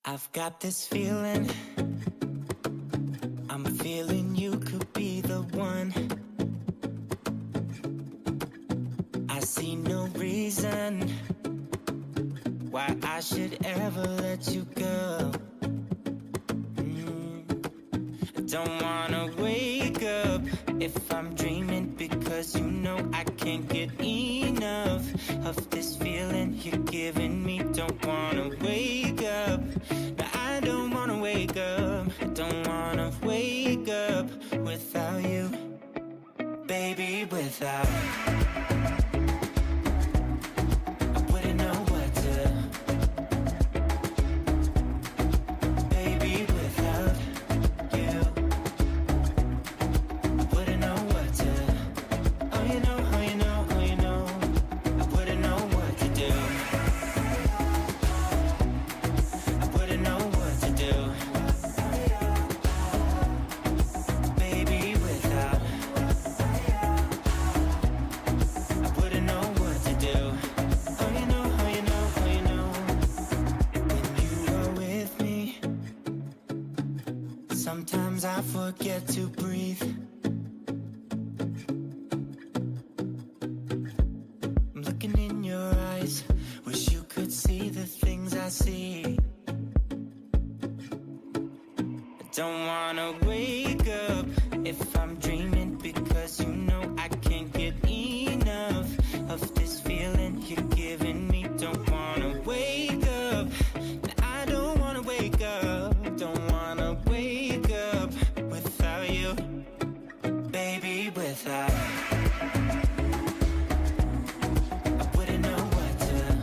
I've got this feeling, I'm feeling you could be the one. I see no reason why I should ever let you go. I don't wanna wake up if I'm dreaming, because you know I can't get enough of this feeling you're giving me. Don't wanna wake up, no, I don't wanna wake up. I don't wanna wake up without you, baby, without. I wouldn't know what to, baby, without you. I wouldn't know what to, oh you know, oh you know, oh you know. I wouldn't know what to do. I wouldn't know what to do, baby, without. I wouldn't know what to do. Oh you know, oh you know, oh you know. When you are with me, sometimes I forget to breathe. I'm looking in your eyes, wish you could see the things I see. I don't wanna wake up if I'm dreaming, because you know I can't get enough of this feeling you're giving me. Don't wanna wake up, no, I don't wanna wake up. Don't wanna wake up without you, baby, without. I wouldn't know what to,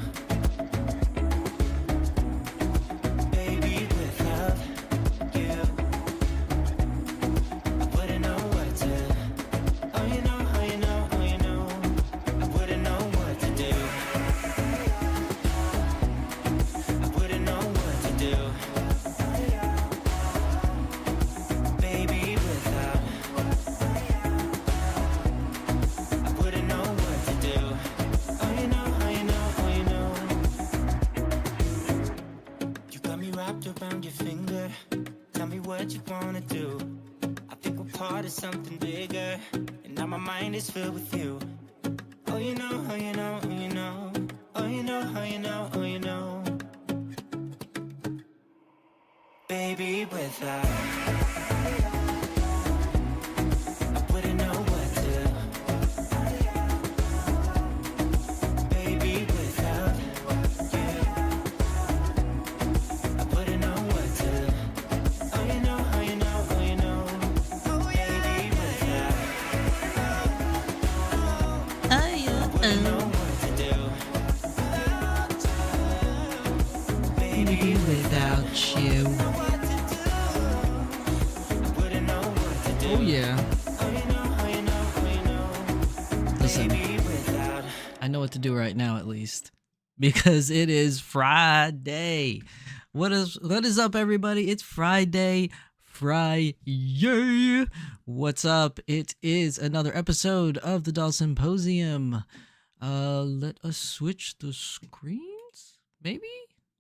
baby, without you. I wouldn't know what to, oh you know, oh you know, oh you know. I wouldn't know what to do. I wouldn't know what to do, baby, without. I wouldn't know what to do. Oh you know, oh you know, oh you know. You got me wrapped around your finger. Tell me what you wanna do. I think we're part of something bigger, and now my mind is filled with you. Oh you know, oh you know, oh you know. Oh you know, oh you know, oh you know. Baby, without. I wouldn't know what to, baby, without you. I wouldn't know what to, oh you know, oh you know, oh you know. Baby, without. I wouldn't know what to do, baby, Without you. what to do. I wouldn't know what to do. Oh yeah. Oh you know, oh you know, oh you know. Listen, Baby, without. I know what to do right now at least. Because it is Friday. What is up, everybody? It's Friday. What's up? It is another episode of the Doll Symposium. Let us switch the screens, maybe?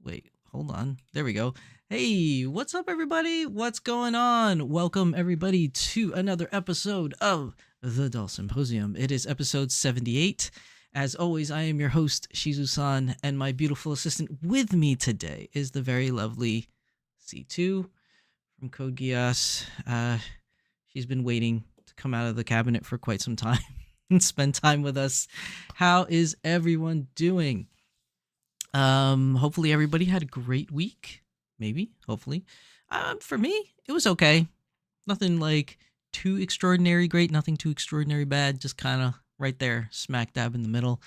Wait, hold on. There we go. Hey, what's up, everybody? What's going on? Welcome, everybody, to another episode of the Doll Symposium. It is episode 78. As always, I am your host, Shizusan, and my beautiful assistant with me today is the very lovely C2 from Code Geass. She's been waiting to come out of the cabinet for quite some time and spend time with us. How is everyone doing? Hopefully everybody had a great week. Maybe, hopefully. For me, it was okay. Nothing like too extraordinary great, nothing too extraordinary bad, just kind of right there, smack dab in the middle.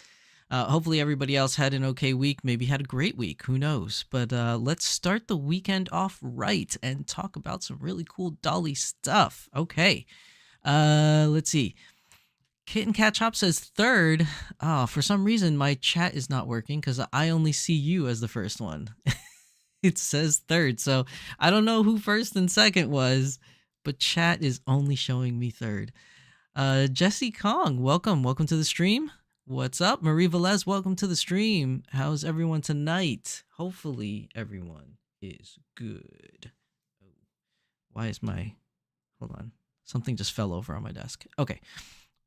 Hopefully everybody else had an okay week, maybe had a great week, who knows. But let's start the weekend off right and talk about some really cool dolly stuff. Okay, let's see. Kitten Cat Chop says third. For some reason my chat is not working because I only see you as the first one. It says third, so I don't know who first and second was, but chat is only showing me third. Jesse Kong, welcome to the stream. What's up? Marie Velez, welcome to the stream. How's everyone tonight? Hopefully everyone is good. Oh, why is my... Hold on. Something just fell over on my desk. Okay,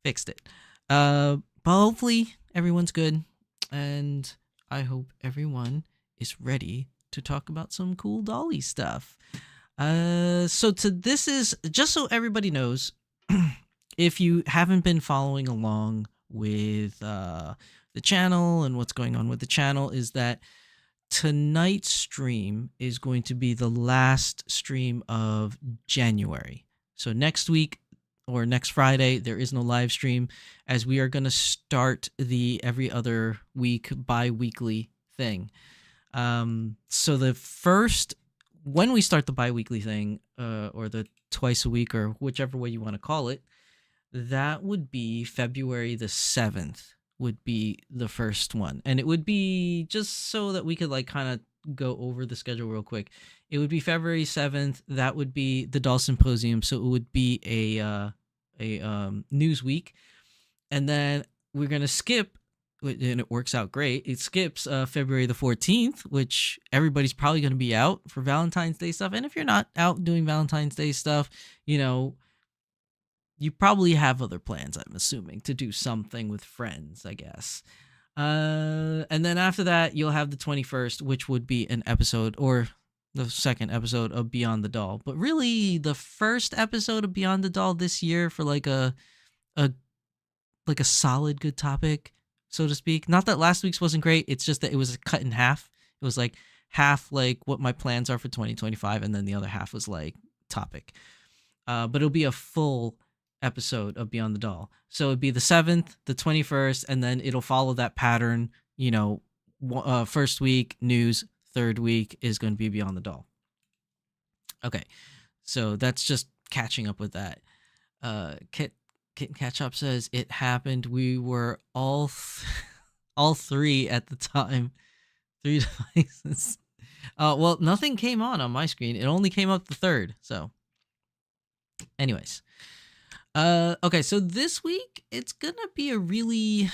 fixed it. But hopefully everyone's good, and I hope everyone is ready to talk about some cool dolly stuff. This is just so everybody knows, if you haven't been following along with the channel and what's going on with the channel, is that tonight's stream is going to be the last stream of January. So next week or next Friday, there is no live stream, as we are going to start the every other week bi-weekly thing. So the first, when we start the bi-weekly thing, or the twice a week, or whichever way you want to call it, that would be February the 7th would be the first one. And it would be, just so that we could like kind of go over the schedule real quick, it would be February 7th. That would be the Doll Symposium. So it would be a news week. And then we're going to skip, and it works out great. It skips February the 14th, which everybody's probably going to be out for Valentine's Day stuff. And if you're not out doing Valentine's Day stuff, you know, you probably have other plans, I'm assuming, to do something with friends, I guess. And then after that, you'll have the 21st, which would be an episode, or the second episode of Beyond the Doll. But really, the first episode of Beyond the Doll this year, for like a solid good topic, so to speak. Not that last week's wasn't great. It's just that it was cut in half. It was like half like what my plans are for 2025, and then the other half was like topic. But it'll be a full episode of Beyond the Doll. So it'd be the 7th, the 21st, and then it'll follow that pattern. You know, first week news, third week is going to be Beyond the Doll. Okay, so that's just catching up with that. Kitten Catch-Up says it happened. We were all three at the time. 3 devices. Well, nothing came on my screen. It only came up the third. So, anyways. Okay, so this week, it's gonna be a really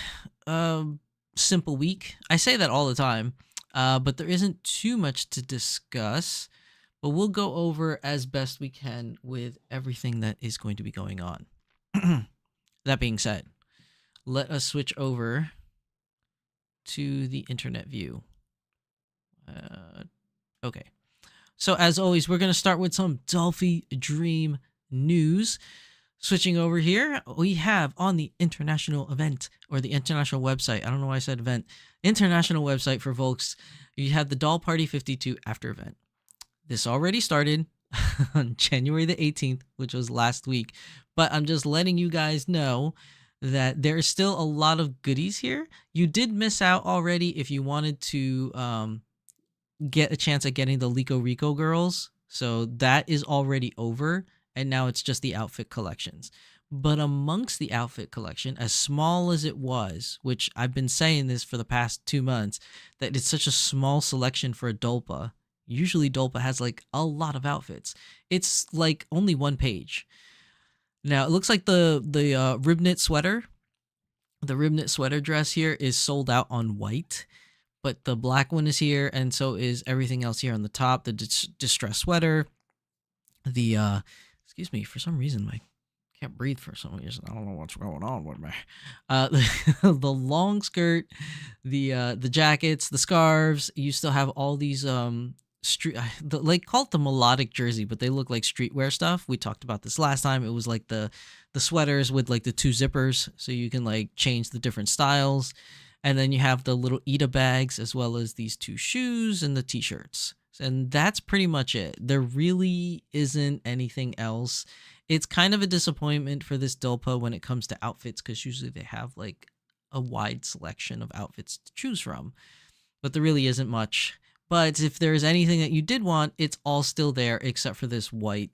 simple week. I say that all the time, but there isn't too much to discuss. But we'll go over as best we can with everything that is going to be going on. That being said, let us switch over to the internet view. Okay. So as always, we're going to start with some Dolphy Dream news. Switching over here, we have on the international event, or the international website. I don't know why I said event. International website for Volks. You have the Doll Party 52 after event. This already started on January the 18th, which was last week. But I'm just letting you guys know that there's still a lot of goodies here. You did miss out already if you wanted to get a chance at getting the Lico Rico girls. So that is already over. And now it's just the outfit collections. But amongst the outfit collection, as small as it was, which I've been saying this for the past 2 months, that it's such a small selection for a Dolpa. Usually Dolpa has like a lot of outfits. It's like only 1 page. Now it looks like the rib knit sweater, the rib knit sweater dress here is sold out on white, but the black one is here, and so is everything else here on the top. The distress sweater, the excuse me, for some reason I can't breathe for some reason. I don't know what's going on with me. The long skirt, the jackets, the scarves. You still have all these like call it the melodic jersey, but they look like streetwear stuff. We talked about this last time. It was like the sweaters with like the 2 zippers, so you can like change the different styles. And then you have the little Ida bags, as well as these 2 shoes and the t-shirts. And that's pretty much it. There really isn't anything else. It's kind of a disappointment for this Dolpa when it comes to outfits, because usually they have like a wide selection of outfits to choose from. But there really isn't much. But if there's anything that you did want, it's all still there except for this white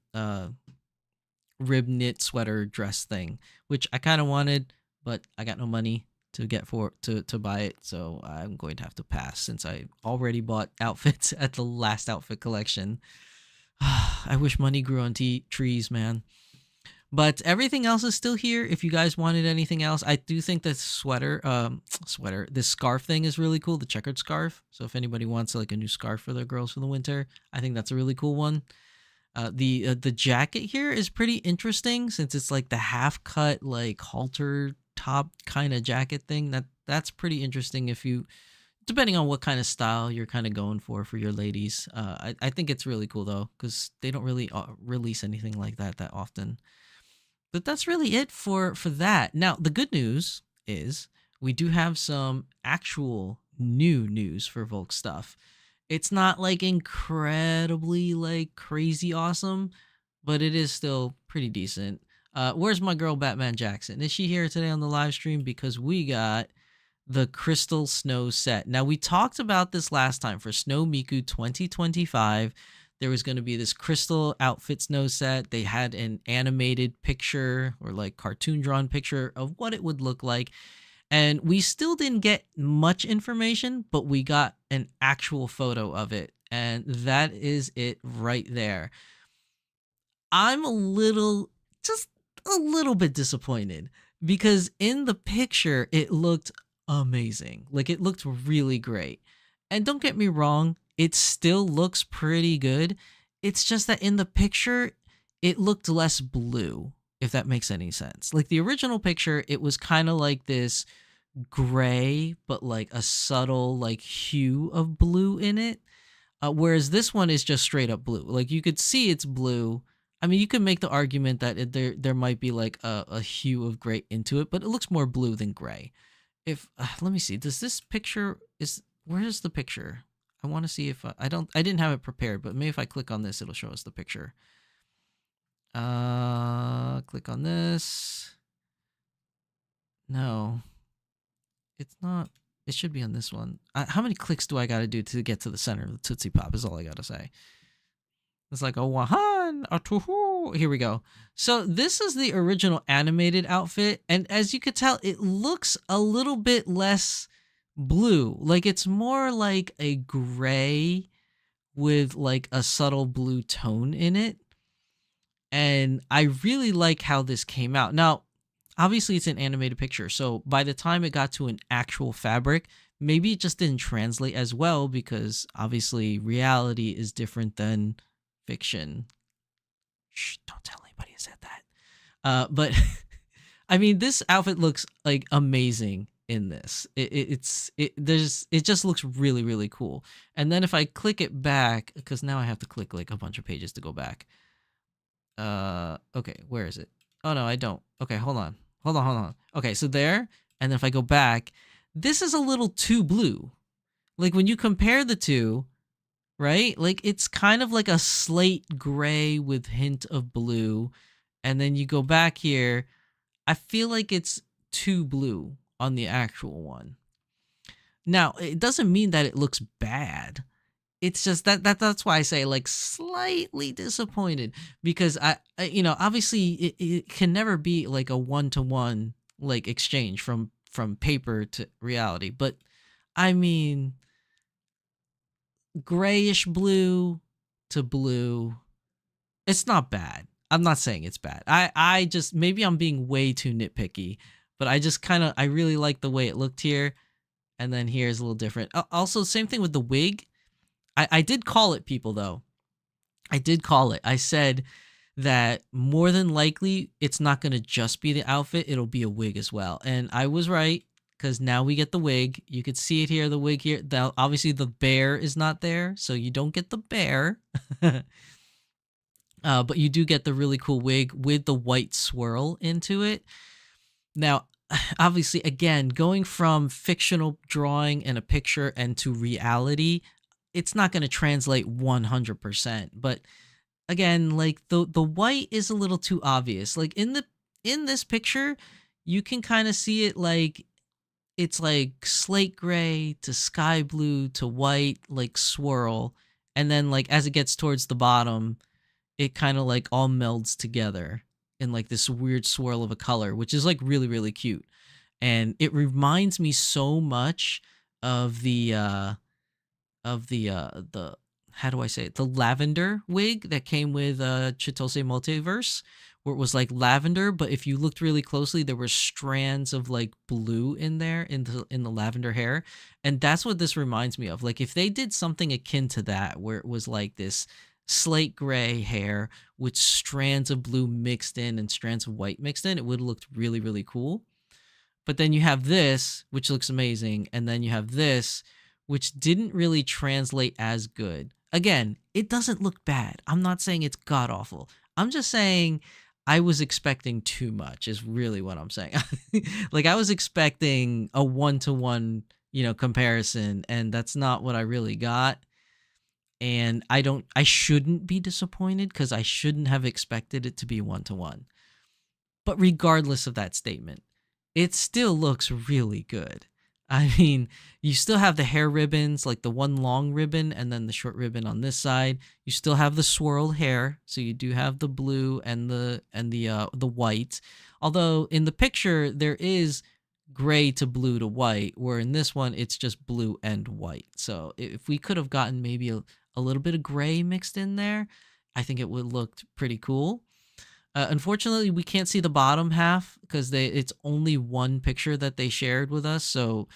rib knit sweater dress thing, which I kind of wanted, but I got no money to get to buy it, so I'm going to have to pass since I already bought outfits at the last outfit collection. I wish money grew on trees, man. But everything else is still here. If you guys wanted anything else, I do think this this scarf thing is really cool, the checkered scarf. So if anybody wants like a new scarf for their girls for the winter, I think that's a really cool one. The jacket here is pretty interesting since it's like the half cut like halter top kind of jacket thing. That's pretty interesting if you, depending on what kind of style you're kind of going for your ladies. I think it's really cool though because they don't really release anything like that often. But that's really it for that. Now the good news is we do have some actual new news for Volk stuff. It's not like incredibly like crazy awesome, but it is still pretty decent. Where's my girl Batman Jackson? Is she here today on the live stream? Because we got the Crystal Snow set. Now we talked about this last time for Snow Miku 2025. There was going to be this crystal outfit snow set. They had an animated picture or like cartoon drawn picture of what it would look like. And we still didn't get much information, but we got an actual photo of it. And that is it right there. I'm just a little bit disappointed because in the picture, it looked amazing. Like it looked really great. And don't get me wrong, it still looks pretty good. It's just that in the picture, it looked less blue, if that makes any sense. Like the original picture, it was kind of like this gray, but like a subtle like hue of blue in it. Whereas this one is just straight up blue. Like you could see it's blue. I mean, you could make the argument that there might be like a hue of gray into it, but it looks more blue than gray. If let me see, does this picture where is the picture? I want to see if I didn't have it prepared, but maybe if I click on this, it'll show us the picture. Click on this. No, it's not. It should be on this one. How many clicks do I got to do to get to the center of the Tootsie Pop is all I got to say. It's like a wahan, a tuhu. Here we go. So this is the original animated outfit. And as you could tell, it looks a little bit less blue. Like it's more like a gray with like a subtle blue tone in it. And I really like how this came out. Now, obviously it's an animated picture. So by the time it got to an actual fabric, maybe it just didn't translate as well because obviously reality is different than fiction. Shh, don't tell anybody I said that. But I mean, this outfit looks like amazing in this. It just looks really, really cool. And then if I click it back, because now I have to click like a bunch of pages to go back. Okay, where is it? Oh no, I don't. Okay, hold on. Okay, so there, and then if I go back, this is a little too blue. Like when you compare the two, right? Like it's kind of like a slate gray with hint of blue. And then you go back here, I feel like it's too blue on the actual one. Now, it doesn't mean that it looks bad. It's just that's why I say like slightly disappointed because I obviously it can never be like a one-to-one like exchange from paper to reality. But I mean, grayish blue to blue, it's not bad. I'm not saying it's bad. I just, maybe I'm being way too nitpicky, but I really like the way it looked here. And then here is a little different. Also, same thing with the wig. I did call it, people, though. I did call it. I said that more than likely it's not going to just be the outfit. It'll be a wig as well. And I was right because now we get the wig. You could see it here, the wig here. Now, obviously, the bear is not there, so you don't get the bear. But you do get the really cool wig with the white swirl into it. Now, obviously, again, going from fictional drawing and a picture and to reality, it's not going to translate 100%. But again, like the white is a little too obvious. Like in this picture, you can kind of see it like it's like slate gray to sky blue to white, like swirl. And then like as it gets towards the bottom, it kind of like all melds together in like this weird swirl of a color, which is like really, really cute. And it reminds me so much of the how do I say it? The lavender wig that came with Chitose Multiverse, where it was like lavender, but if you looked really closely, there were strands of like blue in there in the lavender hair. And that's what this reminds me of. Like if they did something akin to that, where it was like this slate gray hair with strands of blue mixed in and strands of white mixed in, it would have looked really, really cool. But then you have this, which looks amazing, and then you have this, which didn't really translate as good. Again, it doesn't look bad. I'm not saying it's god awful. I'm just saying I was expecting too much is really what I'm saying. Like I was expecting a 1-to-1, comparison, and that's not what I really got. And I shouldn't be disappointed because I shouldn't have expected it to be 1-to-1. But regardless of that statement, it still looks really good. I mean, you still have the hair ribbons, like the one long ribbon and then the short ribbon on this side. You still have the swirl hair, so you do have the blue and the white. Although in the picture there is gray to blue to white, where in this one it's just blue and white. So if we could have gotten maybe a little bit of gray mixed in there, I think it would have looked pretty cool. Unfortunately, we can't see the bottom half because it's only one picture that they shared with us. So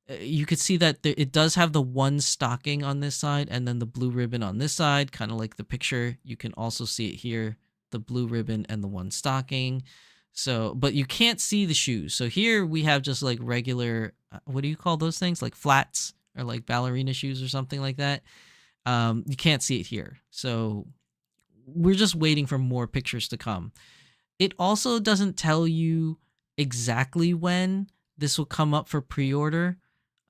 you could see that it does have the one stocking on this side and then the blue ribbon on this side, kind of like the picture. You can also see it here, the blue ribbon and the one stocking. So, but you can't see the shoes. So here we have just like regular, what do you call those things? Like flats or like ballerina shoes or something like that. You can't see it here. So we're just waiting for more pictures to come. It also doesn't tell you exactly when this will come up for pre-order.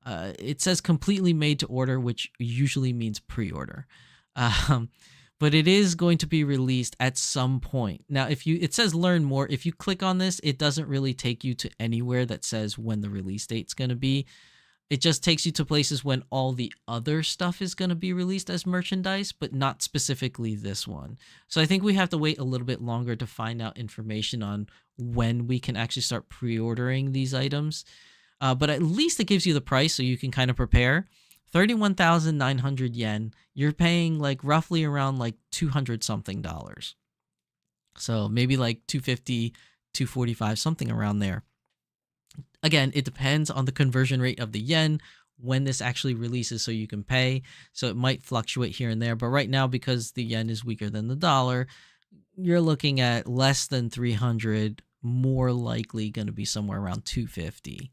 It says completely made to order, which usually means pre-order. But it is going to be released at some point. Now, it says learn more. If you click on this, it doesn't really take you to anywhere that says when the release date's going to be. It just takes you to places when all the other stuff is going to be released as merchandise, but not specifically this one. So I think we have to wait a little bit longer to find out information on when we can actually start pre-ordering these items. But at least it gives you the price so you can kind of prepare. 31,900 yen. You're paying like roughly around like 200 something dollars. So maybe like 250, 245, something around there. Again, it depends on the conversion rate of the yen when this actually releases so you can pay. So it might fluctuate here and there. But right now, because the yen is weaker than the dollar, you're looking at less than 300, more likely going to be somewhere around 250.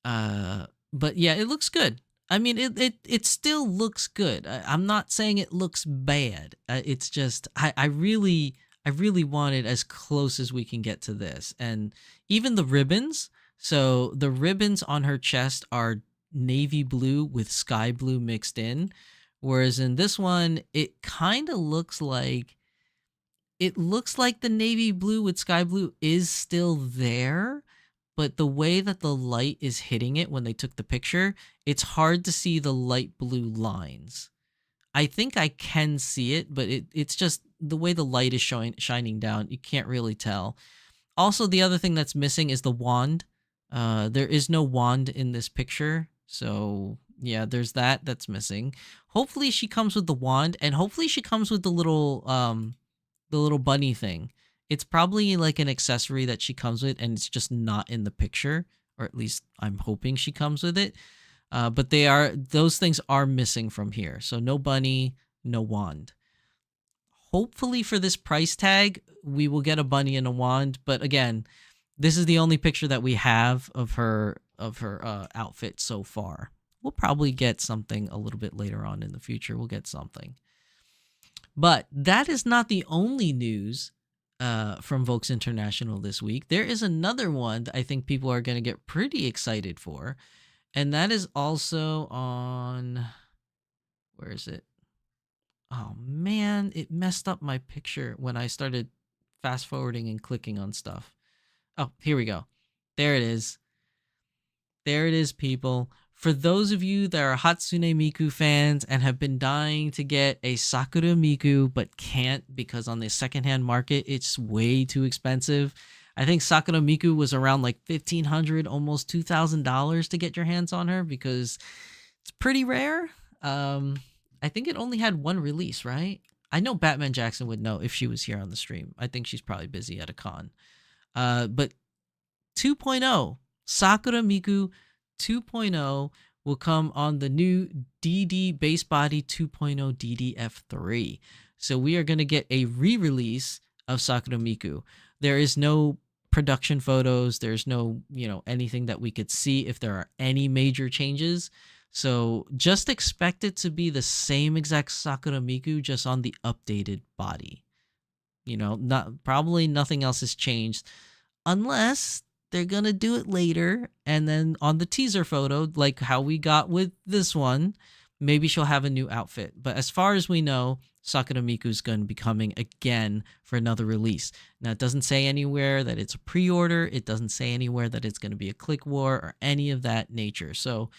But yeah, it looks good. I mean, it still looks good. I'm not saying it looks bad. It's just I really want it as close as we can get to this. And even the ribbons. So the ribbons on her chest are navy blue with sky blue mixed in. Whereas in this one, it kind of looks like the navy blue with sky blue is still there. But the way that the light is hitting it when they took the picture, it's hard to see the light blue lines. I think I can see it, but it's just the way the light is shining down, you can't really tell. Also, the other thing that's missing is the wand. There is no wand in this picture. So yeah, there's that's missing. Hopefully she comes with the wand, and hopefully she comes with the little bunny thing. It's probably like an accessory that she comes with, and it's just not in the picture, or at least I'm hoping she comes with it. But those things are missing from here. So no bunny, no wand. Hopefully for this price tag, we will get a bunny and a wand. But again, this is the only picture that we have of her outfit so far. We'll probably get something a little bit later on in the future. We'll get something. But that is not the only news from Volks International this week. There is another one that I think people are going to get pretty excited for. And that is also on... Where is it? Oh, man. It messed up my picture when I started fast forwarding and clicking on stuff. Oh, here we go. There it is. There it is, people. For those of you that are Hatsune Miku fans and have been dying to get a Sakura Miku but can't because on the secondhand market it's way too expensive. I think Sakura Miku was around like $1,500, almost $2,000 to get your hands on her because it's pretty rare. I think it only had one release, right? I know Batman Jackson would know if she was here on the stream. I think she's probably busy at a con. But 2.0, Sakura Miku 2.0 will come on the new DD Base Body 2.0 DDF3. So we are going to get a re-release of Sakura Miku. There is no production photos. There's no, anything that we could see if there are any major changes. So just expect it to be the same exact Sakura Miku, just on the updated body. Probably nothing else has changed, unless they're going to do it later. And then on the teaser photo, like how we got with this one, maybe she'll have a new outfit. But as far as we know, Sakura Miku is going to be coming again for another release. Now, it doesn't say anywhere that it's a pre-order. It doesn't say anywhere that it's going to be a click war or any of that nature. So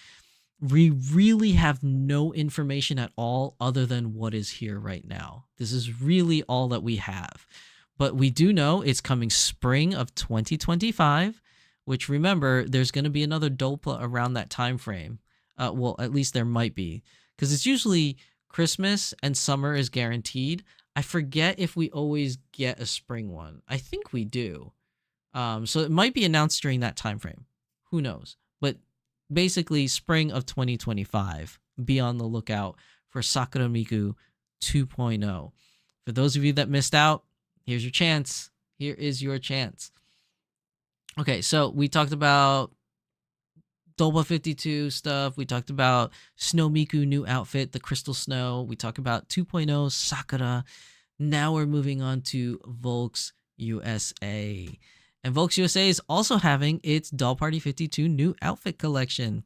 we really have no information at all other than what is here right now. This is really all that we have. But we do know it's coming spring of 2025, which, remember, there's going to be another Dolpa around that time frame. Well, at least there might be, because it's usually Christmas and summer is guaranteed. I forget if we always get a spring one. I think we do. So it might be announced during that time frame. Who knows? But basically, spring of 2025. Be on the lookout for Sakura Miku 2.0. For those of you that missed out, here's your chance. Here is your chance. Okay, so we talked about Dolpa 52 stuff. We talked about Snow Miku new outfit, the Crystal Snow. We talked about 2.0 Sakura. Now we're moving on to Volks USA. And Volks USA is also having its Doll Party 52 new outfit collection.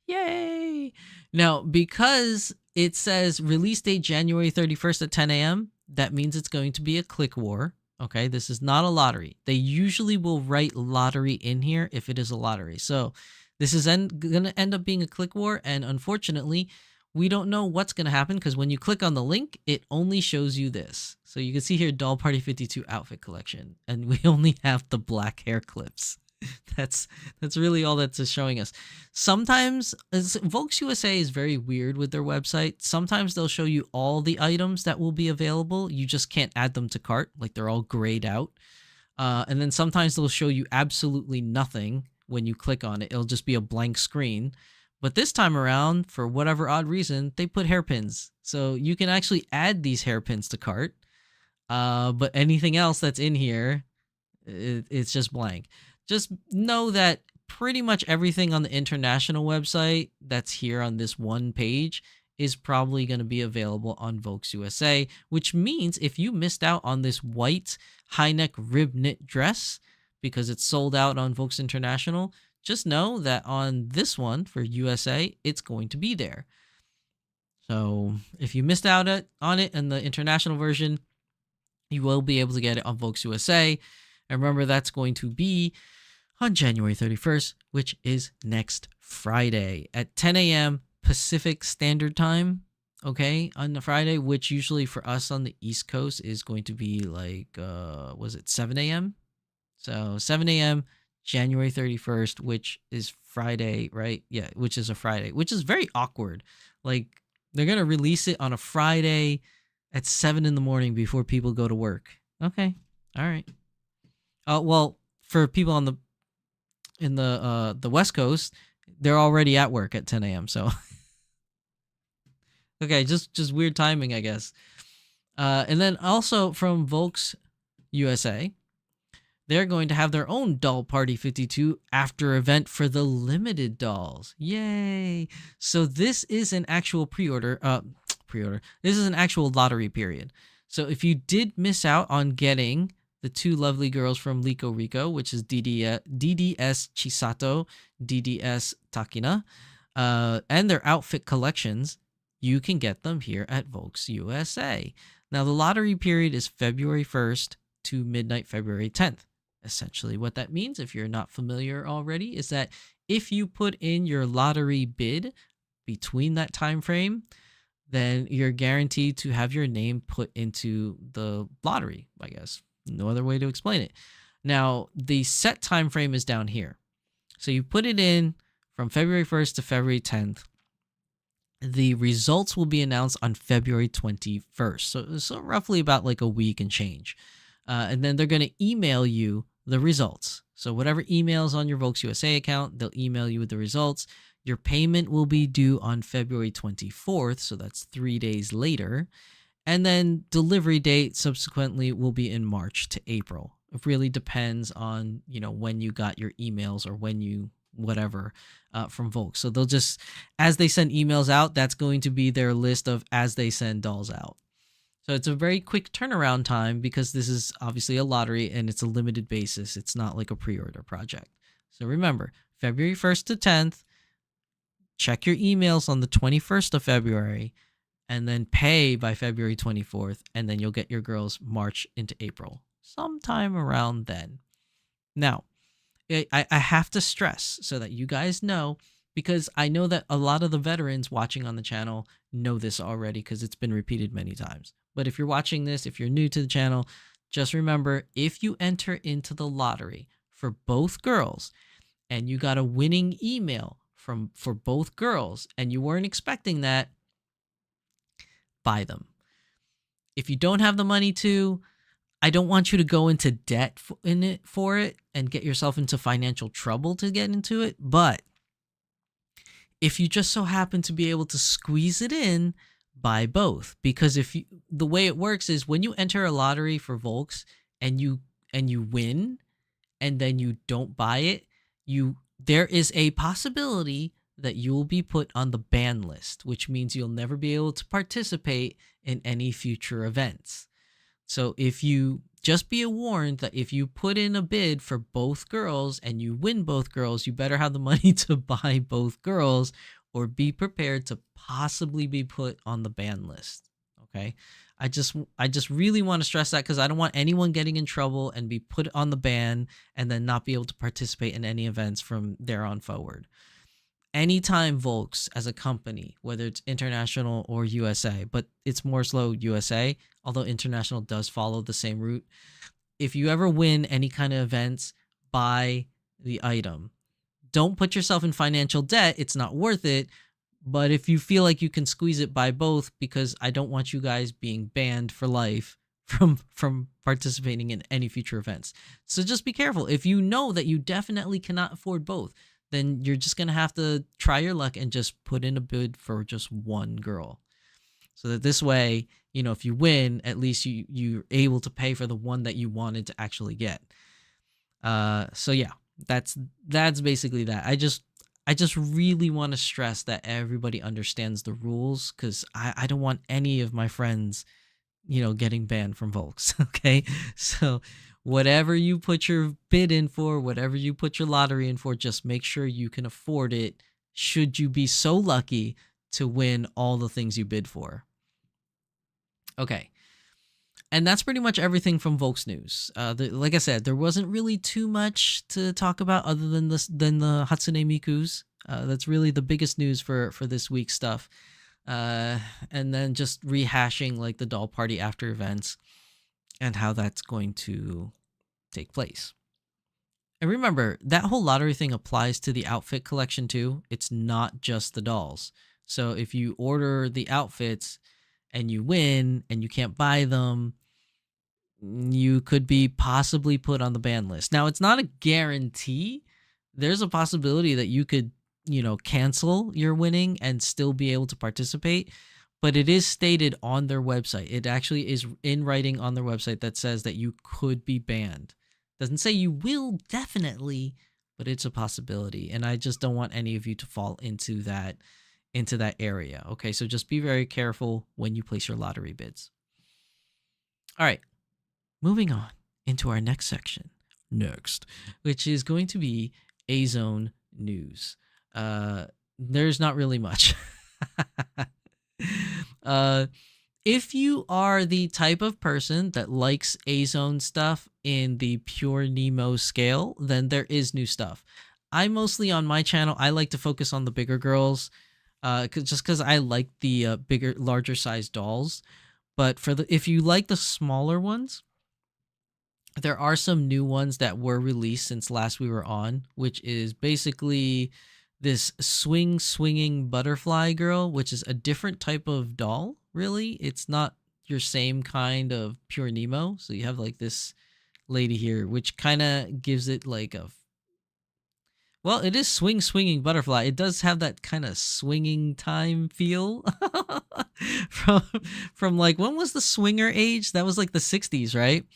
Yay! Now, because it says release date January 31st at 10 a.m., that means it's going to be a click war. Okay, this is not a lottery. They usually will write lottery in here if it is a lottery. So this is going to end up being a click war, and unfortunately, we don't know what's going to happen, because when you click on the link, it only shows you this. So you can see here, Doll Party 52 outfit collection, and we only have the black hair clips. That's really all that's showing us. Sometimes, Volks USA is very weird with their website. Sometimes they'll show you all the items that will be available. You just can't add them to cart, like they're all grayed out. And then sometimes they'll show you absolutely nothing when you click on it. It'll just be a blank screen. But this time around, for whatever odd reason, they put hairpins. So you can actually add these hairpins to cart. But anything else that's in here, it's just blank. Just know that pretty much everything on the international website that's here on this one page is probably going to be available on Volks USA, which means if you missed out on this white high neck rib knit dress because it's sold out on Volks International, just know that on this one for USA, it's going to be there. So if you missed out on it in the international version, you will be able to get it on Volks USA. And remember, that's going to be on January 31st, which is next Friday at 10 a.m. Pacific Standard Time, okay, on the Friday, which usually for us on the East Coast is going to be like, 7 a.m.? So 7 a.m., January 31st, which is Friday, right? Yeah, which is a Friday, which is very awkward. Like, they're going to release it on a Friday at 7 in the morning before people go to work. Okay, all right. Well, for people in the West Coast, they're already at work at 10 a.m. So, okay, just weird timing, I guess. And then also from Volks USA, they're going to have their own Doll Party 52 after event for the limited dolls. Yay! So this is an actual pre-order. This is an actual lottery period. So if you did miss out on getting the two lovely girls from Liko Rico, which is DDS Chisato, DDS Takina, and their outfit collections, you can get them here at Volks USA. Now, the lottery period is February 1st to midnight February 10th. Essentially, what that means, if you're not familiar already, is that if you put in your lottery bid between that time frame, then you're guaranteed to have your name put into the lottery, I guess. No other way to explain it. Now, the set time frame is down here. So you put it in from February 1st to February 10th. The results will be announced on February 21st. So roughly about like a week and change. And then they're going to email you the results. So whatever emails on your Volks USA account, they'll email you with the results. Your payment will be due on February 24th. So that's 3 days later. And then delivery date subsequently will be in March to April. It really depends on, when you got your emails or when you whatever from Volks. So they'll just, as they send emails out, that's going to be their list of as they send dolls out. So it's a very quick turnaround time because this is obviously a lottery and it's a limited basis. It's not like a pre-order project. So remember, February 1st to 10th, check your emails on the 21st of February, and then pay by February 24th, and then you'll get your girls March into April, sometime around then. Now, I have to stress so that you guys know, because I know that a lot of the veterans watching on the channel know this already because it's been repeated many times. But if you're watching this, if you're new to the channel, just remember, if you enter into the lottery for both girls and you got a winning email for both girls and you weren't expecting that, buy them. If you don't have the money to, I don't want you to go into debt for it and get yourself into financial trouble to get into it. But if you just so happen to be able to squeeze it in, buy both. Because the way it works is when you enter a lottery for Volks and you win and then you don't buy it, there is a possibility that you will be put on the ban list, which means you'll never be able to participate in any future events. So just be warned that if you put in a bid for both girls and you win both girls, you better have the money to buy both girls or be prepared to possibly be put on the ban list. Okay. I just really want to stress that because I don't want anyone getting in trouble and be put on the ban and then not be able to participate in any events from there on forward. Anytime Volks as a company, whether it's international or USA, but it's more slow USA, although international does follow the same route. If you ever win any kind of events, buy the item. Don't put yourself in financial debt. It's not worth it. But if you feel like you can squeeze it, buy both, because I don't want you guys being banned for life from participating in any future events. So just be careful. If you know that you definitely cannot afford both, then you're just going to have to try your luck and just put in a bid for just one girl. So that this way, if you win, at least you're able to pay for the one that you wanted to actually get. So yeah, that's basically that. I just really want to stress that everybody understands the rules, because I don't want any of my friends, getting banned from Volks. Okay. So whatever you put your bid in for, whatever you put your lottery in for, just make sure you can afford it should you be so lucky to win all the things you bid for. Okay. And that's pretty much everything from Volks News. Like I said, there wasn't really too much to talk about other than the Hatsune Mikus. That's really the biggest news for this week's stuff. And then just rehashing like the doll party after events and how that's going to take place. And remember, that whole lottery thing applies to the outfit collection too. It's not just the dolls. So if you order the outfits and you win and you can't buy them, you could be possibly put on the ban list. Now, it's not a guarantee. There's a possibility that you could, cancel your winning and still be able to participate. But it is stated on their website. It actually is in writing on their website that says that you could be banned. Doesn't say you will definitely, but it's a possibility. And I just don't want any of you to fall into that area. Okay, so just be very careful when you place your lottery bids. All right, moving on into our next section. Which is going to be Azone news. There's not really much. If you are the type of person that likes Azone stuff in the pure Nemo scale, then there is new stuff. I mostly on my channel, I like to focus on the bigger girls, because I like the larger size dolls. But if you like the smaller ones, there are some new ones that were released since last we were on, which is basically this swinging butterfly girl, which is a different type of doll, really. It's not your same kind of pure Nemo. So you have like this lady here, which kind of gives it like a, well, it is swinging butterfly. It does have that kind of swinging time feel from like, when was the swinger age? That was like the 60s, right?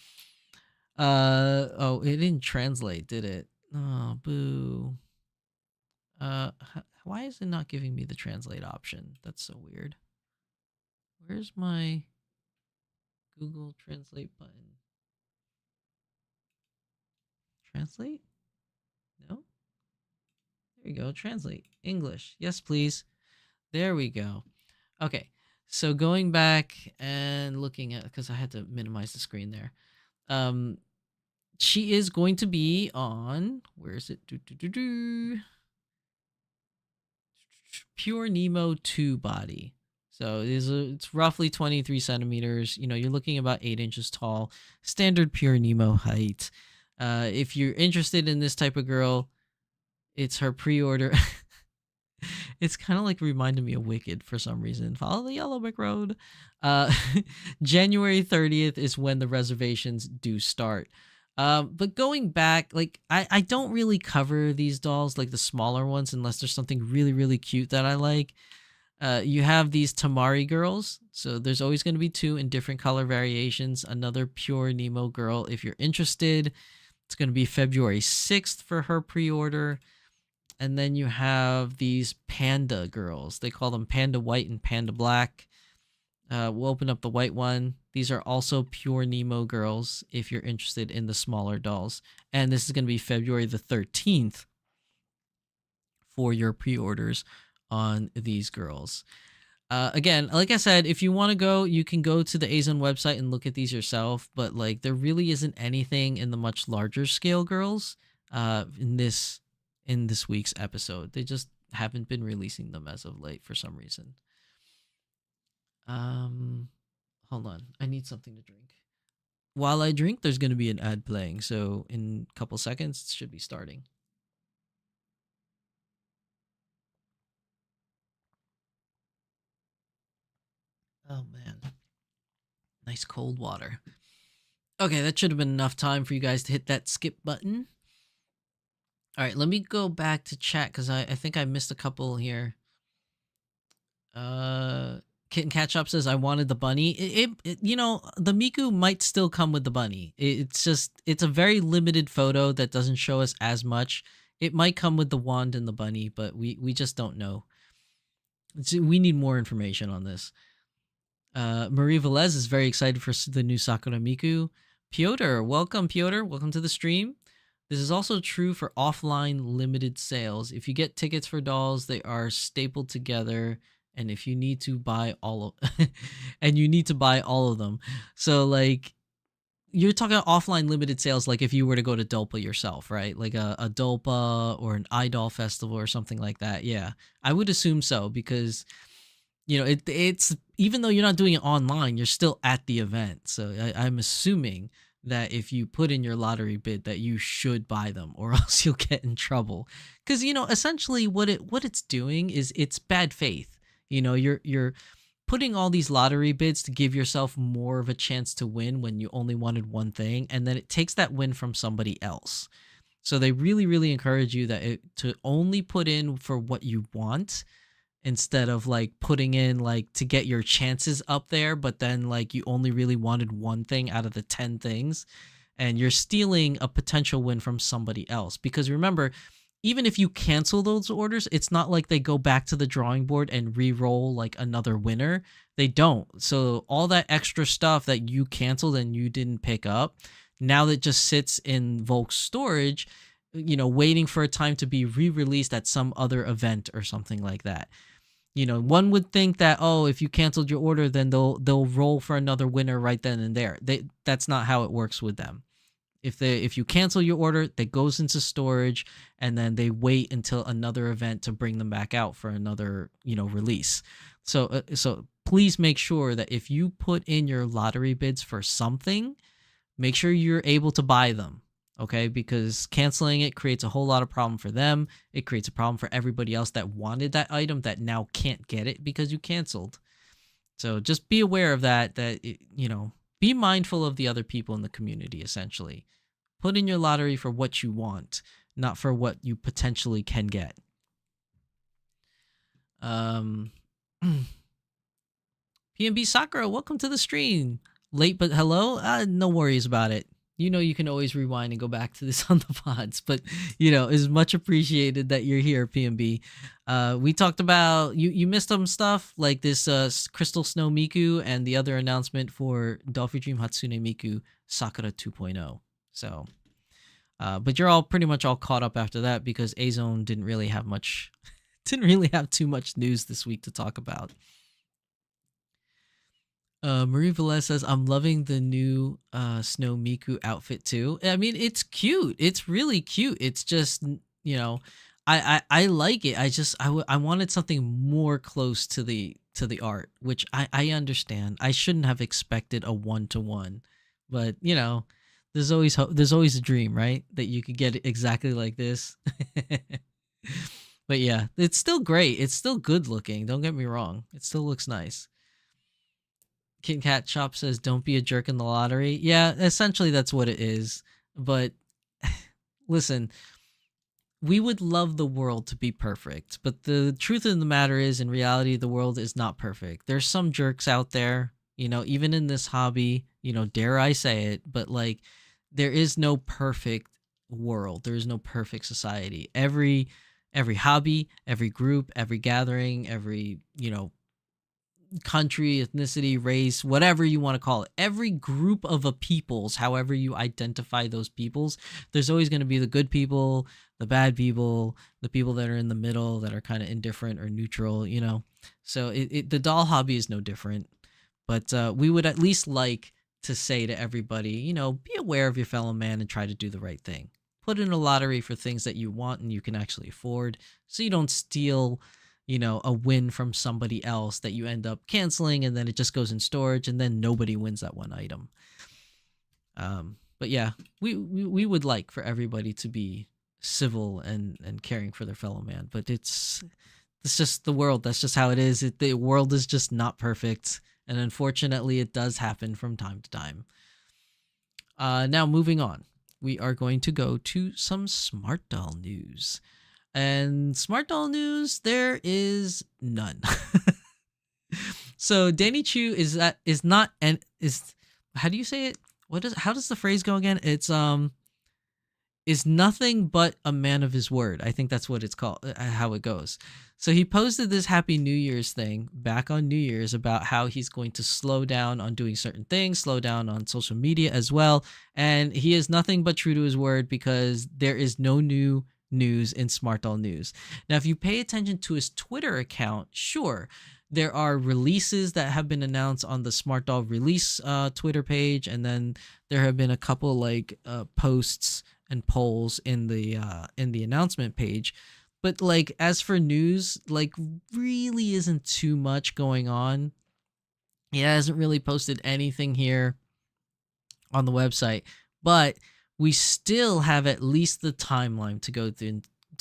Oh, it didn't translate, did it? Oh, boo. Why is it not giving me the translate option? That's so weird. Where's my Google Translate button? Translate? No? There you go. Translate. English. Yes, please. There we go. Okay. So going back and looking at, because I had to minimize the screen there. She is going to be on, where is it? Pure Nemo 2 body. So it's roughly 23 centimeters. You know, you're looking about 8 inches tall. Standard Pure Nemo height. If you're interested in this type of girl, it's her pre-order. It's kind of like reminding me of Wicked for some reason. Follow the yellow brick road. January 30th is when the reservations do start. But going back, like, I don't really cover these dolls, like the smaller ones, unless there's something really cute that I like. You have these Tamari girls. So there's always going to be 2 in different color variations. Another Pure Nemo girl, if you're interested. It's going to be February 6th for her pre-order. And then you have these Panda girls. They call them Panda White and Panda Black. We'll open up the white one. These are also Pure Nemo girls if you're interested in the smaller dolls. And this is going to be February the 13th for your pre-orders on these girls. Again, like I said, if you want to go, you can go to the Azone website and look at these yourself. But like, there really isn't anything in the much larger scale girls in this week's episode. They just haven't been releasing them as of late for some reason. Hold on. I need something to drink. While I drink, there's going to be an ad playing. So in a couple seconds, it should be starting. Oh, man. Nice cold water. Okay, that should have been enough time for you guys to hit that skip button. All right, let me go back to chat because I think I missed a couple here. Kitten Catch Up says, I wanted the bunny. It you know, the Miku might still come with the bunny. It's a very limited photo that doesn't show us as much. It might come with the wand and the bunny, but we just don't know. We need more information on this. Marie Velez is very excited for the new Sakura Miku. Piotr, welcome, Piotr. Welcome to the stream. This is also true for offline limited sales. If you get tickets for dolls, they are stapled together. And if you need to buy all of and you need to buy all of them. So like, you're talking offline limited sales, like if you were to go to Dolpa yourself, right? Like a Dolpa or an iDoll festival or something like that. Yeah, I would assume so because, you know, it's even though you're not doing it online, you're still at the event. So I'm assuming that if you put in your lottery bid that you should buy them or else you'll get in trouble. Because, you know, essentially what it's doing is it's bad faith. You know, you're putting all these lottery bids to give yourself more of a chance to win when you only wanted one thing, and then it takes that win from somebody else. So they really encourage you to only put in for what you want instead of like putting in like to get your chances up there, but then like you only really wanted one thing out of the 10 things, and you're stealing a potential win from somebody else. Because remember, even if you cancel those orders, it's not like they go back to the drawing board and re-roll like another winner. They don't. So all that extra stuff that you canceled and you didn't pick up, now that just sits in Volks storage, you know, waiting for a time to be re-released at some other event or something like that. You know, one would think that, oh, if you canceled your order, then they'll roll for another winner right then and there. That's not how it works with them. If you cancel your order, that goes into storage, and then they wait until another event to bring them back out for another, you know, release. So please make sure that if you put in your lottery bids for something, make sure you're able to buy them. okay? Because canceling it creates a whole lot of problem for them. It creates a problem for everybody else that wanted that item that now can't get it because you canceled. So just be aware of that, be mindful of the other people in the community, essentially. Put in your lottery for what you want, not for what you potentially can get. PNB Sakura, welcome to the stream. Late, but hello? No worries about it. You can always rewind and go back to this on the pods, but it's much appreciated that you're here, PNB. We talked about you missed some stuff like this Crystal Snow Miku and the other announcement for Dolphin Dream Hatsune Miku Sakura 2.0. So, but you're all pretty much all caught up after that because Azone didn't really have too much news this week to talk about. Marie Velez says, I'm loving the new Snow Miku outfit too. I mean, it's cute. It's really cute. It's just, I like it. I wanted something more close to the art, which I understand. I shouldn't have expected a 1-to-1, but there's always hope. There's always a dream, right? That you could get it exactly like this. But yeah, it's still great. It's still good looking. Don't get me wrong. It still looks nice. Kit Kat Shop says, don't be a jerk in the lottery. Yeah, essentially that's what it is. But listen, we would love the world to be perfect. But the truth of the matter is, in reality, the world is not perfect. There's some jerks out there, even in this hobby, dare I say it, but like, there is no perfect world. There is no perfect society. Every hobby, every group, every gathering, every, country, ethnicity, race, whatever you want to call it, every group of a peoples, however you identify those peoples, there's always going to be the good people, the bad people, the people that are in the middle that are kind of indifferent or neutral, so the doll hobby is no different. But we would at least like to say to everybody, be aware of your fellow man and try to do the right thing. Put in a lottery for things that you want and you can actually afford, so you don't steal a win from somebody else that you end up canceling, and then it just goes in storage, and then nobody wins that one item. But yeah, we would like for everybody to be civil and caring for their fellow man, but it's just the world. That's just how it is. The world is just not perfect, and unfortunately, it does happen from time to time. Now, moving on, we are going to go to some Smart Doll news. And Smart Doll news, there is none. So Danny Chu is how do you say it? How does the phrase go again? It's is nothing but a man of his word. I think that's what it's called, how it goes. So he posted this Happy New Year's thing back on New Year's about how he's going to slow down on doing certain things, slow down on social media as well. And he is nothing but true to his word, because there is no new news in Smart Doll news. Now, if you pay attention to his Twitter account, sure, there are releases that have been announced on the Smart Doll release Twitter page, and then there have been a couple like posts and polls in the announcement page. But like, as for news, like, really isn't too much going on. He hasn't really posted anything here on the website, but we still have at least the timeline to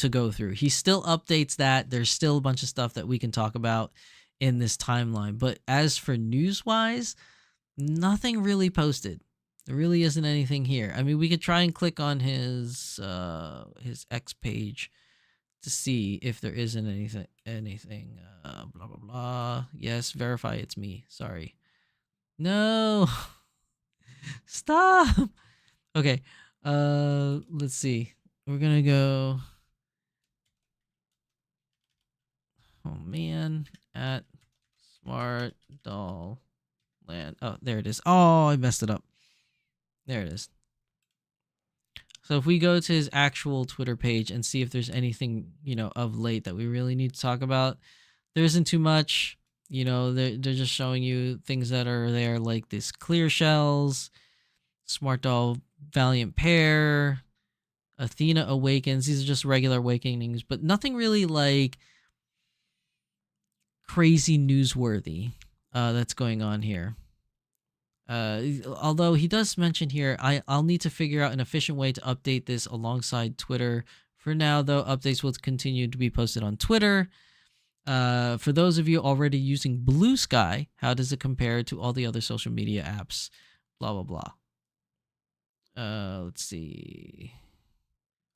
go through. He still updates that. There's still a bunch of stuff that we can talk about in this timeline. But as for news-wise, nothing really posted. There really isn't anything here. I mean, we could try and click on his X page to see if there isn't anything. Blah blah blah. Yes, verify it's me. Sorry. No. Stop. Okay. Let's see. We're gonna go. Oh man, at Smart Doll Land. Oh, there it is. Oh, I messed it up. There it is. So if we go to his actual Twitter page and see if there's anything, of late that we really need to talk about, there isn't too much. They're just showing you things that are there, like this clear shells, Smart Doll Valiant Pair, Athena Awakens. These are just regular awakenings, but nothing really like crazy newsworthy that's going on here. Although he does mention here, I'll need to figure out an efficient way to update this alongside Twitter. For now, though, updates will continue to be posted on Twitter. For those of you already using Blue Sky, how does it compare to all the other social media apps? Blah, blah, blah. Let's see.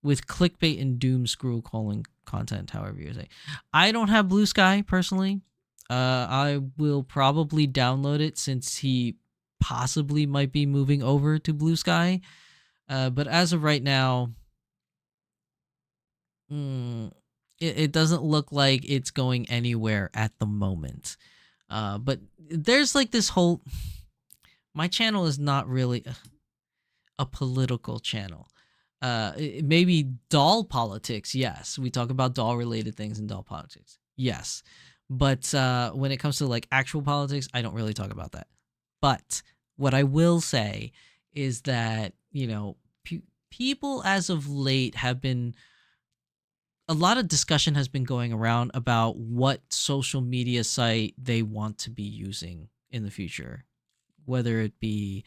With clickbait and doom scroll calling content, however you say. I don't have Blue Sky personally. I will probably download it since he possibly might be moving over to Blue Sky. But as of right now, it doesn't look like it's going anywhere at the moment. But there's like this whole... My channel is not really a political channel. Maybe doll politics, yes. We talk about doll related things in doll politics, yes. But when it comes to like actual politics, I don't really talk about that. But what I will say is that, you know, people as of late have been... A lot of discussion has been going around about what social media site they want to be using in the future, whether it be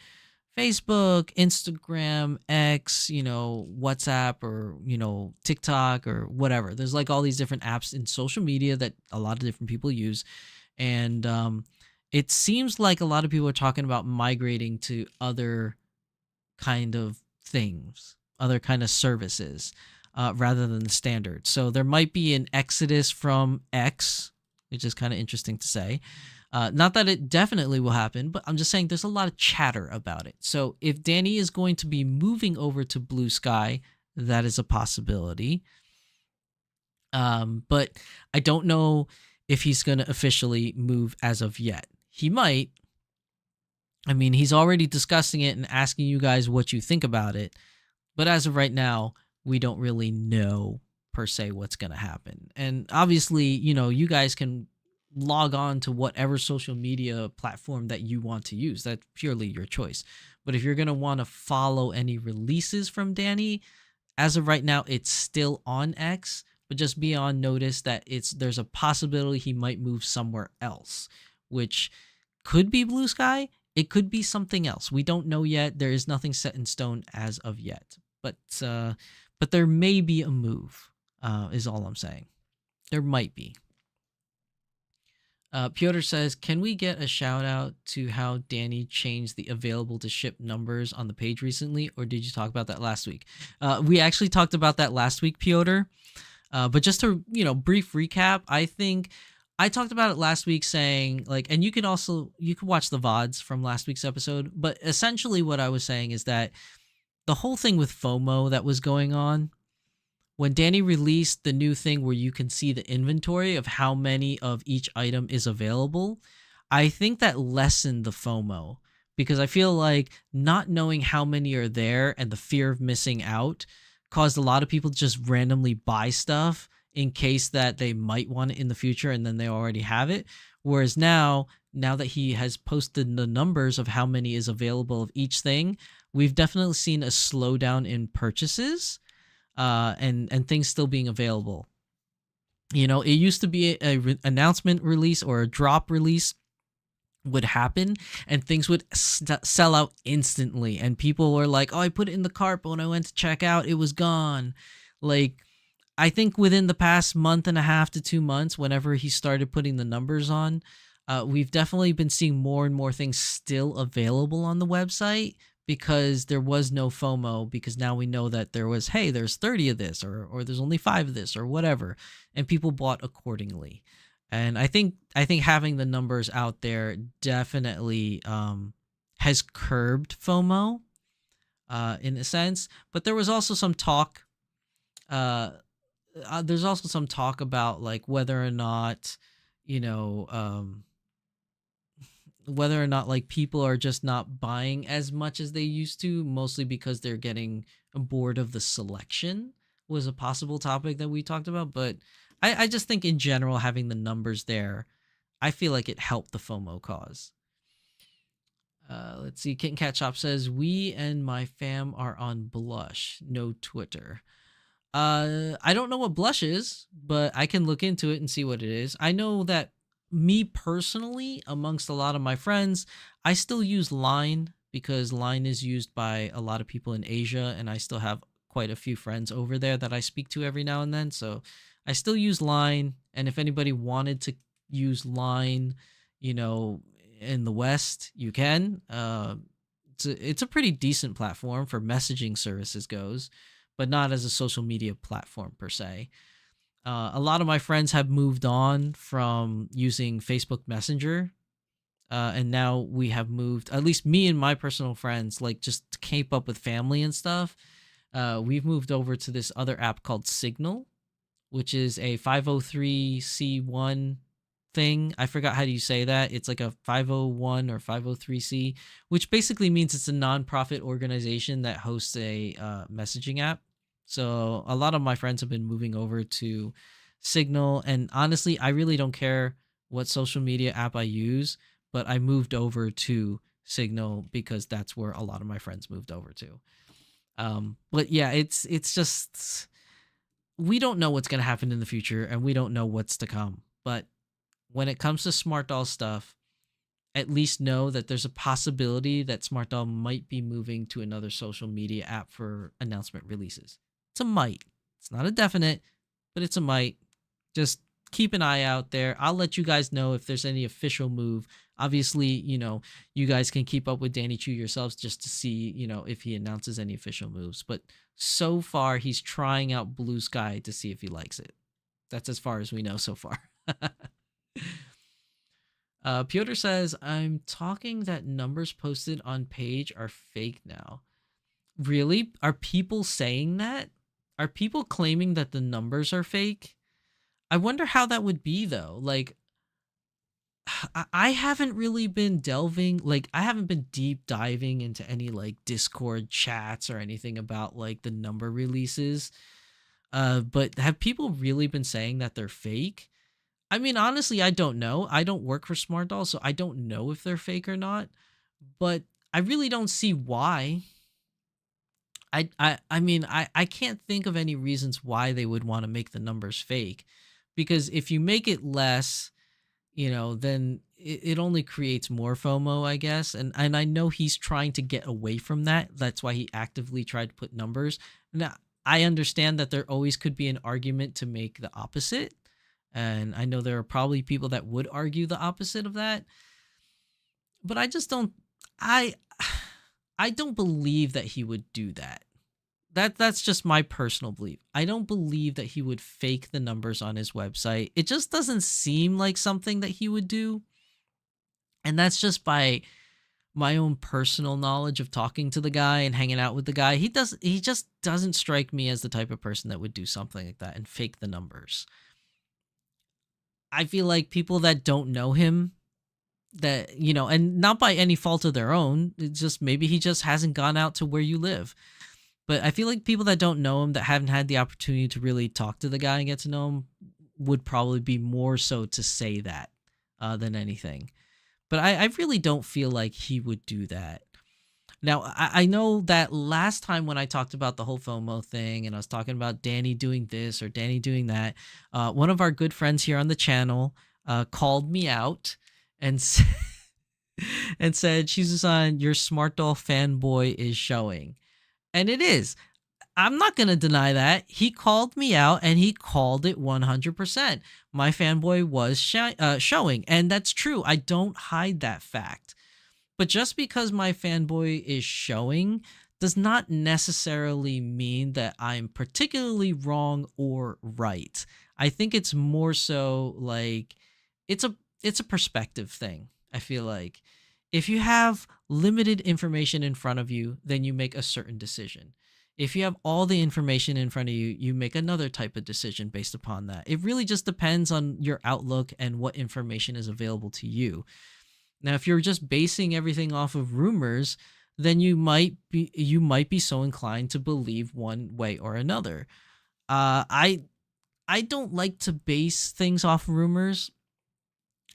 Facebook, Instagram, X, you know, WhatsApp, or, you know, TikTok or whatever. There's like all these different apps in social media that a lot of different people use. And it seems like a lot of people are talking about migrating to other kind of things, other kind of services, rather than the standard. So there might be an exodus from X, which is kind of interesting to say. Not that it definitely will happen, but I'm just saying there's a lot of chatter about it. So if Danny is going to be moving over to Blue Sky, that is a possibility. But I don't know if he's going to officially move as of yet. He might. I mean, he's already discussing it and asking you guys what you think about it. But as of right now, we don't really know per se what's going to happen. And obviously, you know, you guys can log on to whatever social media platform that you want to use. That's purely your choice. But if you're going to want to follow any releases from Danny, as of right now, it's still on X, but just be on notice that there's a possibility he might move somewhere else, which could be Blue Sky. It could be something else. We don't know yet. There is nothing set in stone as of yet. But there may be a move, is all I'm saying. There might be. Piotr says, can we get a shout out to how Danny changed the available to ship numbers on the page recently? Or did you talk about that last week? We actually talked about that last week, Piotr. But just to, you know, brief recap, I think I talked about it last week saying, like, and you can watch the VODs from last week's episode. But essentially what I was saying is that the whole thing with FOMO that was going on, when Danny released the new thing where you can see the inventory of how many of each item is available, I think that lessened the FOMO, because I feel like not knowing how many are there and the fear of missing out caused a lot of people to just randomly buy stuff in case that they might want it in the future and then they already have it. Whereas now that he has posted the numbers of how many is available of each thing, we've definitely seen a slowdown in purchases, and things still being available. You know, it used to be a announcement release or a drop release would happen and things would sell out instantly, and people were like, oh, I put it in the cart, but when I went to check out, it was gone. Like, I think within the past month and a half to 2 months, whenever he started putting the numbers on, we've definitely been seeing more and more things still available on the website, because there was no FOMO, because now we know that there's 30 of this, or there's only 5 of this, or whatever, and people bought accordingly. And I think having the numbers out there definitely has curbed FOMO in a sense. But there was also some talk. There's also some talk about like whether or not, you know, whether or not like people are just not buying as much as they used to, mostly because they're getting bored of the selection, was a possible topic that we talked about. But I just think in general, having the numbers there, I feel like it helped the FOMO cause. Let's see. Kitten Cat Shop says, we and my fam are on Blush, no Twitter. I don't know what Blush is, but I can look into it and see what it is. I know that me personally, amongst a lot of my friends, I still use Line because Line is used by a lot of people in Asia, and I still have quite a few friends over there that I speak to every now and then. So I still use Line, and if anybody wanted to use Line, you know, in the West, you can. It's a pretty decent platform for messaging services goes, but not as a social media platform per se. A lot of my friends have moved on from using Facebook Messenger, and now we have moved. At least me and my personal friends, like just to keep up with family and stuff. We've moved over to this other app called Signal, which is a 503c1 thing. I forgot how do you say that. It's like a 501 or 503c, which basically means it's a nonprofit organization that hosts a messaging app. So a lot of my friends have been moving over to Signal, and honestly, I really don't care what social media app I use, but I moved over to Signal because that's where a lot of my friends moved over to. But yeah, it's just we don't know what's going to happen in the future, and we don't know what's to come. But when it comes to Smart Doll stuff, at least know that there's a possibility that Smart Doll might be moving to another social media app for announcement releases. It's a might. It's not a definite, but it's a might. Just keep an eye out there. I'll let you guys know if there's any official move. Obviously, you guys can keep up with Danny Chu yourselves just to see, if he announces any official moves. But so far, he's trying out Blue Sky to see if he likes it. That's as far as we know so far. Piotr says, I'm talking that numbers posted on page are fake now. Really? Are people saying that? Are people claiming that the numbers are fake? I wonder how that would be though. Like, I haven't really been delving, like, I haven't been deep diving into any like Discord chats or anything about like the number releases. But have people really been saying that they're fake? I mean, honestly, I don't know. I don't work for Smart Doll, so I don't know if they're fake or not. But I really don't see why. I can't think of any reasons why they would want to make the numbers fake, because if you make it less, then it only creates more FOMO, I guess. And I know he's trying to get away from that. That's why he actively tried to put numbers. Now, I understand that there always could be an argument to make the opposite. And I know there are probably people that would argue the opposite of that. But I just don't I I don't believe that he would do that. That's just my personal belief. I don't believe that he would fake the numbers on his website. It just doesn't seem like something that he would do. And that's just by my own personal knowledge of talking to the guy and hanging out with the guy. He just doesn't strike me as the type of person that would do something like that and fake the numbers. I feel like people that don't know him, that, and not by any fault of their own, it's just maybe he just hasn't gone out to where you live. But I feel like people that don't know him, that haven't had the opportunity to really talk to the guy and get to know him, would probably be more so to say that than anything. But I really don't feel like he would do that. Now, I know that last time when I talked about the whole FOMO thing and I was talking about Danny doing this or Danny doing that, one of our good friends here on the channel called me out and and said, Shizusan, your Smart Doll fanboy is showing. And it is. I'm not going to deny that. He called me out and he called it 100%. My fanboy was showing. And that's true. I don't hide that fact. But just because my fanboy is showing does not necessarily mean that I'm particularly wrong or right. I think it's more so like it's a perspective thing. I feel like if you have limited information in front of you, then you make a certain decision. If you have all the information in front of you, you make another type of decision based upon that. It really just depends on your outlook and what information is available to you. Now, if you're just basing everything off of rumors, then you might be so inclined to believe one way or another. I don't like to base things off rumors.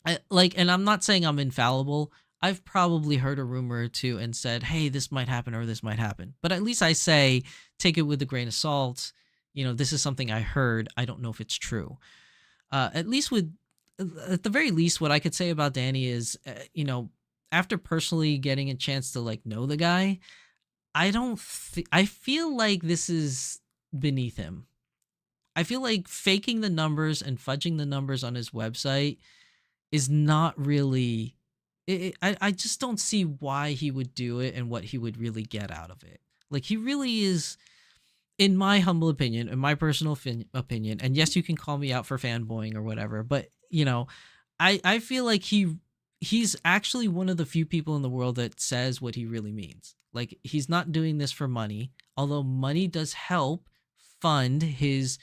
And I'm not saying I'm infallible. I've probably heard a rumor or two and said, hey, this might happen or this might happen. But at least I say, take it with a grain of salt. This is something I heard. I don't know if it's true. At least with at the very least, what I could say about Danny is, after personally getting a chance to like know the guy, I feel like this is beneath him. I feel like faking the numbers and fudging the numbers on his website is not really. I just don't see why he would do it and what he would really get out of it. Like he really is, in my humble opinion, in my personal opinion, and yes, you can call me out for fanboying or whatever, but I feel like he's actually one of the few people in the world that says what he really means. Like he's not doing this for money, although money does help fund his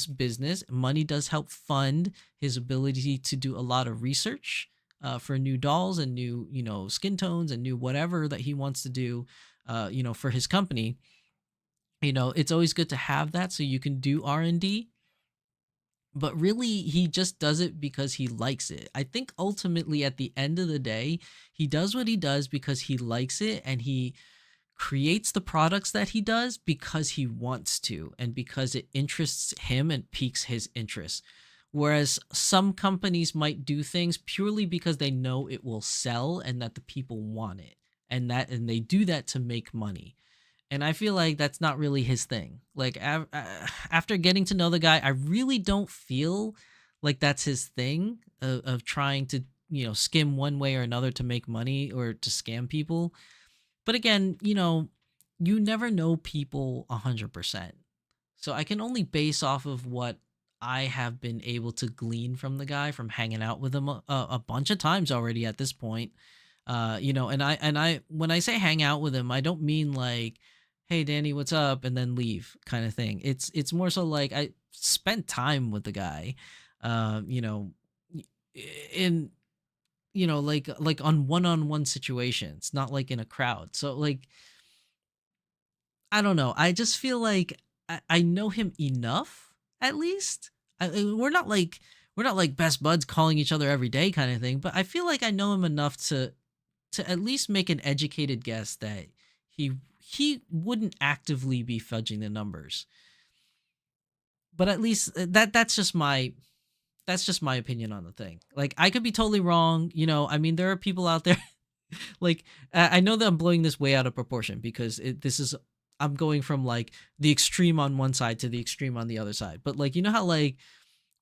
business. Money does help fund his ability to do a lot of research for new dolls and new skin tones and new whatever that he wants to do for his company. It's always good to have that so you can do R&D, but really he just does it because he likes it. I think ultimately at the end of the day, he does what he does because he likes it, and he creates the products that he does because he wants to and because it interests him and piques his interest. Whereas some companies might do things purely because they know it will sell and that the people want it, and they do that to make money. And I feel like that's not really his thing. Like after getting to know the guy, I really don't feel like that's his thing of trying to skim one way or another to make money or to scam people. But again, you never know people 100%. So I can only base off of what I have been able to glean from the guy from hanging out with him a bunch of times already at this point. And I when I say hang out with him, I don't mean like, hey Danny, what's up, and then leave kind of thing. It's more so like I spent time with the guy, in like on one-on-one situations, not like in a crowd. So like I don't know. I just feel like I know him enough, at least. We're not like best buds calling each other every day kind of thing, but I feel like I know him enough to at least make an educated guess that he wouldn't actively be fudging the numbers. But at least that's just my opinion on the thing. Like I could be totally wrong. I mean, there are people out there like I know that I'm blowing this way out of proportion because I'm going from like the extreme on one side to the extreme on the other side. But like how like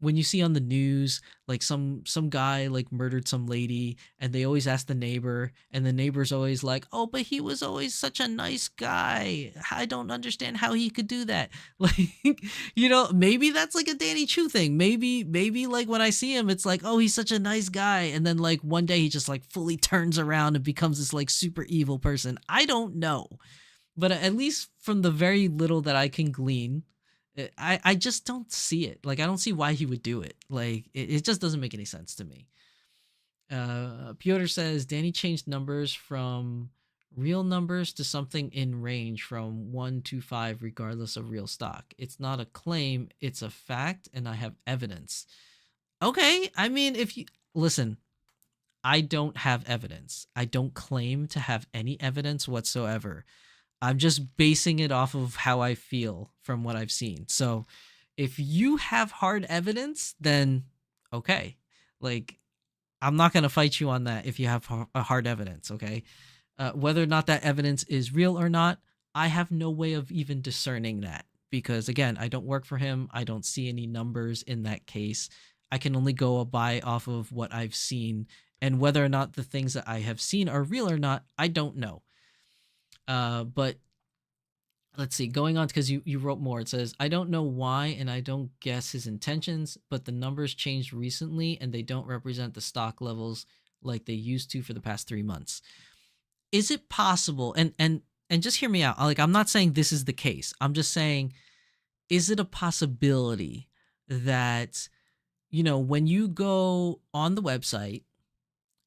when you see on the news like some guy like murdered some lady, and they always ask the neighbor, and the neighbor's always like, oh, but he was always such a nice guy, I don't understand how he could do that. Like maybe that's like a Danny Chu thing. Maybe like when I see him it's like, oh, he's such a nice guy, and then like one day he just like fully turns around and becomes this like super evil person. I don't know, but at least from the very little that I can glean, I just don't see it. Like I don't see why he would do it. Like it just doesn't make any sense to me. Piotr says Danny changed numbers from real numbers to something in range from 1 to 5 regardless of real stock. It's not a claim, it's a fact, and I have evidence. Okay, I mean, if you listen, I don't have evidence. I don't claim to have any evidence whatsoever. I'm just basing it off of how I feel from what I've seen. So if you have hard evidence, then okay. Like, I'm not going to fight you on that if you have a hard evidence, okay? Whether or not that evidence is real or not, I have no way of even discerning that. Because again, I don't work for him. I don't see any numbers in that case. I can only go by off of what I've seen. And whether or not the things that I have seen are real or not, I don't know. But let's see, going on, because you wrote more. It says, I don't know why, and I don't guess his intentions, but the numbers changed recently and they don't represent the stock levels like they used to for the past 3 months. Is it possible? And just hear me out. Like, I'm not saying this is the case. I'm just saying, is it a possibility that, when you go on the website,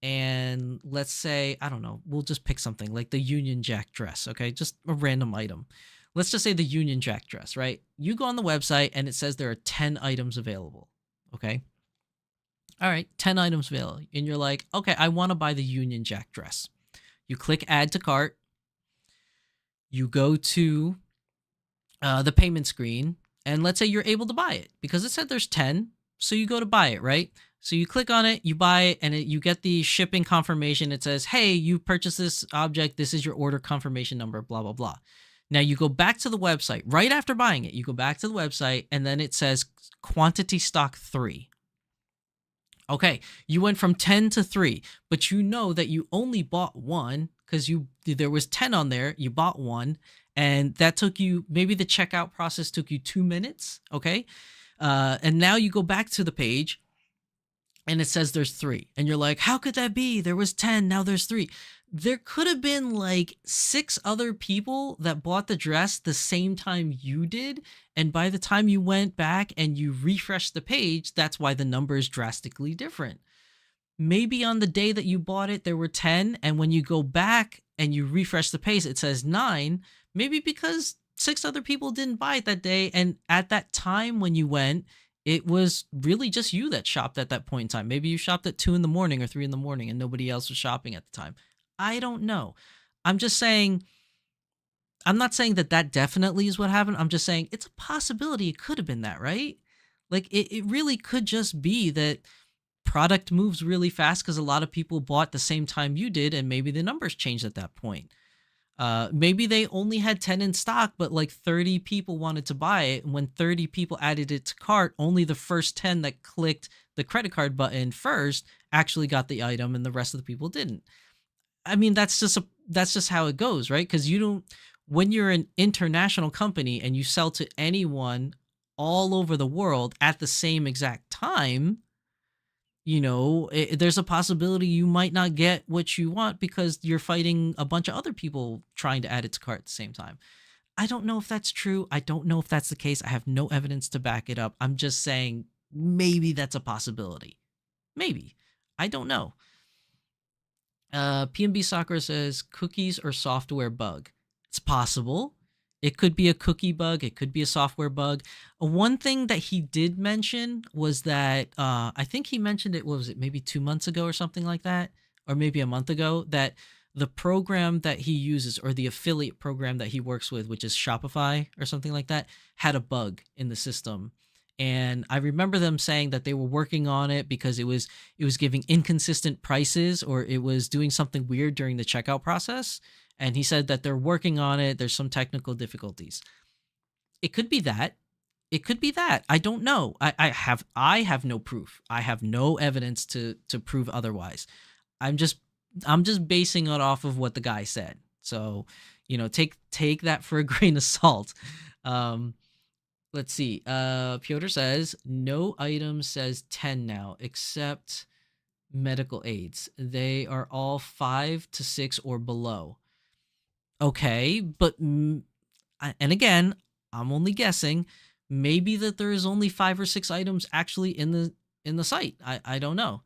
and let's say, I don't know, we'll just pick something like the Union Jack dress, okay? Just a random item. Let's just say the Union Jack dress, right? You go on the website and it says there are 10 items available, okay? All right, 10 items available. And you're like, okay, I want to buy the Union Jack dress. You click add to cart. You go to the payment screen, and let's say you're able to buy it because it said there's 10. So you go to buy it, right? So you click on it, you buy it, and you get the shipping confirmation. It says, hey, you purchased this object. This is your order confirmation number, blah, blah, blah. Now you go back to the website right after buying it. You go back to the website and then it says quantity stock 3. Okay, you went from 10 to 3, but you know that you only bought one because there was 10 on there. You bought one, and that took you, maybe the checkout process took you 2 minutes. Okay, and now you go back to the page and it says there's 3, and you're like, how could that be? There was 10, now there's 3. There could have been like 6 other people that bought the dress the same time you did, and by the time you went back and you refreshed the page, that's why the number is drastically different. Maybe on the day that you bought it there were 10, and when you go back and you refresh the page it says 9, maybe because 6 other people didn't buy it that day, and at that time when you went, it was really just you that shopped at that point in time. Maybe you shopped at 2 in the morning or 3 in the morning and nobody else was shopping at the time. I don't know. I'm just saying, I'm not saying that that definitely is what happened. I'm just saying it's a possibility it could have been that, right? Like it really could just be that product moves really fast because a lot of people bought the same time you did, and maybe the numbers changed at that point. Maybe they only had 10 in stock, but like 30 people wanted to buy it. And when 30 people added it to cart, only the first 10 that clicked the credit card button first actually got the item, and the rest of the people didn't. I mean, that's just how it goes, right? Because you don't, when you're an international company and you sell to anyone all over the world at the same exact time, there's a possibility you might not get what you want because you're fighting a bunch of other people trying to add it to cart at the same time. I don't know if that's true. I don't know if that's the case. I have no evidence to back it up. I'm just saying maybe that's a possibility. Maybe. I don't know. PNB Sakura says cookies or software bug. It's possible. It could be a cookie bug. It could be a software bug. One thing that he did mention was that I think he mentioned it, what was it, maybe 2 months ago or something like that, or maybe a month ago, that the program that he uses, or the affiliate program that he works with, which is Shopify or something like that, had a bug in the system. And I remember them saying that they were working on it because it was giving inconsistent prices, or it was doing something weird during the checkout process. And he said that they're working on it. There's some technical difficulties. It could be that. It could be that. I don't know. I have no proof. I have no evidence to prove otherwise. I'm just basing it off of what the guy said. So, take that for a grain of salt. Let's see. Piotr says, no item says 10 now, except medical aids. They are all 5 to 6 or below. Okay, but, and again, I'm only guessing, maybe that there is only 5 or 6 items actually in the site. I don't know.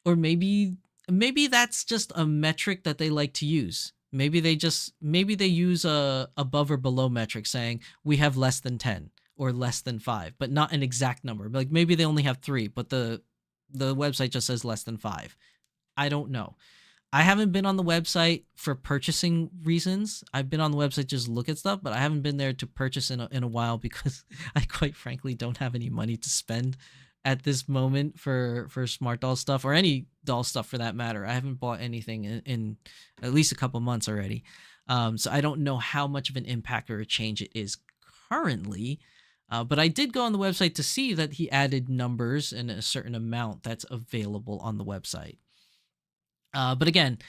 Or maybe that's just a metric that they like to use. Maybe they use a above or below metric saying we have less than 10. Or less than 5, but not an exact number. Like maybe they only have 3, but the website just says less than 5. I don't know. I haven't been on the website for purchasing reasons. I've been on the website just look at stuff, but I haven't been there to purchase in a while because I quite frankly don't have any money to spend at this moment for smart doll stuff, or any doll stuff for that matter. I haven't bought anything in at least a couple months already. So I don't know how much of an impact or a change it is currently. But I did go on the website to see that he added numbers and a certain amount that's available on the website. But again,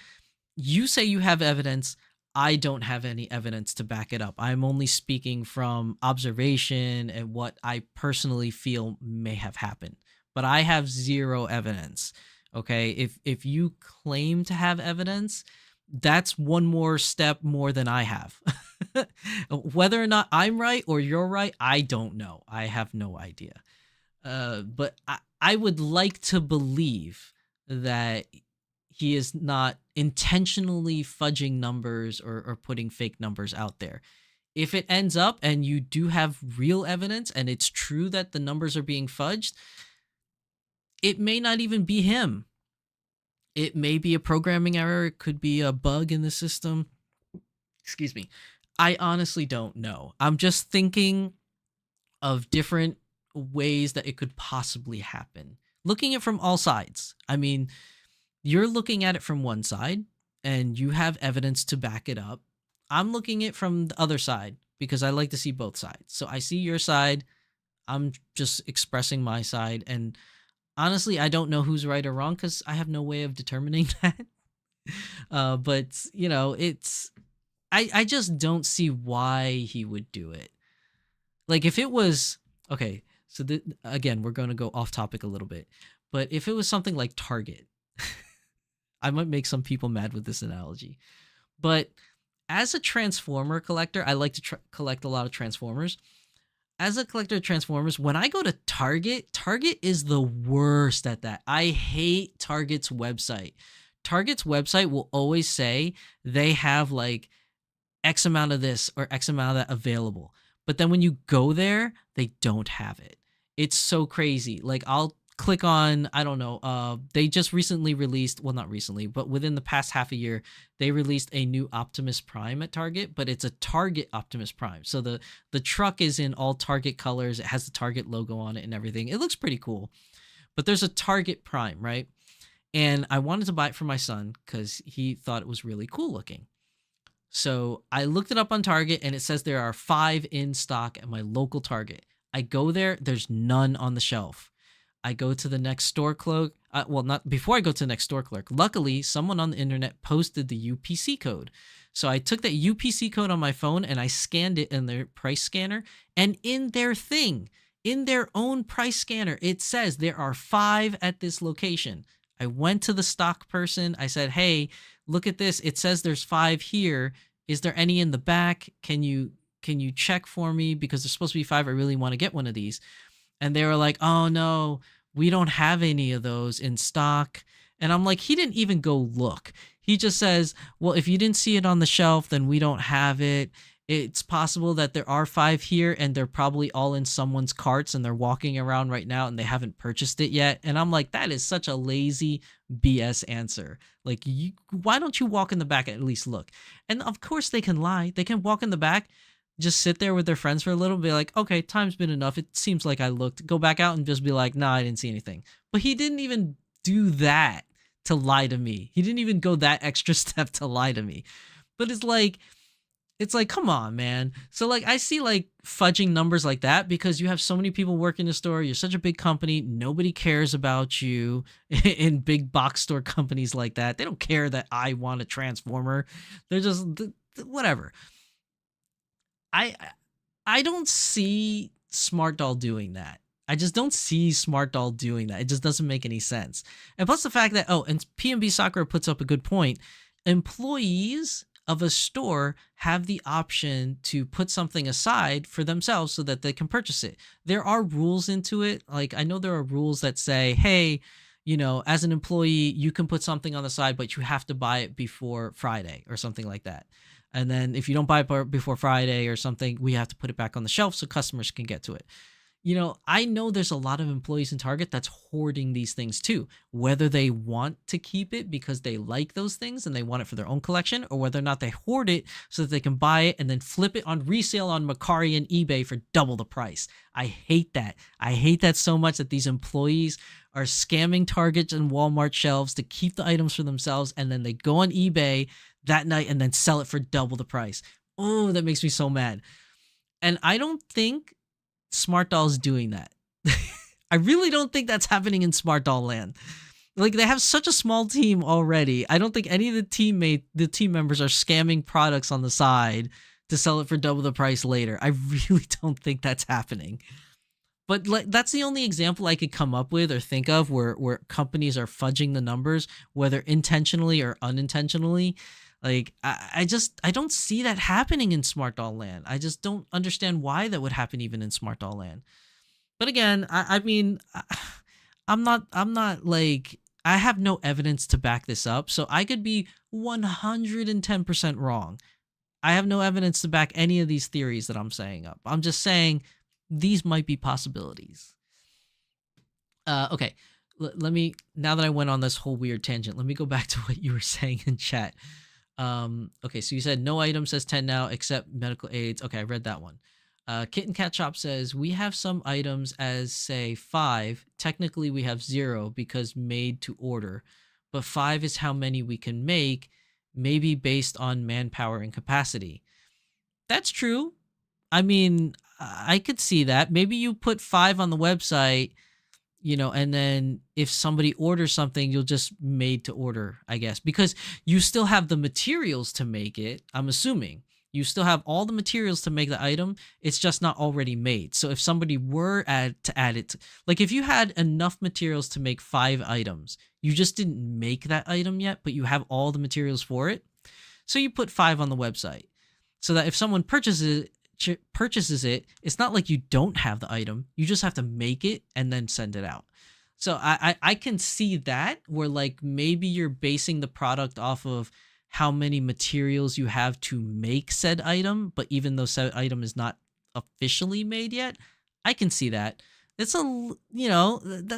you say you have evidence. I don't have any evidence to back it up. I'm only speaking from observation and what I personally feel may have happened. But I have zero evidence. Okay, if you claim to have evidence, that's one more step more than I have. Whether or not I'm right or you're right, I don't know. I have no idea. But I would like to believe that he is not intentionally fudging numbers or putting fake numbers out there. If it ends up and you do have real evidence and it's true that the numbers are being fudged, it may not even be him. It may be a programming error. It could be a bug in the system. Excuse me. I honestly don't know. I'm just thinking of different ways that it could possibly happen. looking at it from all sides. I mean, you're looking at it from one side and you have evidence to back it up. I'm looking at it from the other side because I like to see both sides. So I see your side. I'm just expressing my side. And honestly, I don't know who's right or wrong because I have no way of determining that. But, you know, I just don't see why he would do it. Like if it was, okay, so again, we're going to go off topic a little bit. But if it was something like Target, I might make some people mad with this analogy. But as a Transformer collector, I like to collect a lot of Transformers. As a collector of Transformers, when I go to Target, Target is the worst at that. I hate Target's website. Target's website will always say they have like X amount of this or X amount of that available. But then when you go there, they don't have it. It's so crazy. Like I'll click on, I don't know, they just recently released, well, not recently, but within the past half a year, they released a new Optimus Prime at Target, but it's a Target Optimus Prime. So the truck is in all Target colors. It has the Target logo on it and everything. It looks pretty cool. But there's a Target Prime, right? And I wanted to buy it for my son because he thought it was really cool looking. So I looked it up on Target and it says there are 5 in stock at my local Target. I go there, there's none on the shelf. I go to the next store clerk. Not before I go to the next store clerk. Luckily, someone on the internet posted the UPC code. So I took that UPC code on my phone and I scanned it in their price scanner. And in their thing, in their own price scanner, it says there are 5 at this location. I went to the stock person. I said, hey, look at this. It says there's 5 here. Is there any in the back? Can you check for me? Because there's supposed to be 5. I really want to get one of these. And they were like, oh no, we don't have any of those in stock. And I'm like, he didn't even go look. He just says, well, if you didn't see it on the shelf, then we don't have it. It's possible that there are 5 here and they're probably all in someone's carts and they're walking around right now and they haven't purchased it yet. And I'm like, that is such a lazy BS answer. Like, why don't you walk in the back and at least look? And of course they can lie. They can walk in the back, just sit there with their friends for a little, be like, okay, time's been enough. It seems like I looked. Go back out and just be like, nah, I didn't see anything. But he didn't even do that to lie to me. He didn't even go that extra step to lie to me. But it's like, come on, man. So like I see like fudging numbers like that because you have so many people working the store. You're such a big company. Nobody cares about you in big box store companies like that. They don't care that I want a Transformer. They're just whatever. I don't see Smart Doll doing that. I just don't see Smart Doll doing that. It just doesn't make any sense. And plus the fact that, and PNB Sakura puts up a good point. Employees of a store have the option to put something aside for themselves so that they can purchase it. There are rules into it. Like I know there are rules that say, hey, you know, as an employee, you can put something on the side, but you have to buy it before Friday or something like that. And then if you don't buy it before Friday or something, we have to put it back on the shelf so customers can get to it. You know, I know there's a lot of employees in Target that's hoarding these things too, whether they want to keep it because they like those things and they want it for their own collection, or whether or not they hoard it so that they can buy it and then flip it on resale on Mercari and eBay for double the price. I hate that. I hate that so much that these employees are scamming Target and Walmart shelves to keep the items for themselves, and then they go on eBay that night and then sell it for double the price. Oh, that makes me so mad. And I don't think Smart Doll's doing that. I really don't think that's happening in Smart Doll Land. Like they have such a small team already. I don't think any of the team members are scamming products on the side to sell it for double the price later. I really don't think that's happening. But like that's the only example I could come up with or think of where companies are fudging the numbers, whether intentionally or unintentionally. Like, I don't see that happening in Smart Doll Land. I just don't understand why that would happen even in Smart Doll Land. But again, I mean, I'm not like, I have no evidence to back this up. So I could be 110% wrong. I have no evidence to back any of these theories that I'm saying up. I'm just saying these might be possibilities. Okay, let me, now that I went on this whole weird tangent, let me go back to what you were saying in chat. Okay, so you said no item says 10 now except medical aids. Okay, I read that one. Kitten Cat Shop says, we have some items as, say, 5. Technically, we have 0 because made to order. But 5 is how many we can make, maybe based on manpower and capacity. That's true. I mean, I could see that. Maybe you put 5 on the website, and then if somebody orders something, you'll just made to order, I guess, because you still have the materials to make it. I'm assuming you still have all the materials to make the item. It's just not already made. So if somebody were to add it, like if you had enough materials to make 5 items, you just didn't make that item yet, but you have all the materials for it. So you put 5 on the website so that if someone purchases it, it's not like you don't have the item. You just have to make it and then send it out. So I can see that, where like maybe you're basing the product off of how many materials you have to make said item, but even though said item is not officially made yet, I can see that. It's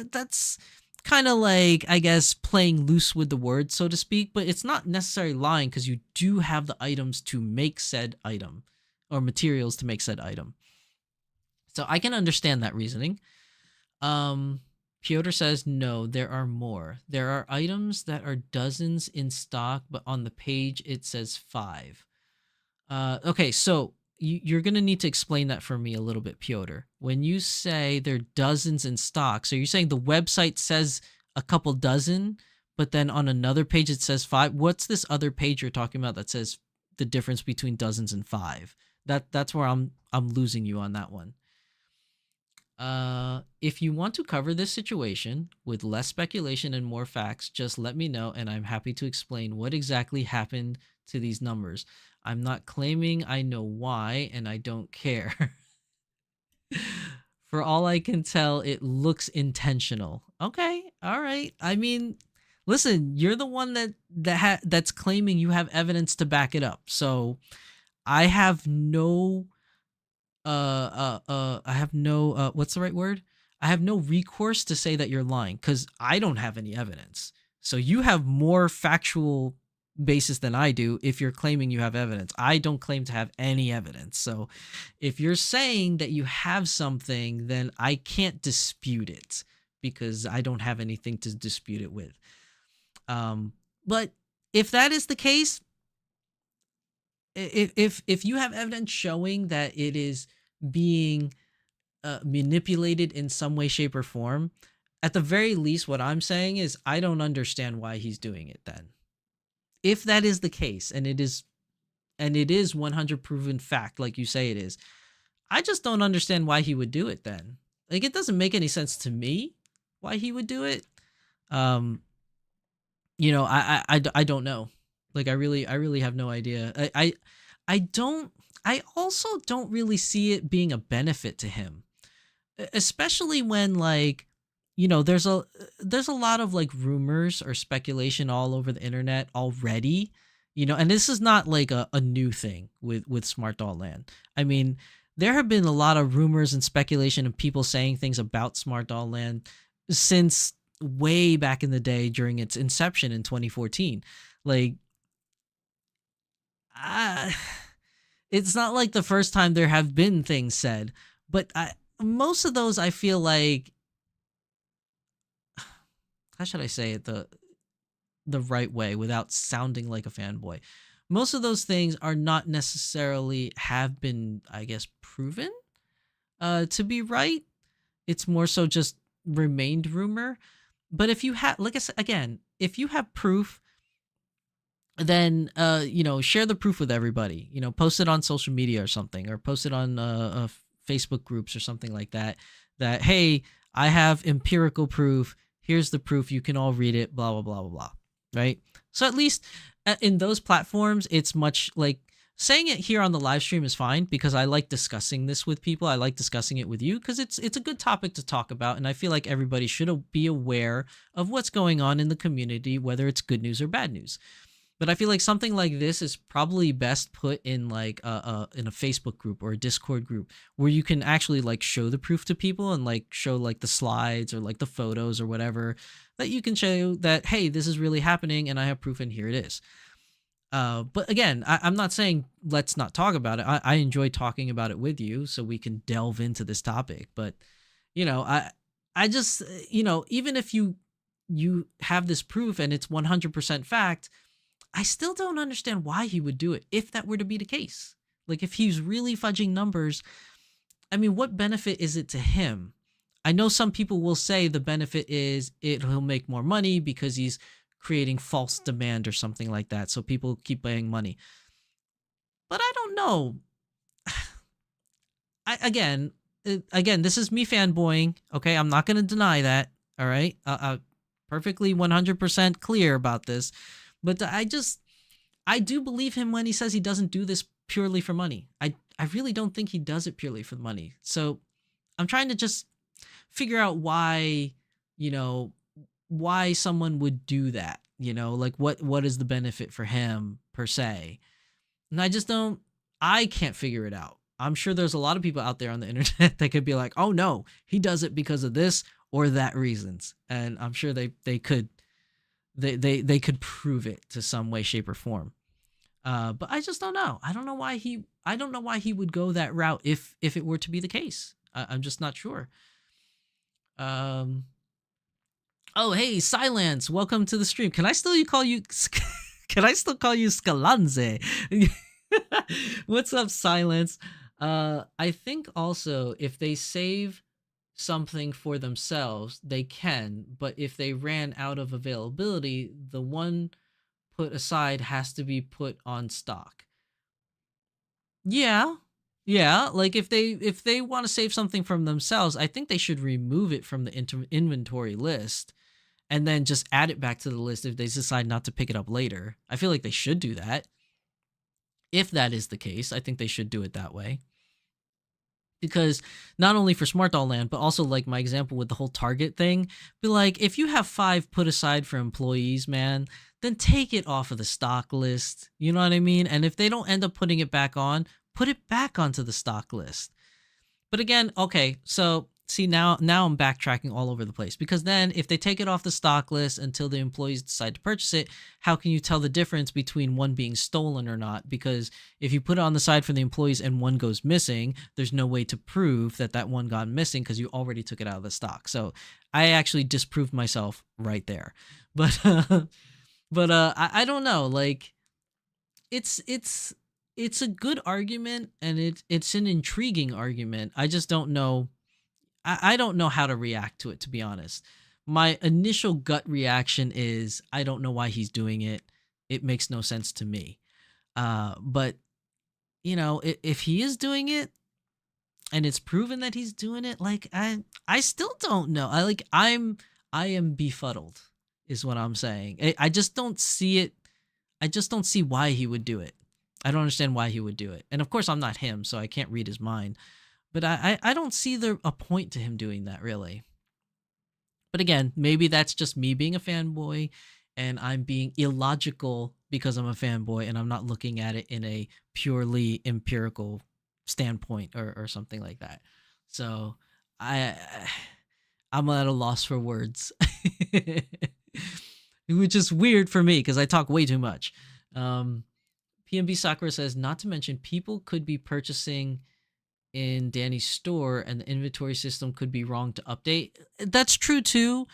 that's kind of like, I guess, playing loose with the word, so to speak, but it's not necessarily lying because you do have the items to make said item, or materials to make said item. So I can understand that reasoning. Piotr says, no, there are more. There are items that are dozens in stock, but on the page it says 5. Okay, so you're going to need to explain that for me a little bit, Piotr. When you say there are dozens in stock, so you're saying the website says a couple dozen, but then on another page it says 5. What's this other page you're talking about that says the difference between dozens and 5? That's where I'm losing you on that one. If you want to cover this situation with less speculation and more facts, just let me know and I'm happy to explain what exactly happened to these numbers. I'm not claiming I know why, and I don't care. For all I can tell, it looks intentional. Okay, all right. I mean, listen, you're the one that's claiming you have evidence to back it up. So I have no what's the right word? I have no recourse to say that you're lying because I don't have any evidence. So you have more factual basis than I do if you're claiming you have evidence. I don't claim to have any evidence. So if you're saying that you have something, then I can't dispute it because I don't have anything to dispute it with. But if that is the case, if you have evidence showing that it is being manipulated in some way, shape, or form, at the very least, what I'm saying is I don't understand why he's doing it then. If that is the case, and it is 100 proven fact, like you say it is, I just don't understand why he would do it then. Like, it doesn't make any sense to me why he would do it. I don't know. Like, I really have no idea. I also don't really see it being a benefit to him, especially when, like, there's a lot of like rumors or speculation all over the internet already, and this is not like a new thing with Smart Doll Land. I mean, there have been a lot of rumors and speculation and people saying things about Smart Doll Land since way back in the day during its inception in 2014. Like, it's not like the first time there have been things said, but most of those I feel like, how should I say it the right way without sounding like a fanboy? Most of those things are not necessarily have been, I guess, proven to be right. It's more so just remained rumor. But if you have, like I said, again, if you have proof, then share the proof with everybody. Post it on social media or something, or post it on Facebook groups or something like that. That, hey, I have empirical proof. Here's the proof. You can all read it. Blah blah blah blah blah. Right. So at least in those platforms, it's much like saying it here on the live stream is fine because I like discussing this with people. I like discussing it with you because it's a good topic to talk about, and I feel like everybody should be aware of what's going on in the community, whether it's good news or bad news. But I feel like something like this is probably best put in like in a Facebook group or a Discord group where you can actually like show the proof to people and like show like the slides or like the photos or whatever that you can show that, hey, this is really happening and I have proof and here it is. But again, I'm not saying let's not talk about it. I enjoy talking about it with you so we can delve into this topic. But you know, I just even if you have this proof and it's 100% fact, I still don't understand why he would do it if that were to be the case. Like if he's really fudging numbers, I mean, what benefit is it to him? I know some people will say the benefit is he'll make more money because he's creating false demand or something like that. So people keep paying money. But I don't know. Again, this is me fanboying. Okay, I'm not gonna deny that. All right, perfectly 100% clear about this. But I do believe him when he says he doesn't do this purely for money. I really don't think he does it purely for the money. So I'm trying to just figure out why, why someone would do that. Like what is the benefit for him per se? And I can't figure it out. I'm sure there's a lot of people out there on the internet that could be like, oh no, he does it because of this or that reasons. And I'm sure they could prove it to some way, shape, or form. But I just don't know. I don't know why he would go that route if it were to be the case. I'm just not sure. Oh hey, Silence, welcome to the stream. Can I still call you Scalanze? What's up, Silence? I think also if they save something for themselves, they can, but if they ran out of availability, the one put aside has to be put on stock. Yeah. Like if they want to save something from themselves, I think they should remove it from the inventory list and then just add it back to the list if they decide not to pick it up later. I feel like they should do that. If that is the case, I think they should do it that way. Because not only for Smart Doll Land, but also like my example with the whole Target thing, be like, if you have 5 put aside for employees, man, then take it off of the stock list. You know what I mean? And if they don't end up putting it back on, put it back onto the stock list. But again, okay, so see now I'm backtracking all over the place, because then if they take it off the stock list until the employees decide to purchase it, how can you tell the difference between one being stolen or not? Because if you put it on the side for the employees and one goes missing, there's no way to prove that one got missing because you already took it out of the stock. So I actually disproved myself right there. But I don't know, like it's a good argument and it's an intriguing argument. I just don't know. I don't know how to react to it, to be honest. My initial gut reaction is I don't know why he's doing it. It makes no sense to me. But if he is doing it and it's proven that he's doing it, like I still don't know. I am befuddled is what I'm saying. I just don't see it. I just don't see why he would do it. I don't understand why he would do it. And of course I'm not him, so I can't read his mind. But I don't see a point to him doing that, really. But again, maybe that's just me being a fanboy and I'm being illogical because I'm a fanboy and I'm not looking at it in a purely empirical standpoint or something like that. So I'm at a loss for words. Which is weird for me because I talk way too much. PNB Sakura says, not to mention people could be purchasing in Danny's store and the inventory system could be wrong to update. That's true too.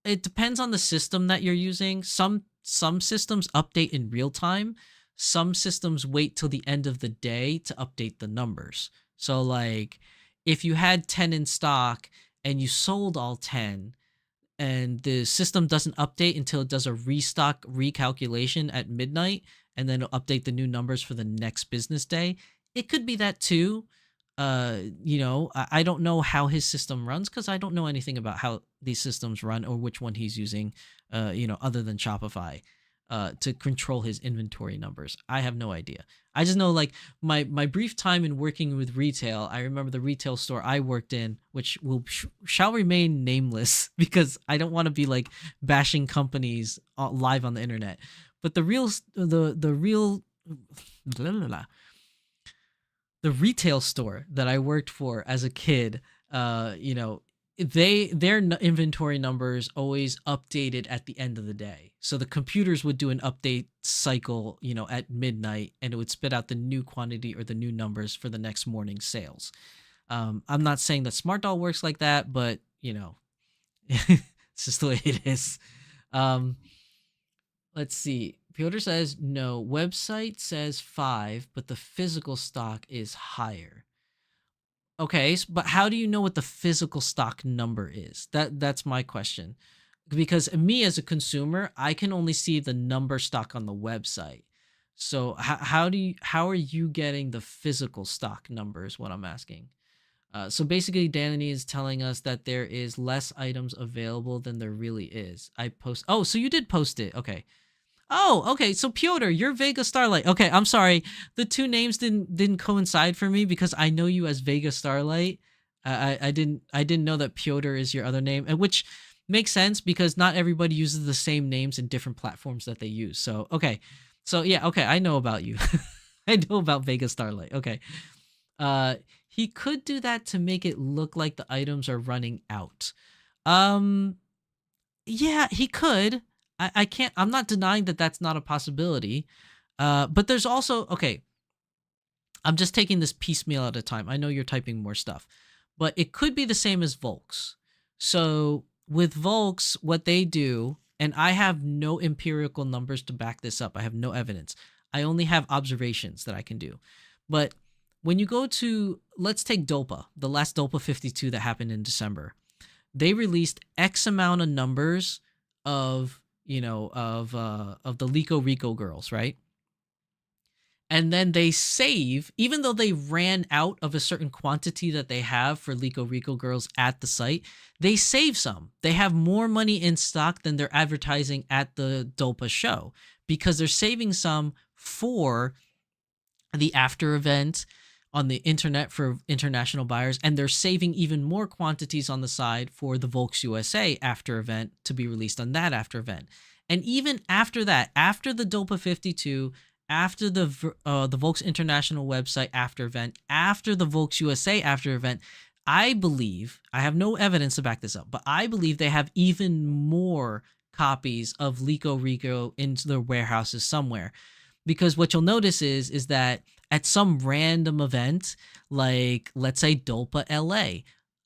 It depends on the system that you're using. Some systems update in real time. Some systems wait till the end of the day to update the numbers. So like if you had 10 in stock and you sold all 10 and the system doesn't update until it does a restock recalculation at midnight and then it'll update the new numbers for the next business day, it could be that too. I don't know how his system runs because I don't know anything about how these systems run or which one he's using, other than Shopify, to control his inventory numbers. I have no idea. I just know like my brief time in working with retail, I remember the retail store I worked in, which shall remain nameless because I don't want to be like bashing companies live on the internet. But the retail store that I worked for as a kid, their inventory numbers always updated at the end of the day. So the computers would do an update cycle, at midnight, and it would spit out the new quantity or the new numbers for the next morning's sales. I'm not saying that Smart Doll works like that, but it's just the way it is. Let's see. Piotr says no. Website says 5, but the physical stock is higher. Okay, but how do you know what the physical stock number is? That's my question. Because me as a consumer, I can only see the number stock on the website. So how are you getting the physical stock number is what I'm asking. So basically, Danny is telling us that there is less items available than there really is. Oh, so you did post it. Okay. Oh, okay. So Piotr, you're Vega Starlight. Okay, I'm sorry. The two names didn't coincide for me because I know you as Vega Starlight. I didn't know that Piotr is your other name, and which makes sense because not everybody uses the same names in different platforms that they use. So okay. So yeah, okay, I know about you. I know about Vega Starlight. Okay. He could do that to make it look like the items are running out. Yeah, he could. I can't, I'm not denying that that's not a possibility. But there's also, okay, I'm just taking this piecemeal at a time. I know you're typing more stuff, but it could be the same as Volks. So with Volks, what they do, and I have no empirical numbers to back this up. I have no evidence. I only have observations that I can do. But when you go to, let's take Dolpa, the last Dolpa 52 that happened in December, they released X amount of numbers of the Lico Rico girls, right? And then they save, even though they ran out of a certain quantity that they have for Lico Rico girls at the site, they save some. They have more money in stock than they're advertising at the Dolpa show because they're saving some for the after event on the internet for international buyers, and they're saving even more quantities on the side for the Volks USA after event to be released on that after event. And even after that, after the Dolpa 52, after the Volks International website after event, after the Volks USA after event, I believe, I have no evidence to back this up, but I believe they have even more copies of Lico Rico into their warehouses somewhere. Because what you'll notice is that at some random event, like let's say Dolpa LA,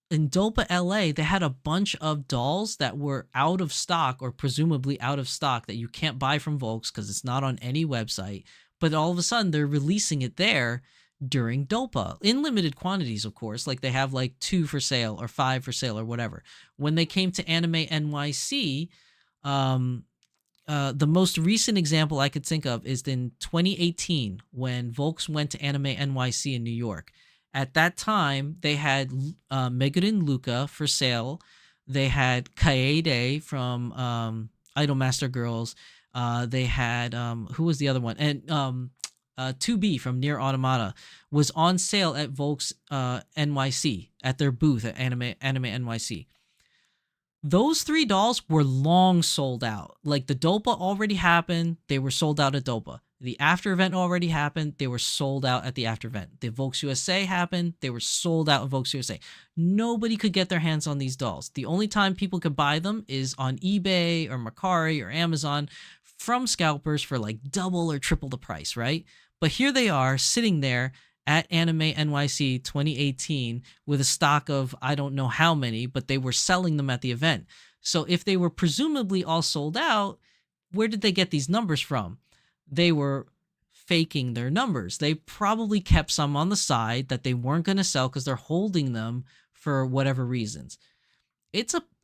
in Dolpa LA, they had a bunch of dolls that were out of stock or presumably out of stock that you can't buy from Volks because it's not on any website. But all of a sudden, they're releasing it there during Dolpa in limited quantities, of course. Like they have like 2 for sale or 5 for sale or whatever. When they came to Anime NYC, the most recent example I could think of is in 2018 when Volks went to Anime NYC in New York. At that time, they had Megurin Luca for sale. They had Kaede from Idolmaster Girls. They had, who was the other one? And 2B from Near Automata was on sale at Volks NYC at their booth at Anime NYC. Those 3 dolls were long sold out. Like the Dolpa already happened, they were sold out at Dolpa. The after event already happened, they were sold out at the after event. The Volks USA happened, they were sold out at Volks USA. Nobody could get their hands on these dolls. The only time people could buy them is on eBay or Mercari or Amazon from scalpers for like double or triple the price, right? But here they are sitting there at Anime NYC 2018 with a stock of I don't know how many, but they were selling them at the event. So if they were presumably all sold out, where did they get these numbers from? They were faking their numbers. They probably kept some on the side that they weren't going to sell because they're holding them for whatever reasons.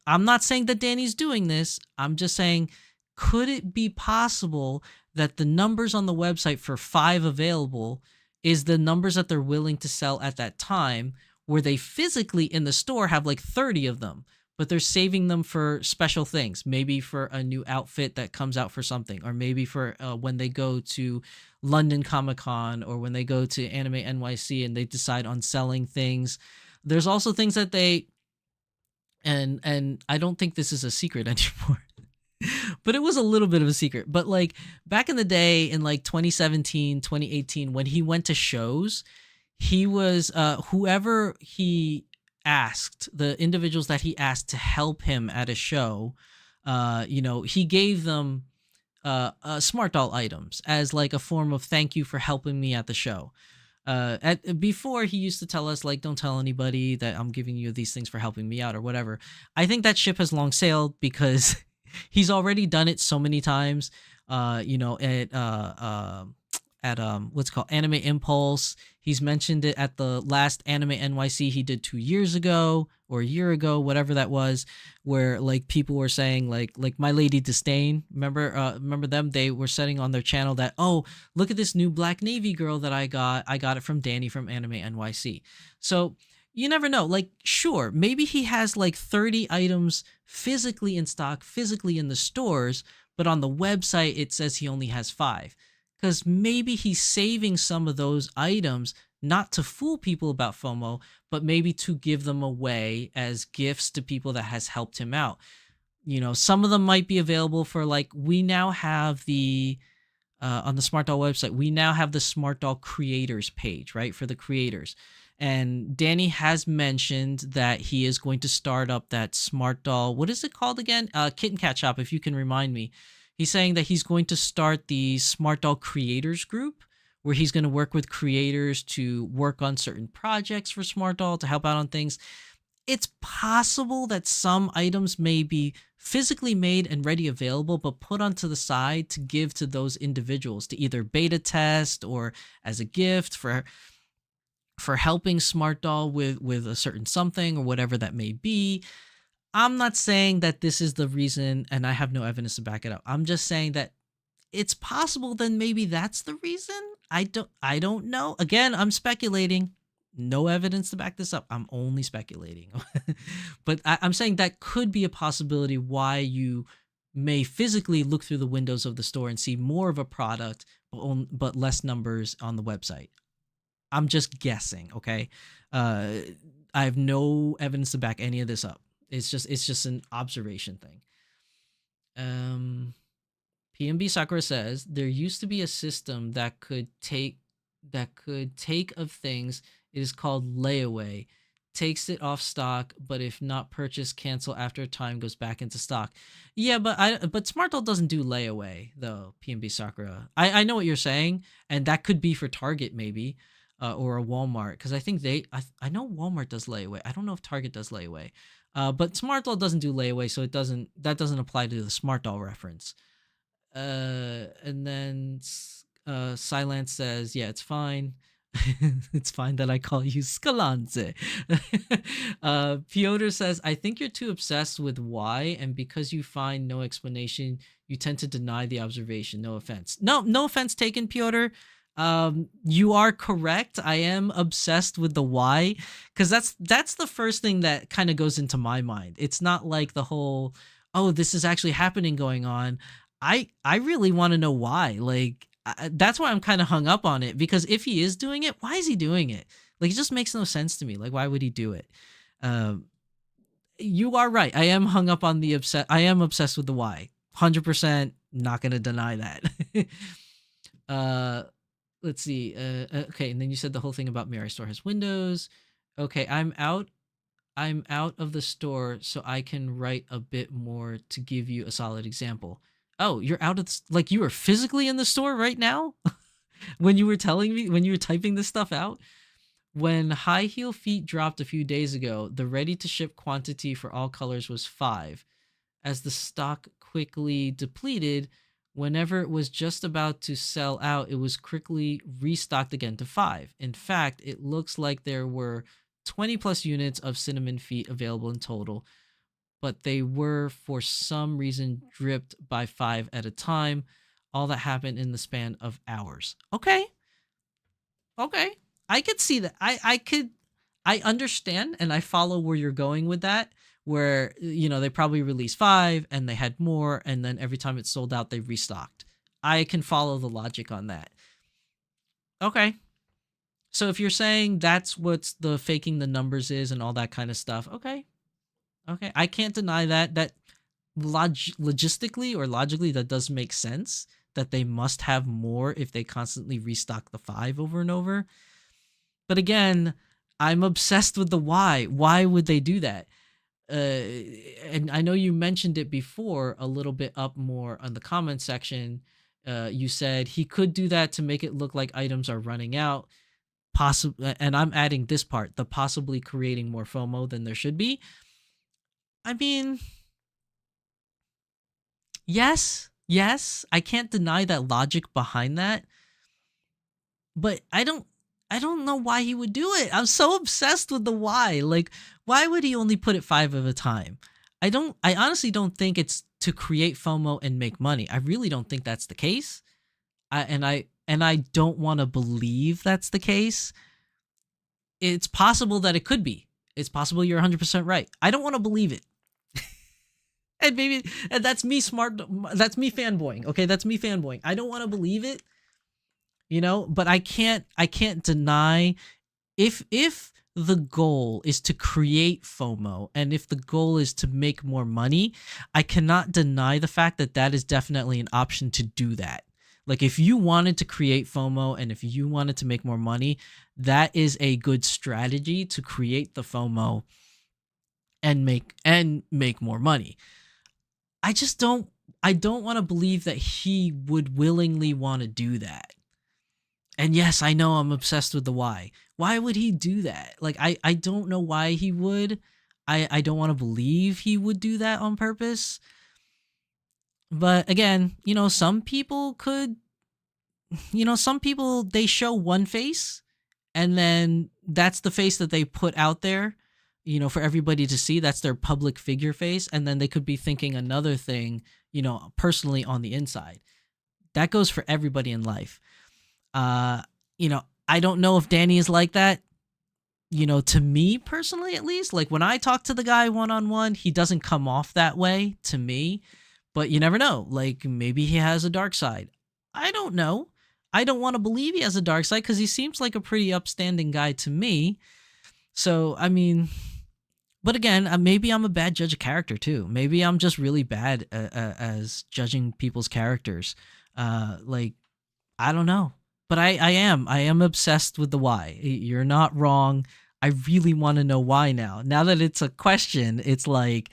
I'm not saying that Danny's doing this. I'm just saying, could it be possible that the numbers on the website for 5 available is the numbers that they're willing to sell at that time, where they physically in the store have like 30 of them, but they're saving them for special things, maybe for a new outfit that comes out for something, or maybe for when they go to London Comic-Con or when they go to Anime NYC and they decide on selling things. There's also things that they, and I don't think this is a secret anymore, but it was a little bit of a secret. But like back in the day in like 2017, 2018, when he went to shows, he was, whoever he asked, the individuals that he asked to help him at a show, he gave them smart doll items as like a form of thank you for helping me at the show. Before, he used to tell us like, don't tell anybody that I'm giving you these things for helping me out or whatever. I think that ship has long sailed because he's already done it so many times. At what's it called, Anime Impulse. He's mentioned it at the last Anime NYC he did 2 years ago or a year ago, whatever that was, where like people were saying like My Lady Disdain. Remember them? They were setting on their channel that, oh, look at this new Black Navy girl that I got. I got it from Danny from Anime NYC. So you never know. Like, sure, maybe he has like 30 items physically in stock, physically in the stores, but on the website it says he only has 5. Because maybe he's saving some of those items not to fool people about FOMO, but maybe to give them away as gifts to people that has helped him out. Some of them might be available for like, we now have the, on the Smart Doll website, we now have the Smart Doll creators page, right? For the creators. And Danny has mentioned that he is going to start up that Smart Doll, what is it called again? Kitten Cat Shop, if you can remind me. He's saying that he's going to start the Smart Doll Creators group, where he's going to work with creators to work on certain projects for Smart Doll to help out on things. It's possible that some items may be physically made and ready available, but put onto the side to give to those individuals to either beta test or as a gift for helping Smart Doll with a certain something or whatever that may be. I'm not saying that this is the reason, and I have no evidence to back it up. I'm just saying that it's possible then maybe that's the reason. I don't know. Again, I'm speculating. No evidence to back this up. I'm only speculating. But I'm saying that could be a possibility why you may physically look through the windows of the store and see more of a product, but less numbers on the website. I'm just guessing, okay? I have no evidence to back any of this up. It's just an observation thing. PMB Sakura says there used to be a system that could take of things. It is called layaway. Takes it off stock, but if not purchased, cancel after a time, goes back into stock. Yeah, but Smart Doll doesn't do layaway though. PMB Sakura. I know what you're saying, and that could be for Target maybe. Or a Walmart, because I think I know Walmart does layaway. I don't know if Target does layaway. But Smart Doll doesn't do layaway, so that doesn't apply to the Smart Doll reference. And then Silence says, yeah, it's fine. It's fine that I call you Scalante. Piotr says, I think you're too obsessed with why, and because you find no explanation, you tend to deny the observation. No offense. No offense taken, Piotr. You are correct. I am obsessed with the why, because that's the first thing that kind of goes into my mind. It's not like the whole, oh, this is actually happening going on. I really want to know why. Like, that's why I'm kind of hung up on it, because if he is doing it, why is he doing it? Like, it just makes no sense to me. Like, why would he do it? You are right. I am hung up on I am obsessed with the why. 100%. Not gonna deny that. Let's see. Okay, and then you said the whole thing about Mirai store has windows. Okay, I'm out of the store, so I can write a bit more to give you a solid example. Oh, you're out of like you were physically in the store right now? When you were typing this stuff out? When High Heel Feet dropped a few days ago, the ready to ship quantity for all colors was 5. As the stock quickly depleted, whenever it was just about to sell out, it was quickly restocked again to 5. In fact, it looks like there were 20 plus units of cinnamon feet available in total, but they were for some reason dripped by 5 at a time. All that happened in the span of hours. Okay. I could see that. I understand and I follow where you're going with that. Where, they probably released 5 and they had more, and then every time it sold out, they restocked. I can follow the logic on that. Okay. So if you're saying that's what's the faking the numbers is and all that kind of stuff, okay. I can't deny that. That logistically or logically, that does make sense, that they must have more if they constantly restock the 5 over and over. But again, I'm obsessed with the why. Why would they do that? And I know you mentioned it before a little bit up more on the comment section. You said he could do that to make it look like items are running out. Possibly, and I'm adding this part, the possibly creating more FOMO than there should be. I mean, yes, I can't deny that logic behind that, but I don't know why he would do it. I'm so obsessed with the why. Like, why would he only put it 5 at a time? I honestly don't think it's to create FOMO and make money. I really don't think that's the case. I don't want to believe that's the case. It's possible that it could be. It's possible you're 100% right. I don't want to believe it. And that's me that's me fanboying. Okay, that's me fanboying. I don't want to believe it, but I can't deny if the goal is to create FOMO and if the goal is to make more money, I cannot deny the fact that that is definitely an option to do that. Like, if you wanted to create FOMO and if you wanted to make more money, that is a good strategy to create the FOMO and make more money. I don't want to believe that he would willingly want to do that. And yes, I know I'm obsessed with the why. Why would he do that? Like, I don't know why he would. I don't want to believe he would do that on purpose. But again, some people they show one face and then that's the face that they put out there, for everybody to see. That's their public figure face. And then they could be thinking another thing, personally on the inside. That goes for everybody in life. I don't know if Danny is like that. To me personally, at least, like when I talk to the guy one-on-one, he doesn't come off that way to me. But you never know. Like, maybe he has a dark side. I don't know. I don't want to believe he has a dark side because he seems like a pretty upstanding guy to me. So, I mean, but again, maybe I'm a bad judge of character too. Maybe I'm just really bad as judging people's characters. Like, I don't know. But I am obsessed with the why. You're not wrong. I really want to know why now. Now that it's a question, it's like,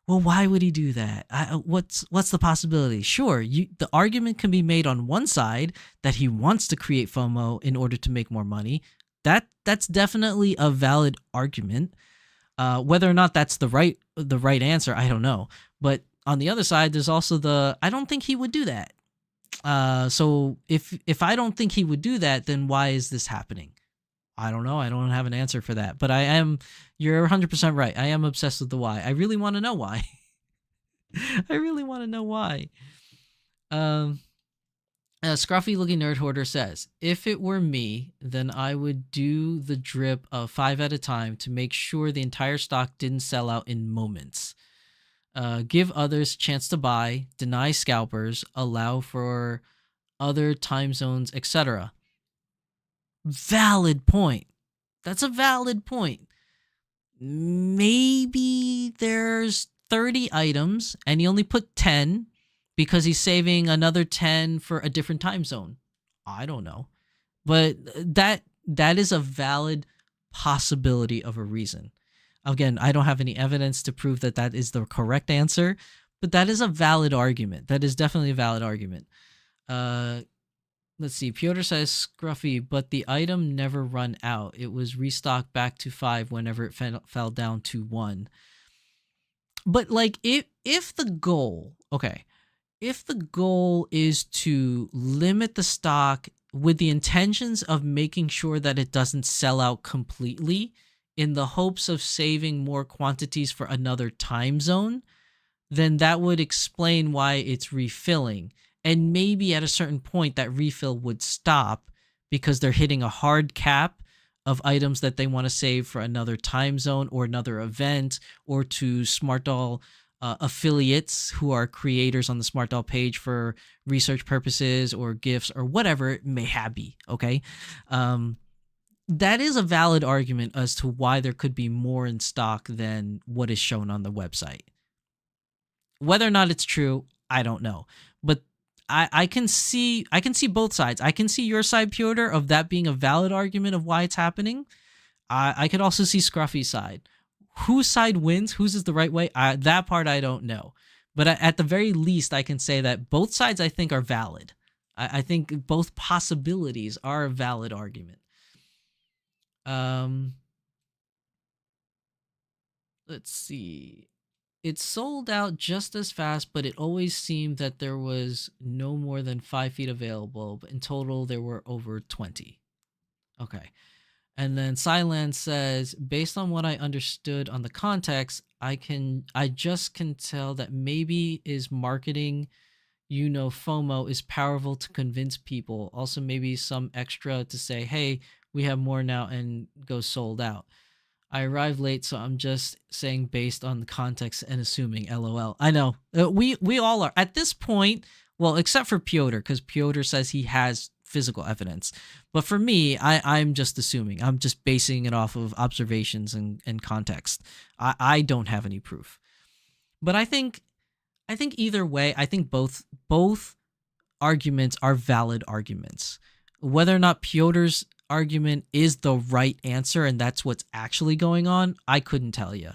well, why would he do that? What's the possibility? Sure, the argument can be made on one side that he wants to create FOMO in order to make more money. That's definitely a valid argument. Whether or not that's the right answer, I don't know. But on the other side, there's also I don't think he would do that. So if I don't think he would do that, then why is this happening? I don't know. I don't have an answer for that. But you're 100% right. I am obsessed with the why. I really want to know why. I really want to know why. Scruffy looking nerd hoarder says, if it were me, then I would do the drip of 5 at a time to make sure the entire stock didn't sell out in moments. Give others a chance to buy, deny scalpers, allow for other time zones, etc. Valid point. That's a valid point. Maybe there's 30 items and he only put 10 because he's saving another 10 for a different time zone. I don't know. But that is a valid possibility of a reason. Again, I don't have any evidence to prove that is the correct answer, but that is a valid argument. That is definitely a valid argument. Let's see. Piotr says, Scruffy, but the item never run out. It was restocked back to 5 whenever it fell down to 1. But like, if the goal is to limit the stock with the intentions of making sure that it doesn't sell out completely in the hopes of saving more quantities for another time zone, then that would explain why it's refilling. And maybe at a certain point that refill would stop because they're hitting a hard cap of items that they want to save for another time zone or another event, or to Smart Doll affiliates who are creators on the Smart Doll page for research purposes or gifts or whatever it may be. Okay. That is a valid argument as to why there could be more in stock than what is shown on the website. Whether or not it's true, I don't know. But I can see both sides. I can see your side, Piotr, of that being a valid argument of why it's happening. I could also see Scruffy's side. Whose side wins? Whose is the right way? That part I don't know. But at the very least, I can say that both sides I think are valid. I think both possibilities are a valid argument. Let's see. It sold out just as fast, but it always seemed that there was no more than 5 feet available. But in total, there were over 20. Okay. And then Silence says, based on what I understood on the context, I just can tell that maybe is marketing, FOMO is powerful to convince people. Also, maybe some extra to say, hey, we have more now and go sold out. I arrived late, so I'm just saying based on the context and assuming. LOL. I know we all are at this point. Well, except for Piotr, because Piotr says he has physical evidence. But for me, I'm just assuming. I'm just basing it off of observations and context. I don't have any proof. But I think either way, I think both arguments are valid arguments. Whether or not Piotr's argument is the right answer and that's what's actually going on, I couldn't tell you.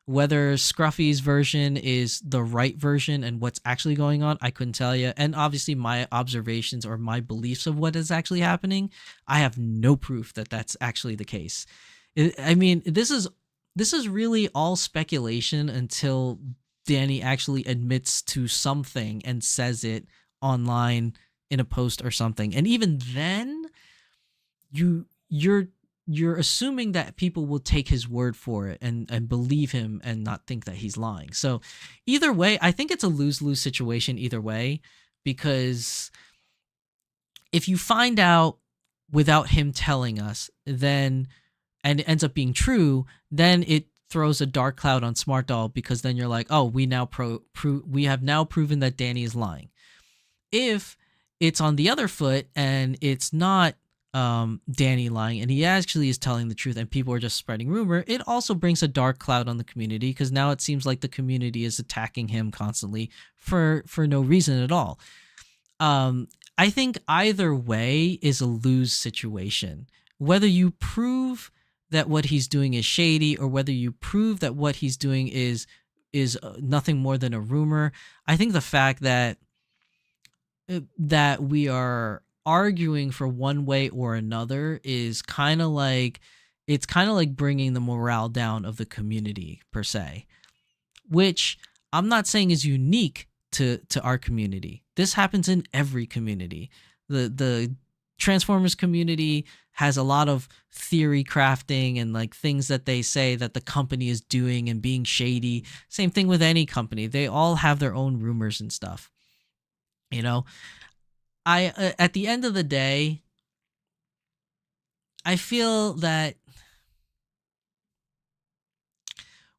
Whether Scruffy's version is the right version and what's actually going on, I couldn't tell you. And obviously my observations or my beliefs of what is actually happening, I have no proof that that's actually the case. I mean, this is really all speculation until Danny actually admits to something and says it online in a post or something. And even then, you're assuming that people will take his word for it and believe him and not think that he's lying. So either way, I think it's a lose-lose situation either way, because if you find out without him telling us, then and it ends up being true, then it throws a dark cloud on Smart Doll, because then you're like, oh, we have now proven that Danny is lying. If it's on the other foot and it's not Danny lying and he actually is telling the truth and people are just spreading rumor, it also brings a dark cloud on the community, because now it seems like the community is attacking him constantly for no reason at all. I think either way is a lose situation. Whether you prove that what he's doing is shady or whether you prove that what he's doing is nothing more than a rumor, I think the fact that we are arguing for one way or another is kind of like bringing the morale down of the community per se, which I'm not saying is unique to our community. This happens in every community. The Transformers community has a lot of theory crafting and like things that they say that the company is doing and being shady. Same thing with any company. They all have their own rumors and stuff. I at the end of the day, I feel that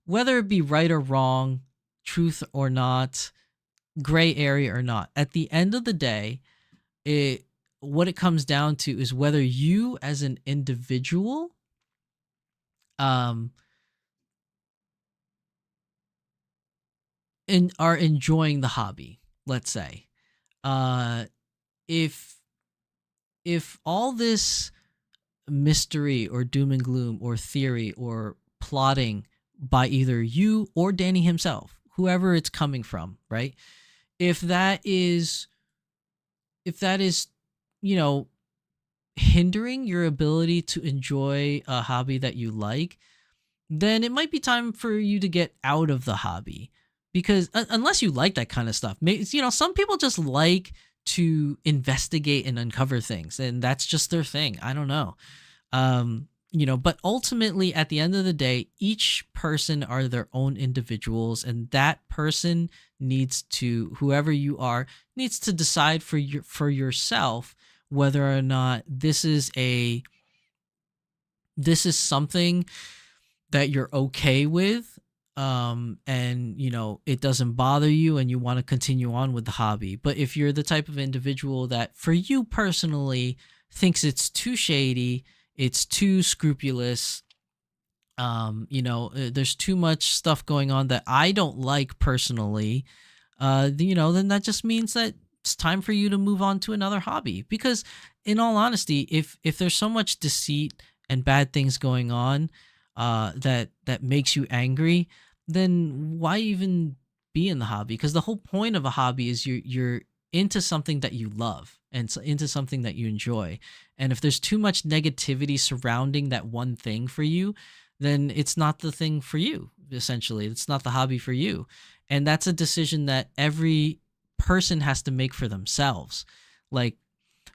whether it be right or wrong, truth or not, gray area or not, at the end of the day, what it comes down to is whether you as an individual are enjoying the hobby, let's say. If all this mystery or doom and gloom or theory or plotting by either you or Danny himself, whoever it's coming from, right? If that is hindering your ability to enjoy a hobby that you like, then it might be time for you to get out of the hobby. Because unless you like that kind of stuff, some people just like to investigate and uncover things, and that's just their thing. I don't know. But ultimately at the end of the day, each person are their own individuals, and that person whoever you are, needs to decide for yourself whether or not this is something that you're okay with, and it doesn't bother you and you want to continue on with the hobby. But if you're the type of individual that for you personally thinks it's too shady, it's too scrupulous, there's too much stuff going on that I don't like personally, then that just means that it's time for you to move on to another hobby. Because in all honesty, if there's so much deceit and bad things going on that makes you angry, then why even be in the hobby? Because the whole point of a hobby is you're into something that you love and into something that you enjoy. And if there's too much negativity surrounding that one thing for you, then it's not the thing for you. Essentially, it's not the hobby for you. And that's a decision that every person has to make for themselves. Like,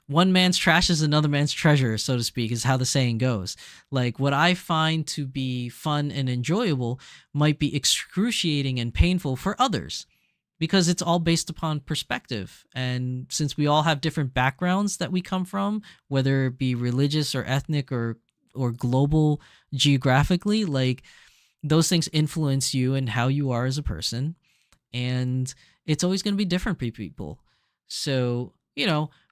one man's trash is another man's treasure, so to speak, is how the saying goes. Like, what I find to be fun and enjoyable might be excruciating and painful for others, because it's all based upon perspective. And since we all have different backgrounds that we come from, whether it be religious or ethnic or global geographically, like, those things influence you and how you are as a person. And it's always going to be different for people. So,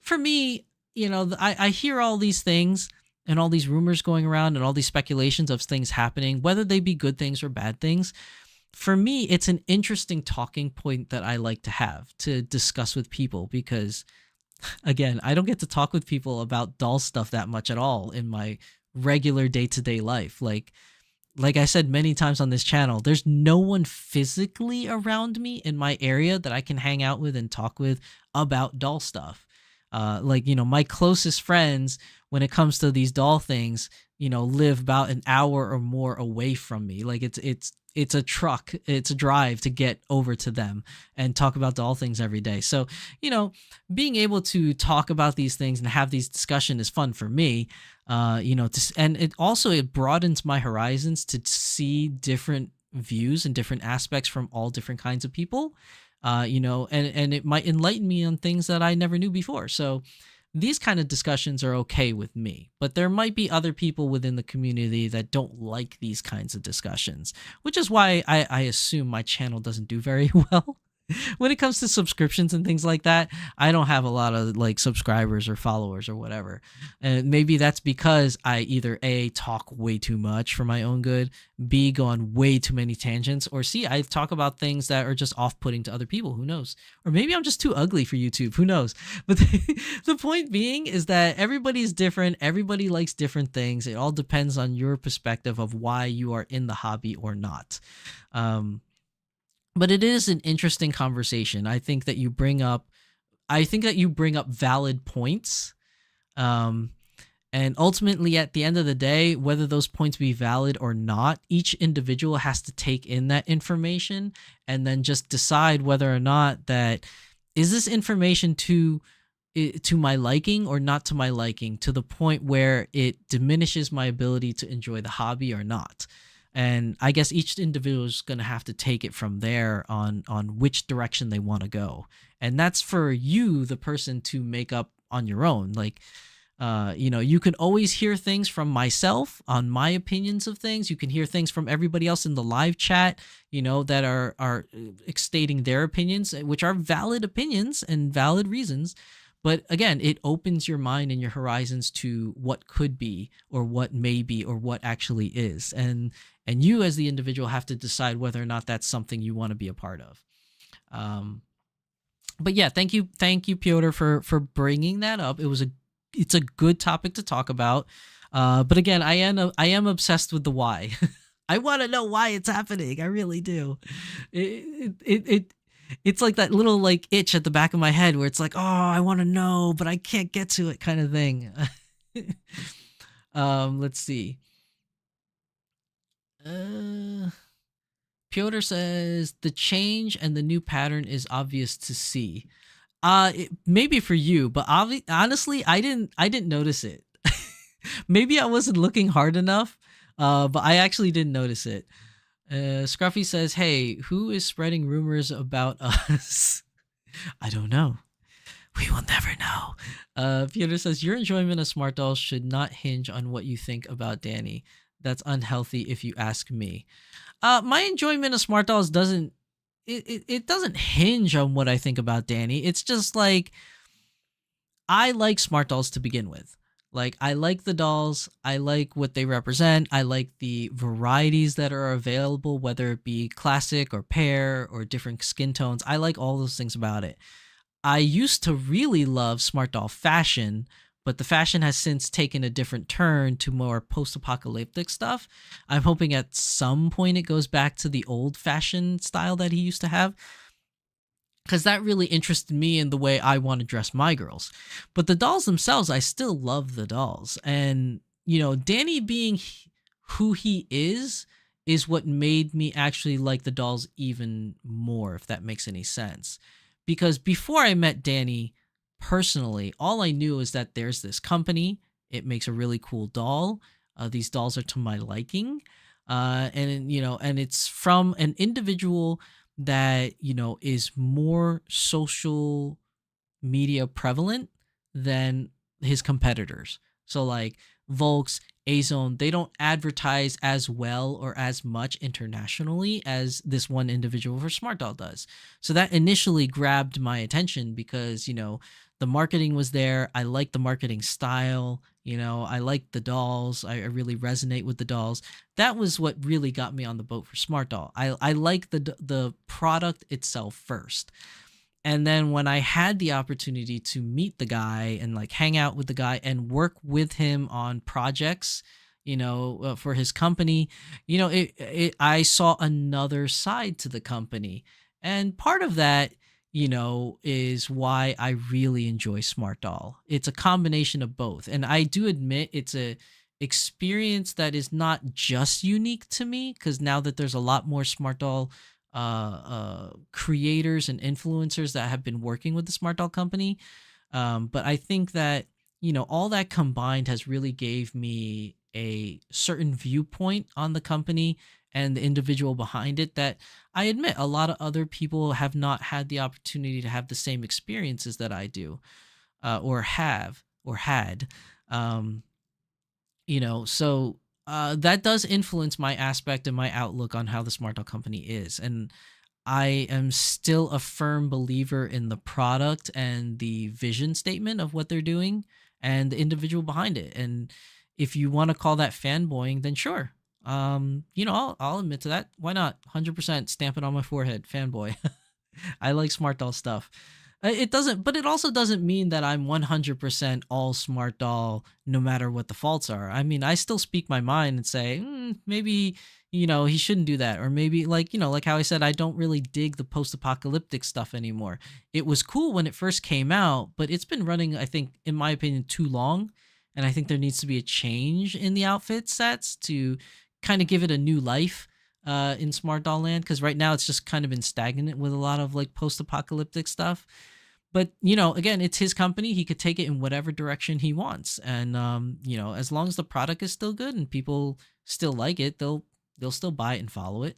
for me, I hear all these things and all these rumors going around and all these speculations of things happening, whether they be good things or bad things. For me, it's an interesting talking point that I like to have to discuss with people, because, again, I don't get to talk with people about doll stuff that much at all in my regular day-to-day life. Like I said many times on this channel, there's no one physically around me in my area that I can hang out with and talk with about doll stuff. My closest friends, when it comes to these doll things, live about an hour or more away from me. Like, it's a drive to get over to them and talk about doll things every day. So, being able to talk about these things and have these discussions is fun for me. And it broadens my horizons to see different views and different aspects from all different kinds of people. And it might enlighten me on things that I never knew before. So these kind of discussions are okay with me, but there might be other people within the community that don't like these kinds of discussions, which is why I assume my channel doesn't do very well. When it comes to subscriptions and things like that, I don't have a lot of subscribers or followers or whatever. And maybe that's because I either A, talk way too much for my own good, B, go on way too many tangents, or C, I talk about things that are just off-putting to other people. Who knows? Or maybe I'm just too ugly for YouTube. Who knows? But the point being is that everybody's different. Everybody likes different things. It all depends on your perspective of why you are in the hobby or not. But it is an interesting conversation. I think that you bring up valid points. And ultimately, at the end of the day, whether those points be valid or not, each individual has to take in that information and then just decide whether or not that is this information to my liking or not to my liking, to the point where it diminishes my ability to enjoy the hobby or not. And I guess each individual is going to have to take it from there on which direction they want to go. And that's for you, the person, to make up on your own. You can always hear things from myself on my opinions of things. You can hear things from everybody else in the live chat, that are stating their opinions, which are valid opinions and valid reasons. But again, it opens your mind and your horizons to what could be or what may be or what actually is. And you as the individual have to decide whether or not that's something you want to be a part of. But yeah, thank you, Piotr, for bringing that up. It's a good topic to talk about. But again, I am obsessed with the why. I want to know why it's happening. I really do. It's like that little itch at the back of my head where it's like, oh, I want to know, but I can't get to it, kind of thing. Let's see. Piotr says the change and the new pattern is obvious to see. Maybe for you, but honestly, I didn't notice it. Maybe I wasn't looking hard enough, but I actually didn't notice it. Scruffy says, hey, who is spreading rumors about us? I don't know. We will never know. Piotr says, your enjoyment of smart dolls should not hinge on what you think about Danny. That's unhealthy if you ask me. My enjoyment of smart dolls doesn't hinge on what I think about Danny. It's just I like smart dolls to begin with. I like the dolls. I like what they represent. I like the varieties that are available, whether it be classic or pear or different skin tones. I like all those things about it. I used to really love smart doll fashion, but the fashion has since taken a different turn to more post-apocalyptic stuff. I'm hoping at some point it goes back to the old fashion style that he used to have, because that really interested me in the way I want to dress my girls. But the dolls themselves, I still love the dolls. And, Danny being who he is what made me actually like the dolls even more, if that makes any sense. Because before I met Danny personally, all I knew is that there's this company. It makes a really cool doll. These dolls are to my liking. And it's from an individual that is more social media prevalent than his competitors. So like Volks, Azone, they don't advertise as well or as much internationally as this one individual for Smart Doll does. So that initially grabbed my attention because the marketing was there. I like the marketing style. I like the dolls. I really resonate with the dolls. That was what really got me on the boat for Smart Doll. I like the product itself first. And then when I had the opportunity to meet the guy and like hang out with the guy and work with him on projects, for his company, I saw another side to the company. And part of that, is why I really enjoy Smart Doll. It's a combination of both. And I do admit it's a experience that is not just unique to me, because now that there's a lot more Smart Doll creators and influencers that have been working with the Smart Doll company. But I think that, all that combined has really gave me a certain viewpoint on the company and the individual behind it that I admit a lot of other people have not had the opportunity to have the same experiences that I do, or have or had. So that does influence my aspect and my outlook on how the Smart Doll company is. And I am still a firm believer in the product and the vision statement of what they're doing and the individual behind it. And if you want to call that fanboying, then sure. I'll admit to that. Why not? 100% stamp it on my forehead. Fanboy. I like Smart Doll stuff. But it also doesn't mean that I'm 100% all Smart Doll, no matter what the faults are. I mean, I still speak my mind and say, maybe, he shouldn't do that. Or maybe like how I said, I don't really dig the post-apocalyptic stuff anymore. It was cool when it first came out, but it's been running, I think, in my opinion, too long. And I think there needs to be a change in the outfit sets to kind of give it a new life in Smart Doll Land. Because right now it's just kind of been stagnant with a lot of like post-apocalyptic stuff. But, again, it's his company. He could take it in whatever direction he wants. And, as long as the product is still good and people still like it, they'll still buy it and follow it.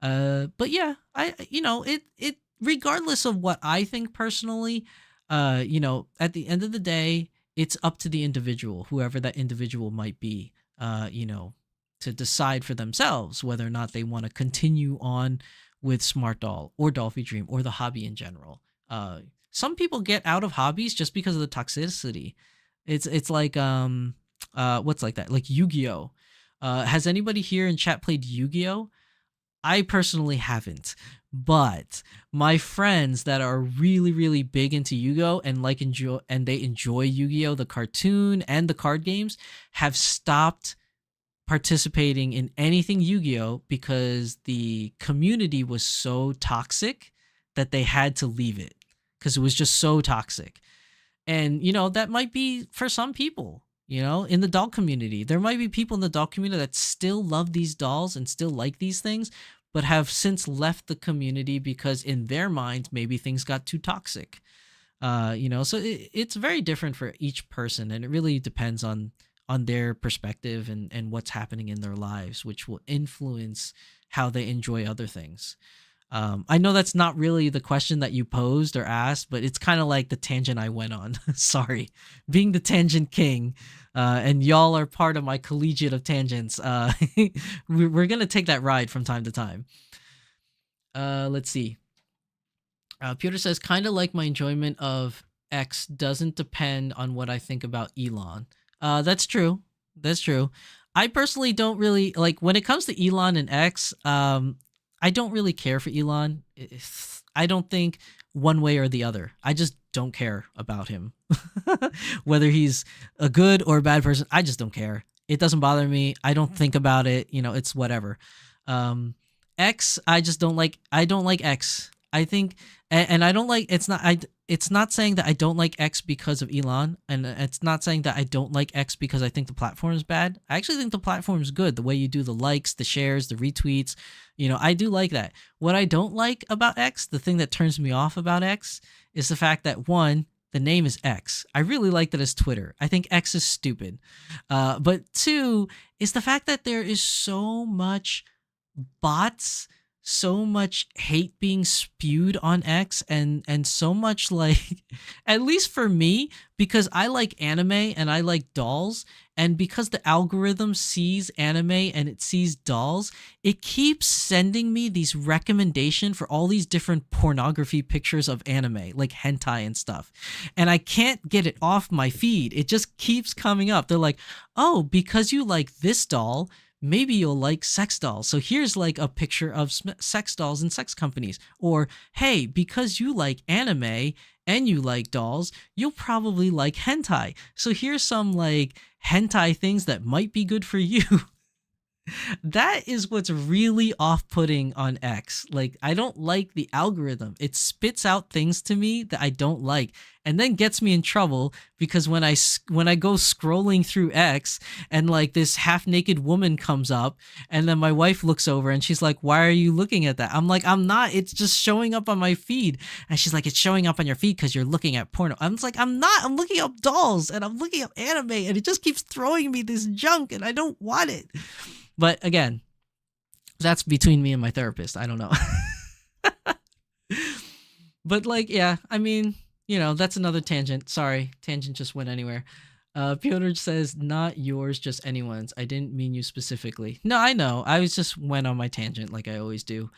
But yeah, it regardless of what I think personally, at the end of the day, it's up to the individual, whoever that individual might be, to decide for themselves whether or not they want to continue on with Smart Doll or Dollfie Dream or the hobby in general. Some people get out of hobbies just because of the toxicity. It's like what's like that? Like Yu-Gi-Oh. Has anybody here in chat played Yu-Gi-Oh? I personally haven't, but my friends that are really, really big into Yu-Gi-Oh and they enjoy Yu-Gi-Oh, the cartoon and the card games, have stopped participating in anything Yu-Gi-Oh because the community was so toxic that they had to leave it because it was just so toxic. And, that might be for some people, in the doll community. There might be people in the doll community that still love these dolls and still like these things, but have since left the community because in their minds, maybe things got too toxic. So it's very different for each person, and it really depends on their perspective and what's happening in their lives, which will influence how they enjoy other things. I know that's not really the question that you posed or asked, but it's kind of like the tangent I went on. Sorry, being the tangent king, and y'all are part of my collegiate of tangents. We're going to take that ride from time to time. Let's see. Peter says, kind of like my enjoyment of X doesn't depend on what I think about Elon. That's true. That's true. I personally don't really like when it comes to Elon and X. I don't really care for Elon. I don't think one way or the other. I just don't care about him. Whether he's a good or a bad person, I just don't care. It doesn't bother me. I don't think about it. It's whatever. X, I just don't like. I don't like X. I think, and I don't like. It's not saying that I don't like X because of Elon, and it's not saying that I don't like X because I think the platform is bad. I actually think the platform is good. The way you do the likes, the shares, the retweets, I do like that. What I don't like about X, the thing that turns me off about X, is the fact that, one, the name is X. I really like that as Twitter. I think X is stupid. But two is the fact that there is so much bots, so much hate being spewed on X, and so much, like, at least for me, because I like anime and I like dolls, and because the algorithm sees anime and it sees dolls, it keeps sending me these recommendations for all these different pornography pictures of anime, like hentai and stuff, and I can't get it off my feed. It just keeps coming up. They're like, oh, because you like this doll, maybe you'll like sex dolls. So here's like a picture of sex dolls and sex companies. Or, hey, because you like anime and you like dolls, you'll probably like hentai. So here's some like hentai things that might be good for you. That is what's really off-putting on X. Like, I don't like the algorithm. It spits out things to me that I don't like, and then gets me in trouble because when I go scrolling through X and like this half-naked woman comes up, and then my wife looks over and she's like, "Why are you looking at that?" I'm like, "I'm not. It's just showing up on my feed." And she's like, "It's showing up on your feed because you're looking at porno." I'm just like, "I'm not. I'm looking up dolls and I'm looking up anime, and it just keeps throwing me this junk, and I don't want it." But again, that's between me and my therapist. I don't know. But like, yeah, I mean, that's another tangent. Sorry, tangent just went anywhere. Piotr says, not yours, just anyone's. I didn't mean you specifically. No, I know. I just went on my tangent like I always do.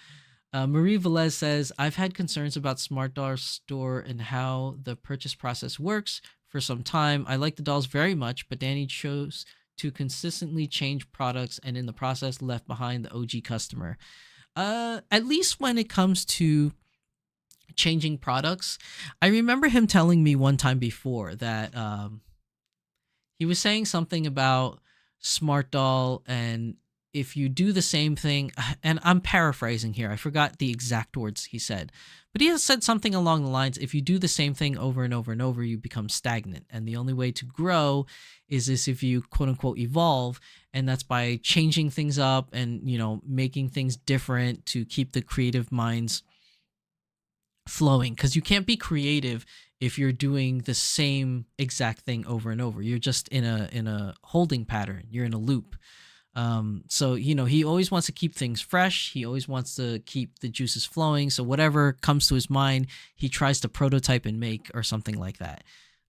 Marie Velez says, I've had concerns about Smart Doll Store and how the purchase process works for some time. I like the dolls very much, but Danny chose to consistently change products and in the process left behind the OG customer. At least when it comes to changing products, I remember him telling me one time before that he was saying something about Smart Doll, and if you do the same thing, and I'm paraphrasing here, I forgot the exact words he said, but he has said something along the lines, if you do the same thing over and over and over, you become stagnant. And the only way to grow is if you quote unquote evolve. And that's by changing things up and, making things different to keep the creative minds flowing. Because you can't be creative if you're doing the same exact thing over and over. You're just in a holding pattern. You're in a loop. So, he always wants to keep things fresh. He always wants to keep the juices flowing. So whatever comes to his mind, he tries to prototype and make or something like that.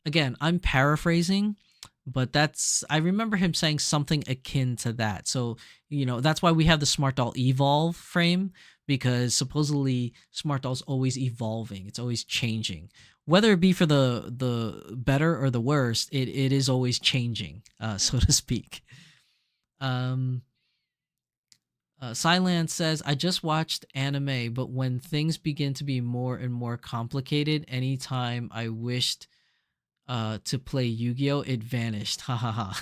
Again, I'm paraphrasing, but I remember him saying something akin to that. So, that's why we have the Smart Doll Evolve frame, because supposedly Smart Doll's always evolving. It's always changing. Whether it be for the better or the worse, it is always changing, so to speak. Silence says, I just watched anime, but when things begin to be more and more complicated, anytime I wished to play Yu-Gi-Oh, it vanished. Ha ha ha.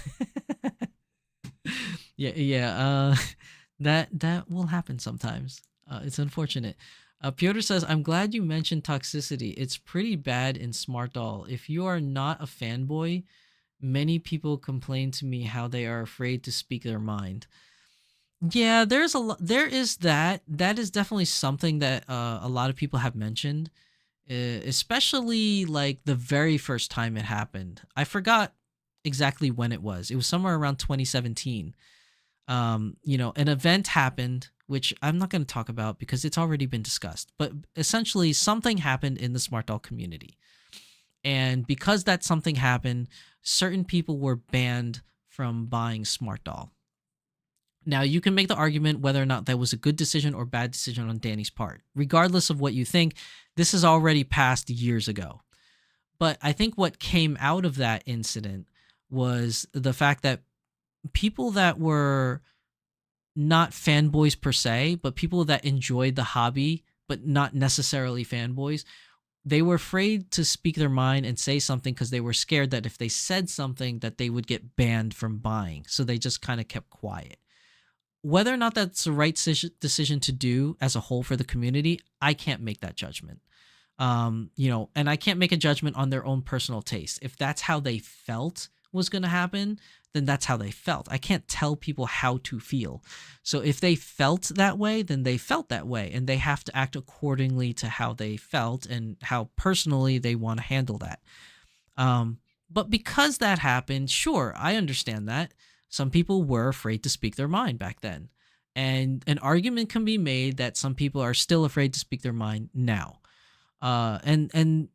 Yeah. That will happen sometimes. It's unfortunate. Piotr says, I'm glad you mentioned toxicity. It's pretty bad in Smart Doll. If you are not a fanboy, many people complain to me how they are afraid to speak their mind. Yeah, there is that. That is definitely something that a lot of people have mentioned, especially like the very first time it happened. I forgot exactly when it was. It was somewhere around 2017. An event happened, which I'm not going to talk about because it's already been discussed. But essentially, something happened in the Smart Doll community. And because that something happened, certain people were banned from buying Smart Doll. Now, you can make the argument whether or not that was a good decision or bad decision on Danny's part. Regardless of what you think, this is already passed years ago. But I think what came out of that incident was the fact that people that were not fanboys per se, but people that enjoyed the hobby, but not necessarily fanboys, they were afraid to speak their mind and say something because they were scared that if they said something that they would get banned from buying. So they just kind of kept quiet. Whether or not that's the right decision to do as a whole for the community, I can't make that judgment. And I can't make a judgment on their own personal taste. If that's how they felt was going to happen, then that's how they felt. I can't tell people how to feel. So if they felt that way, then they felt that way, and they have to act accordingly to how they felt and how personally they want to handle that. But because that happened, sure, I understand that. Some people were afraid to speak their mind back then. And an argument can be made that some people are still afraid to speak their mind now. And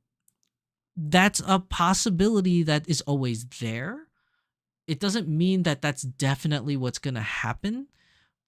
that's a possibility that is always there. It doesn't mean that that's definitely what's going to happen.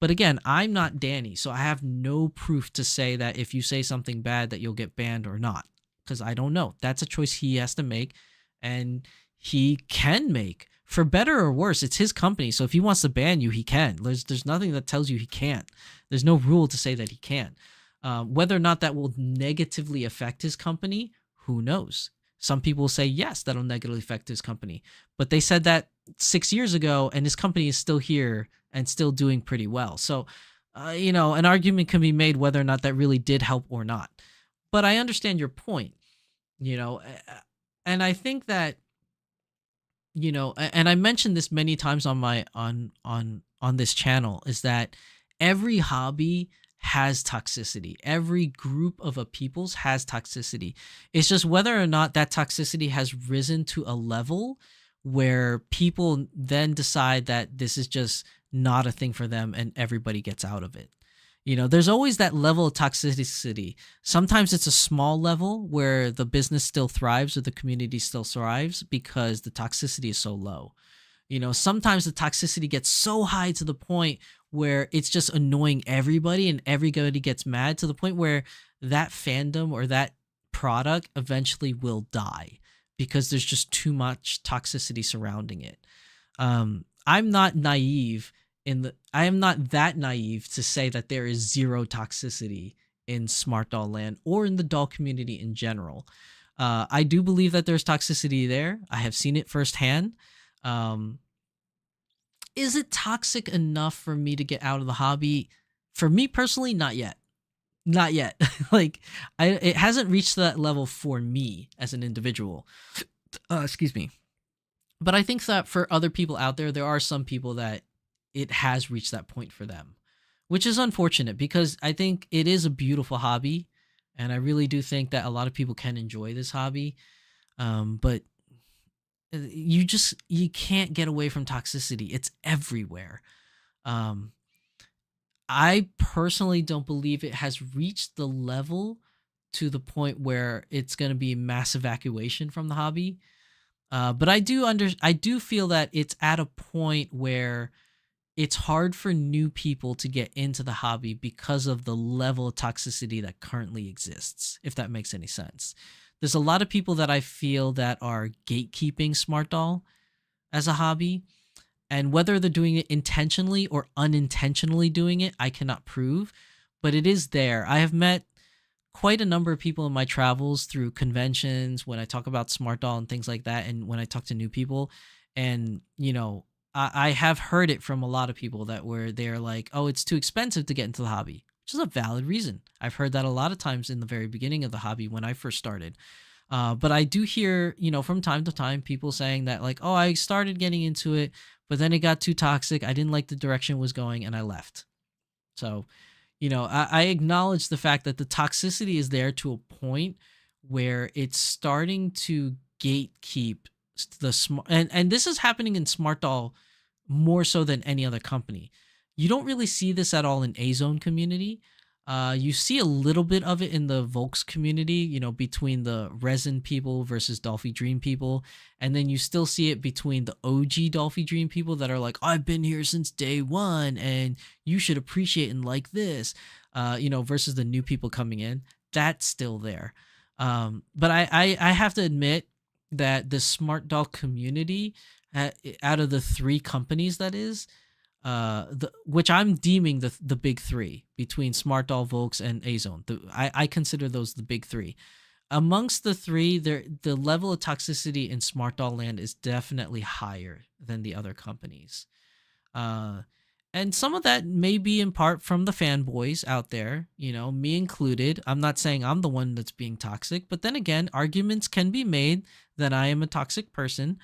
But again, I'm not Danny, so I have no proof to say that if you say something bad that you'll get banned or not, because I don't know. That's a choice he has to make, and he can make, for better or worse. It's his company, so if he wants to ban you, he can. There's nothing that tells you he can't. There's no rule to say that he can't. Whether or not that will negatively affect his company, who knows? Some people say yes, that'll negatively affect his company, but they said that 6 years ago, and his company is still here and still doing pretty well. So, an argument can be made whether or not that really did help or not. But I understand your point, and I think that, and I mentioned this many times on my on this channel, is that every hobby has toxicity. Every group of a people's has toxicity. It's just whether or not that toxicity has risen to a level where people then decide that this is just not a thing for them and everybody gets out of it. There's always that level of toxicity. Sometimes it's a small level where the business still thrives or the community still thrives because the toxicity is so low. Sometimes the toxicity gets so high to the point where it's just annoying everybody and everybody gets mad to the point where that fandom or that product eventually will die because there's just too much toxicity surrounding it. I'm not naive I am not that naive to say that there is zero toxicity in Smart Doll Land or in the doll community in general. I do believe that there's toxicity there. I have seen it firsthand. Is it toxic enough for me to get out of the hobby? For me personally, not yet. Not yet. It hasn't reached that level for me as an individual. Excuse me. But I think that for other people out there are some people that it has reached that point for them, which is unfortunate because I think it is a beautiful hobby. And I really do think that a lot of people can enjoy this hobby. But you can't get away from toxicity. It's everywhere. I personally don't believe it has reached the level to the point where it's going to be mass evacuation from the hobby. But I do feel that it's at a point where it's hard for new people to get into the hobby because of the level of toxicity that currently exists, if that makes any sense. There's a lot of people that I feel that are gatekeeping Smart Doll as a hobby, and whether they're doing it intentionally or unintentionally doing it, I cannot prove, but it is there. I have met quite a number of people in my travels through conventions when I talk about Smart Doll and things like that, and when I talk to new people, and I have heard it from a lot of people where they're like, oh, it's too expensive to get into the hobby, which is a valid reason. I've heard that a lot of times in the very beginning of the hobby when I first started. But I do hear, from time to time, people saying that like, oh, I started getting into it, but then it got too toxic. I didn't like the direction it was going and I left. So, I acknowledge the fact that the toxicity is there to a point where it's starting to gatekeep the smart, and this is happening in Smart Doll more so than any other company. You don't really see this at all in Azone community. You see a little bit of it in the Volks community, between the resin people versus Dolphy Dream people. And then you still see it between the OG Dolphy Dream people that are like, I've been here since day one and you should appreciate and like this, versus the new people coming in. That's still there. But I have to admit that the Smart Doll community, out of the three companies that is, which I'm deeming the big three between Smart Doll, Volks, and Azone. I consider those the big three. amongst the three, the level of toxicity in Smart Doll Land is definitely higher than the other companies. And some of that may be in part from the fanboys out there, me included. I'm not saying I'm the one that's being toxic, but then again, arguments can be made that I am a toxic person.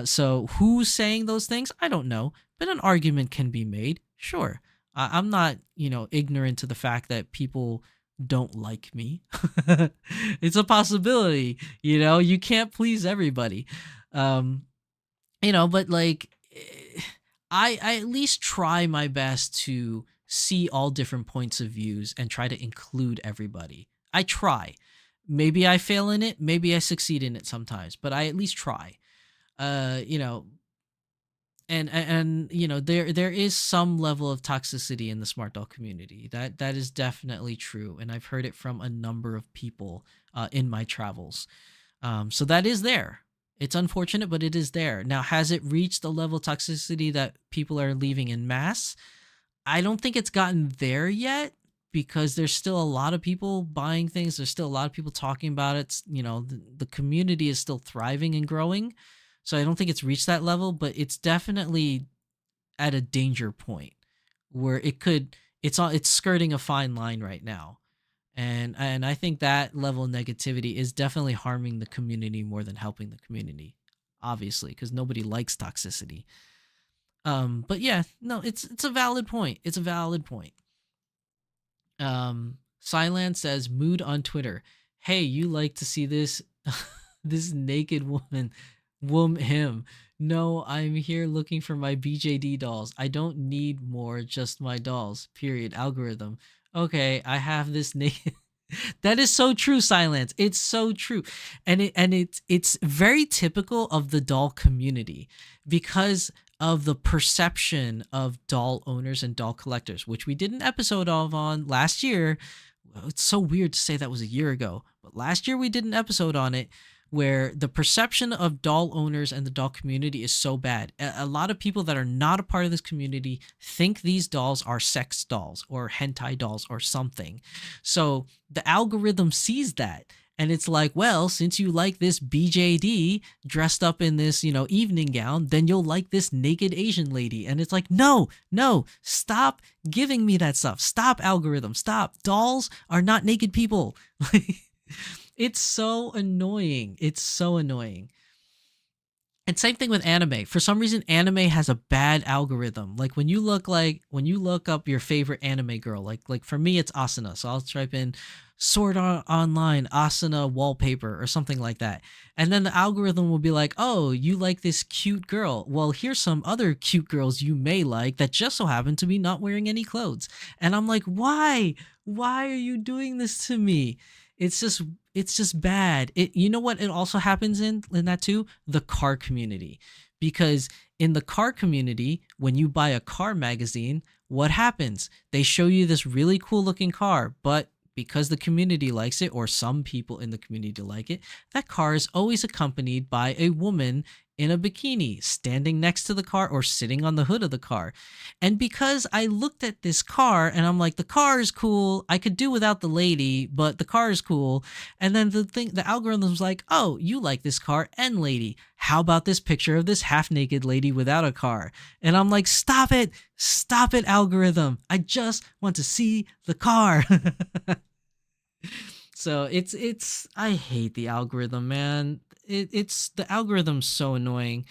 So who's saying those things? I don't know, but an argument can be made. Sure. I'm not, ignorant to the fact that people don't like me. It's a possibility, you can't please everybody. But like, I at least try my best to see all different points of views and try to include everybody. I try. Maybe I fail in it, maybe I succeed in it sometimes, but I at least try. And there is some level of toxicity in the smart doll community. That is definitely true, and I've heard it from a number of people in my travels. So that is there. It's unfortunate, but it is there. Now, has it reached the level of toxicity that people are leaving in mass? I don't think it's gotten there yet, because there's still a lot of people buying things. There's still a lot of people talking about it. The community is still thriving and growing. So I don't think it's reached that level, but it's definitely at a danger point where it's skirting a fine line right now. And I think that level of negativity is definitely harming the community more than helping the community, obviously, because nobody likes toxicity. But yeah, no, it's a valid point. It's a valid point. Silence says, mood on Twitter. Hey, you like to see this this naked woman him. No, I'm here looking for my BJD dolls. I don't need more, just my dolls. Period. Algorithm. Okay, I have this naked. That is so true, Silence. It's so true. And it's very typical of the doll community because of the perception of doll owners and doll collectors, which we did an episode on last year. It's so weird to say that was a year ago, but last year we did an episode on it where the perception of doll owners and the doll community is so bad. A lot of people that are not a part of this community think these dolls are sex dolls or hentai dolls or something. So the algorithm sees that, and it's like, well, since you like this BJD dressed up in this, evening gown, then you'll like this naked Asian lady. And it's like, no, stop giving me that stuff. Stop, algorithm. Stop. Dolls are not naked people. It's so annoying. It's so annoying. And same thing with anime. For some reason, anime has a bad algorithm. Like when you look up your favorite anime girl, like for me, it's Asuna. So I'll type in Sword Art Online Asuna wallpaper or something like that. And then the algorithm will be like, oh, you like this cute girl. Well, here's some other cute girls you may like that just so happen to be not wearing any clothes. And I'm like, why? Why are you doing this to me? It's just bad. You know what it also happens in that too? The car community. Because in the car community, when you buy a car magazine, what happens? They show you this really cool looking car, but because the community likes it, or some people in the community like it, that car is always accompanied by a woman in a bikini standing next to the car or sitting on the hood of the car. And because I looked at this car and I'm like, the car is cool, I could do without the lady, but the car is cool. And then the algorithm's like, oh, you like this car and lady. How about this picture of this half naked lady without a car? And I'm like, stop it, algorithm. I just want to see the car. So it's I hate the algorithm, man. It's the algorithm's so annoying.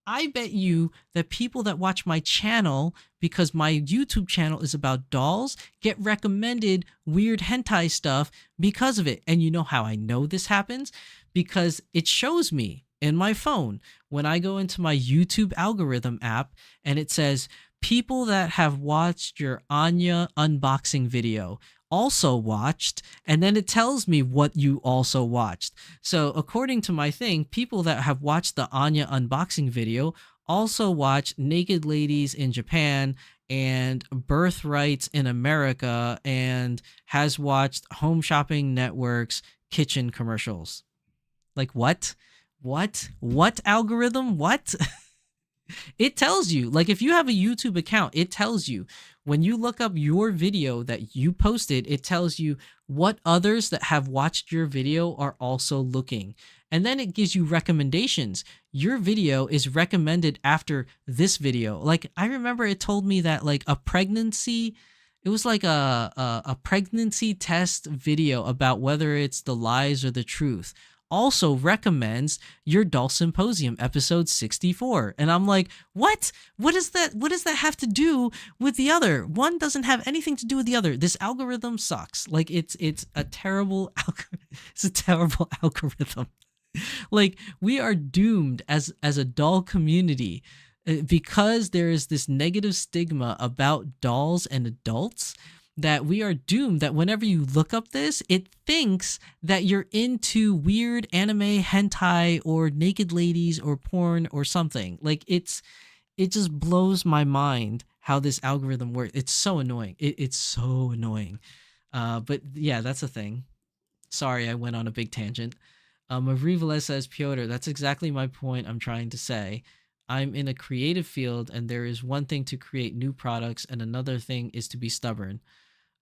I bet you that people that watch my channel, because my YouTube channel is about dolls, get recommended weird hentai stuff because of it. And you know how I know this happens? Because it shows me in my phone when I go into my YouTube algorithm app and it says, people that have watched your Anya unboxing video also watched, and then it tells me what you also watched. So according to my thing, people that have watched the Anya unboxing video also watch Naked Ladies in Japan and Birthrights in America and has watched Home Shopping Network's kitchen commercials. Like what algorithm? What? It tells you, like if you have a YouTube account, it tells you when you look up your video that you posted, it tells you what others that have watched your video are also looking. And then it gives you recommendations. Your video is recommended after this video. Like, I remember it told me that like a pregnancy, it was like a pregnancy test video about whether it's the lies or the truth, also recommends your Doll Symposium episode 64. And I'm like, what? What does that have to do with the other? One doesn't have anything to do with the other. This algorithm sucks. Like, it's a terrible it's a terrible algorithm. Like, we are doomed as a doll community because there is this negative stigma about dolls and adults, that we are doomed that whenever you look up this, it thinks that you're into weird anime, hentai, or naked ladies, or porn, or something. Like, it just blows my mind how this algorithm works. It's so annoying. It's so annoying. But yeah, that's a thing. Sorry, I went on a big tangent. Mariveles says, Piotr, that's exactly my point I'm trying to say. I'm in a creative field, and there is one thing to create new products, and another thing is to be stubborn.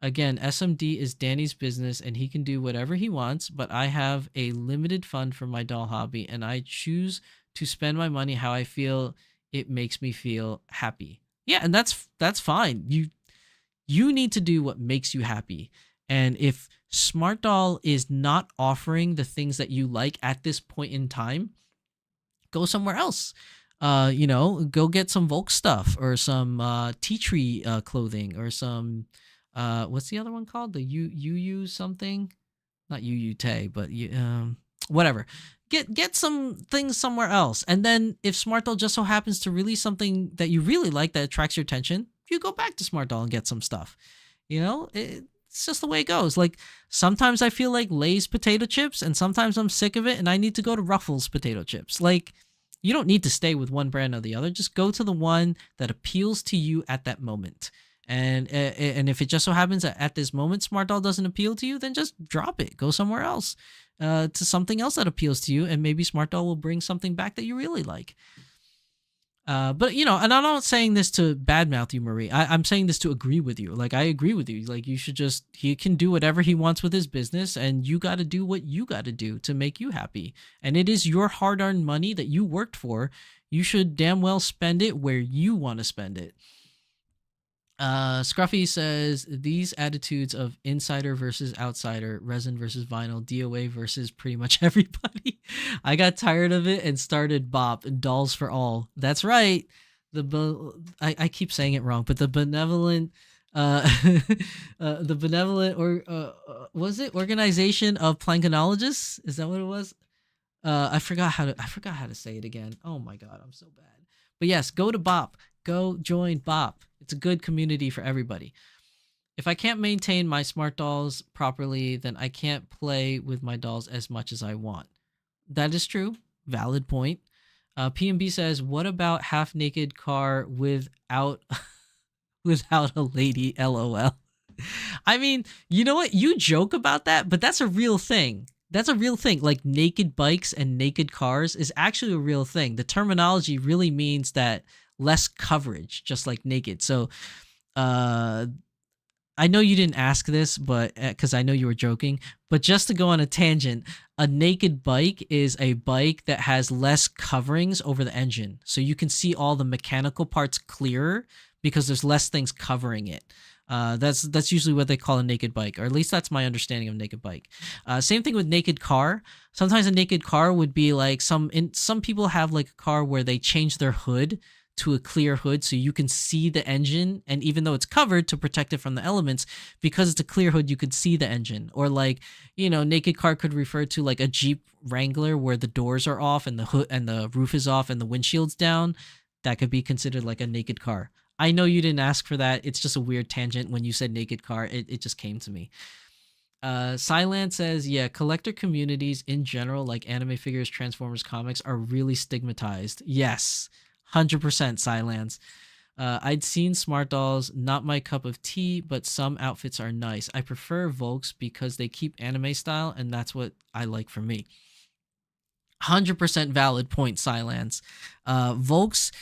Again, SMD is Danny's business, and he can do whatever he wants, but I have a limited fund for my doll hobby, and I choose to spend my money how I feel it makes me feel happy. Yeah, and that's fine. You need to do what makes you happy. And if Smart Doll is not offering the things that you like at this point in time, go somewhere else. Go get some Volks stuff, or some tea tree clothing, or some what's the other one called? The you something, not you tay, but whatever. Get some things somewhere else, and then if Smart Doll just so happens to release something that you really like that attracts your attention, you go back to Smart Doll and get some stuff. It's just the way it goes. Like, sometimes I feel like Lay's potato chips, and sometimes I'm sick of it and I need to go to Ruffles potato chips. Like, you don't need to stay with one brand or the other. Just go to the one that appeals to you at that moment. And if it just so happens that at this moment Smart Doll doesn't appeal to you, then just drop it. Go somewhere else, to something else that appeals to you, and maybe Smart Doll will bring something back that you really like. But and I'm not saying this to badmouth you, Marie. I'm saying this to agree with you. Like, I agree with you. Like, he can do whatever he wants with his business, and you got to do what you got to do to make you happy. And it is your hard-earned money that you worked for. You should damn well spend it where you want to spend it. Scruffy says, these attitudes of insider versus outsider, resin versus vinyl, DOA versus pretty much everybody. I got tired of it and started BOP, Dolls for All. That's right. I keep saying it wrong, but the benevolent was it Organization of Plankonologists? Is that what it was? I forgot how to say it again. Oh my god, I'm so bad. But yes, go to BOP. Go join BOP. It's a good community for everybody. If I can't maintain my Smart Dolls properly, then I can't play with my dolls as much as I want. That is true. Valid point. PMB says, what about half-naked car without without a lady, LOL? I mean, you know what? You joke about that, but that's a real thing. That's a real thing. Like, naked bikes and naked cars is actually a real thing. The terminology really means that less coverage, just like naked. So I know you didn't ask this, but because I know you were joking, but just to go on a tangent, a naked bike is a bike that has less coverings over the engine. So you can see all the mechanical parts clearer because there's less things covering it. That's usually what they call a naked bike, or at least that's my understanding of naked bike. Same thing with naked car. Sometimes a naked car would be like some people have like a car where they change their hood to a clear hood so you can see the engine, and even though it's covered to protect it from the elements, because it's a clear hood you could see the engine. Or like, naked car could refer to like a Jeep Wrangler where the doors are off and the hood and the roof is off and the windshield's down. That could be considered like a naked car. I know you didn't ask for that. It's just a weird tangent. When you said naked car, it just came to me. Cyland says, yeah, collector communities in general, like anime figures, Transformers, comics, are really stigmatized. Yes, 100% Cylands. I'd seen Smart Dolls, not my cup of tea, but some outfits are nice. I prefer Volks because they keep anime style, and that's what I like for me. 100% valid point, Cylands. Volks,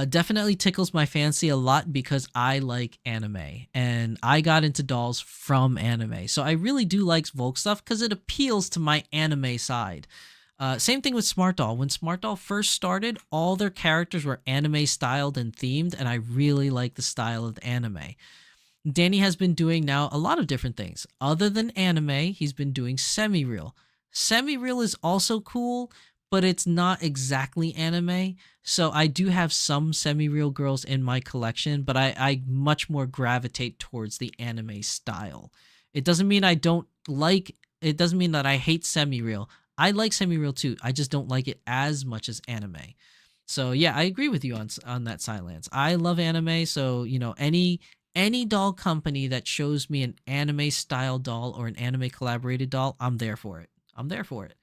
Definitely tickles my fancy a lot because I like anime and I got into dolls from anime. So I really do like Volk stuff because it appeals to my anime side. Same thing with Smart Doll. When Smart Doll first started, all their characters were anime styled and themed, and I really like the style of the anime. Danny has been doing now a lot of different things. Other than anime, he's been doing semi-real. Semi-real is also cool, but it's not exactly anime. So I do have some semi-real girls in my collection, but I much more gravitate towards the anime style. It doesn't mean it doesn't mean that I hate semi-real. I like semi-real too. I just don't like it as much as anime. So yeah, I agree with you on that, Silence. I love anime, so any doll company that shows me an anime style doll or an anime collaborated doll, I'm there for it. I'm there for it.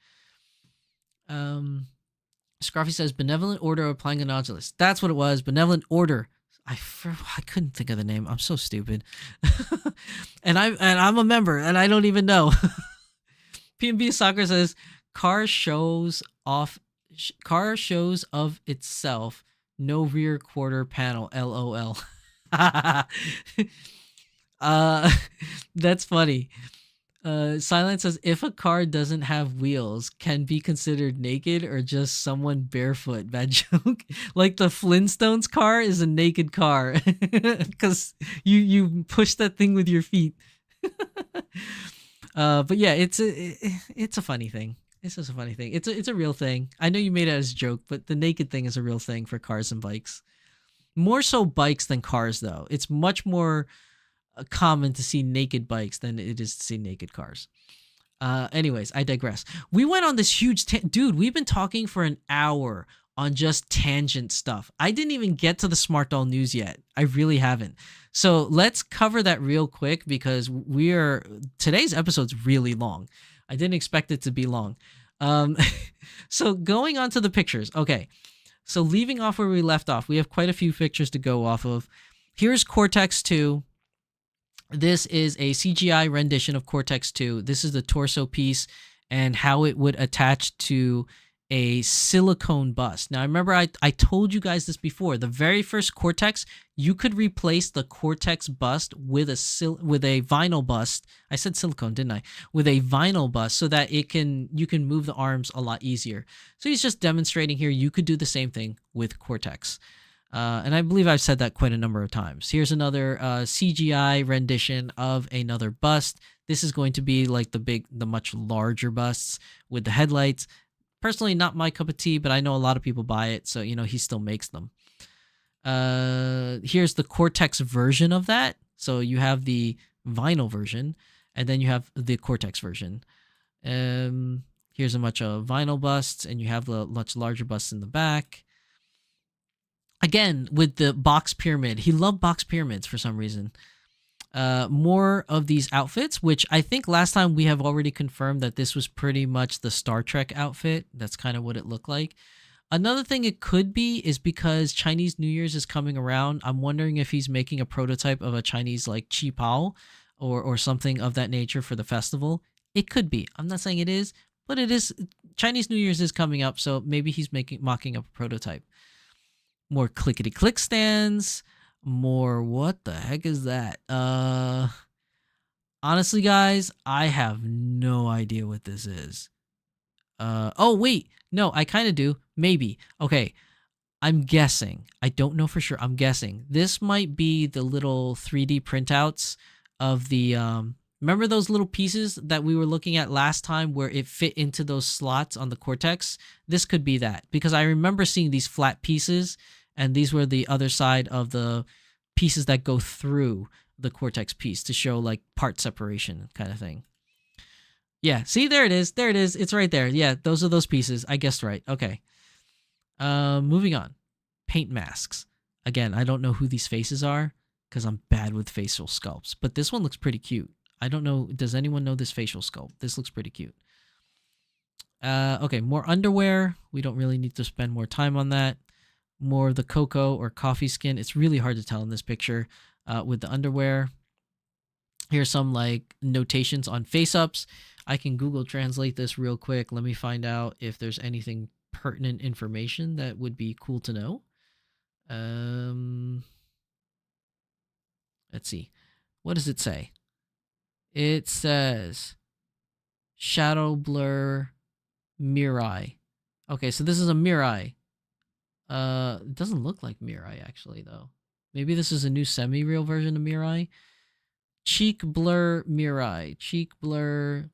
Scruffy says Benevolent Order applying a nodulus. That's what it was. Benevolent Order. I couldn't think of the name. I'm so stupid. and I'm a member and I don't even know. P&B Soccer says car shows of itself, no rear quarter panel. LOL. That's funny. Silence says if a car doesn't have wheels, can be considered naked or just someone barefoot. Bad joke. Like the Flintstones car is a naked car because you push that thing with your feet. But yeah, it's a funny thing. It's just a funny thing. It's a real thing. I know you made it as a joke, but the naked thing is a real thing for cars and bikes. More so bikes than cars, though. It's much more common to see naked bikes than it is to see naked cars. Anyways, I digress. We went on this huge dude. We've been talking for an hour on just tangent stuff. I didn't even get to the Smart Doll news yet. I really haven't. So let's cover that real quick because today's episode's really long. I didn't expect it to be long. So going on to the pictures. Okay. So leaving off where we left off, we have quite a few pictures to go off of. Here's Cortex 2. This is a CGI rendition of Cortex 2. This is the torso piece and how it would attach to a silicone bust. Now, remember I told you guys this before. The very first Cortex, you could replace the Cortex bust with a vinyl bust. I said silicone, didn't I? With a vinyl bust so that you can move the arms a lot easier. So he's just demonstrating here you could do the same thing with Cortex. And I believe I've said that quite a number of times. Here's another CGI rendition of another bust. This is going to be like the much larger busts with the headlights. Personally, not my cup of tea, but I know a lot of people buy it, so he still makes them. Here's the Cortex version of that. So you have the vinyl version, and then you have the Cortex version. Here's a much vinyl bust, and you have the much larger busts in the back. Again, with the box pyramid. He loved box pyramids for some reason. More of these outfits, which I think last time we have already confirmed that this was pretty much the Star Trek outfit. That's kind of what it looked like. Another thing it could be is because Chinese New Year's is coming around. I'm wondering if he's making a prototype of a Chinese like Qi Pao or something of that nature for the festival. It could be. I'm not saying it is, but it is. Chinese New Year's is coming up, so maybe he's mocking up a prototype. More clickety-click stands. More, what the heck is that? Honestly, guys, I have no idea what this is. Oh, wait. No, I kind of do. Maybe. Okay. I'm guessing. I don't know for sure. I'm guessing. This might be the little 3D printouts of the, remember those little pieces that we were looking at last time where it fit into those slots on the Cortex? This could be that because I remember seeing these flat pieces and these were the other side of the pieces that go through the Cortex piece to show like part separation kind of thing. Yeah, see, there it is. There it is. It's right there. Yeah, those are those pieces. I guessed right. Okay. Moving on. Paint masks. Again, I don't know who these faces are because I'm bad with facial sculpts, but this one looks pretty cute. I don't know. Does anyone know this facial sculpt? This looks pretty cute. Okay, more underwear. We don't really need to spend more time on that. More of the cocoa or coffee skin. It's really hard to tell in this picture with the underwear. Here's some like notations on face-ups. I can Google translate this real quick. Let me find out if there's anything pertinent information that would be cool to know. Let's see. What does it say? It says Shadow Blur Mirai. Okay, so this is a Mirai. It doesn't look like Mirai actually though. Maybe this is a new semi-real version of Mirai. Cheek blur Mirai. Cheek blur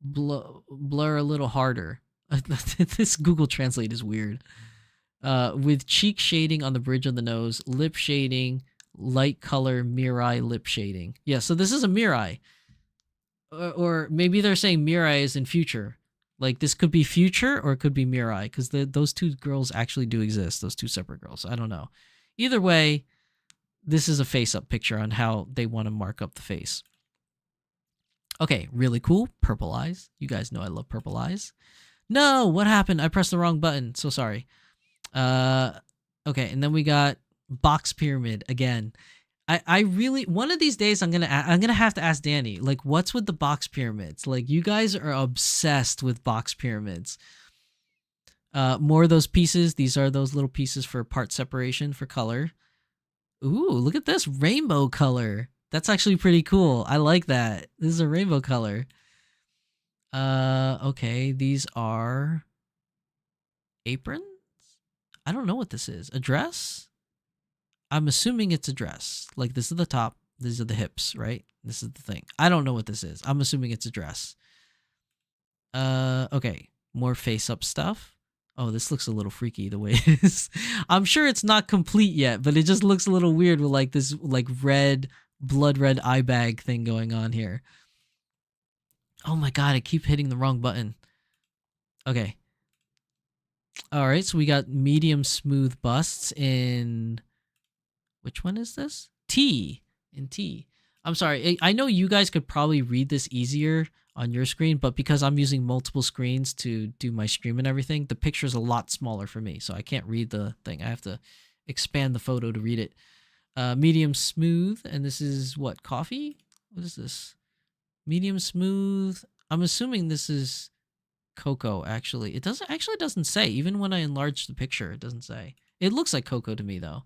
blur a little harder. This Google Translate is weird. With cheek shading on the bridge of the nose, lip shading, light color Mirai lip shading. Yeah, so this is a Mirai. Or maybe they're saying Mirai is in future. Like this could be future or it could be Mirai because those two girls actually do exist. Those two separate girls. I don't know. Either way, this is a face-up picture on how they want to mark up the face. Okay, really cool. Purple eyes. You guys know I love purple eyes. No, what happened? I pressed the wrong button. So sorry. Okay, and then we got box pyramid again. I really one of these days I'm gonna have to ask Danny, like, what's with the box pyramids? Like, you guys are obsessed with box pyramids. More of those pieces. These are those little pieces for part separation for color. Ooh, look at this rainbow color. That's actually pretty cool. I like that. This is a rainbow color. Okay, these are aprons. I don't know what this is. A dress? I'm assuming it's a dress. Like, this is the top. These are the hips, right? This is the thing. I don't know what this is. I'm assuming it's a dress. Okay. More face-up stuff. Oh, this looks a little freaky the way it is. I'm sure it's not complete yet, but it just looks a little weird with, like, this, like, red, blood red eye bag thing going on here. Oh my god, I keep hitting the wrong button. Okay. Alright, so we got medium smooth busts in... Which one is this? T. In T. I'm sorry. I know you guys could probably read this easier on your screen, but because I'm using multiple screens to do my stream and everything, the picture is a lot smaller for me, so I can't read the thing. I have to expand the photo to read it. Medium smooth, and this is what? Coffee? What is this? Medium smooth. I'm assuming this is cocoa, actually. It doesn't say. Even when I enlarge the picture, it doesn't say. It looks like cocoa to me, though.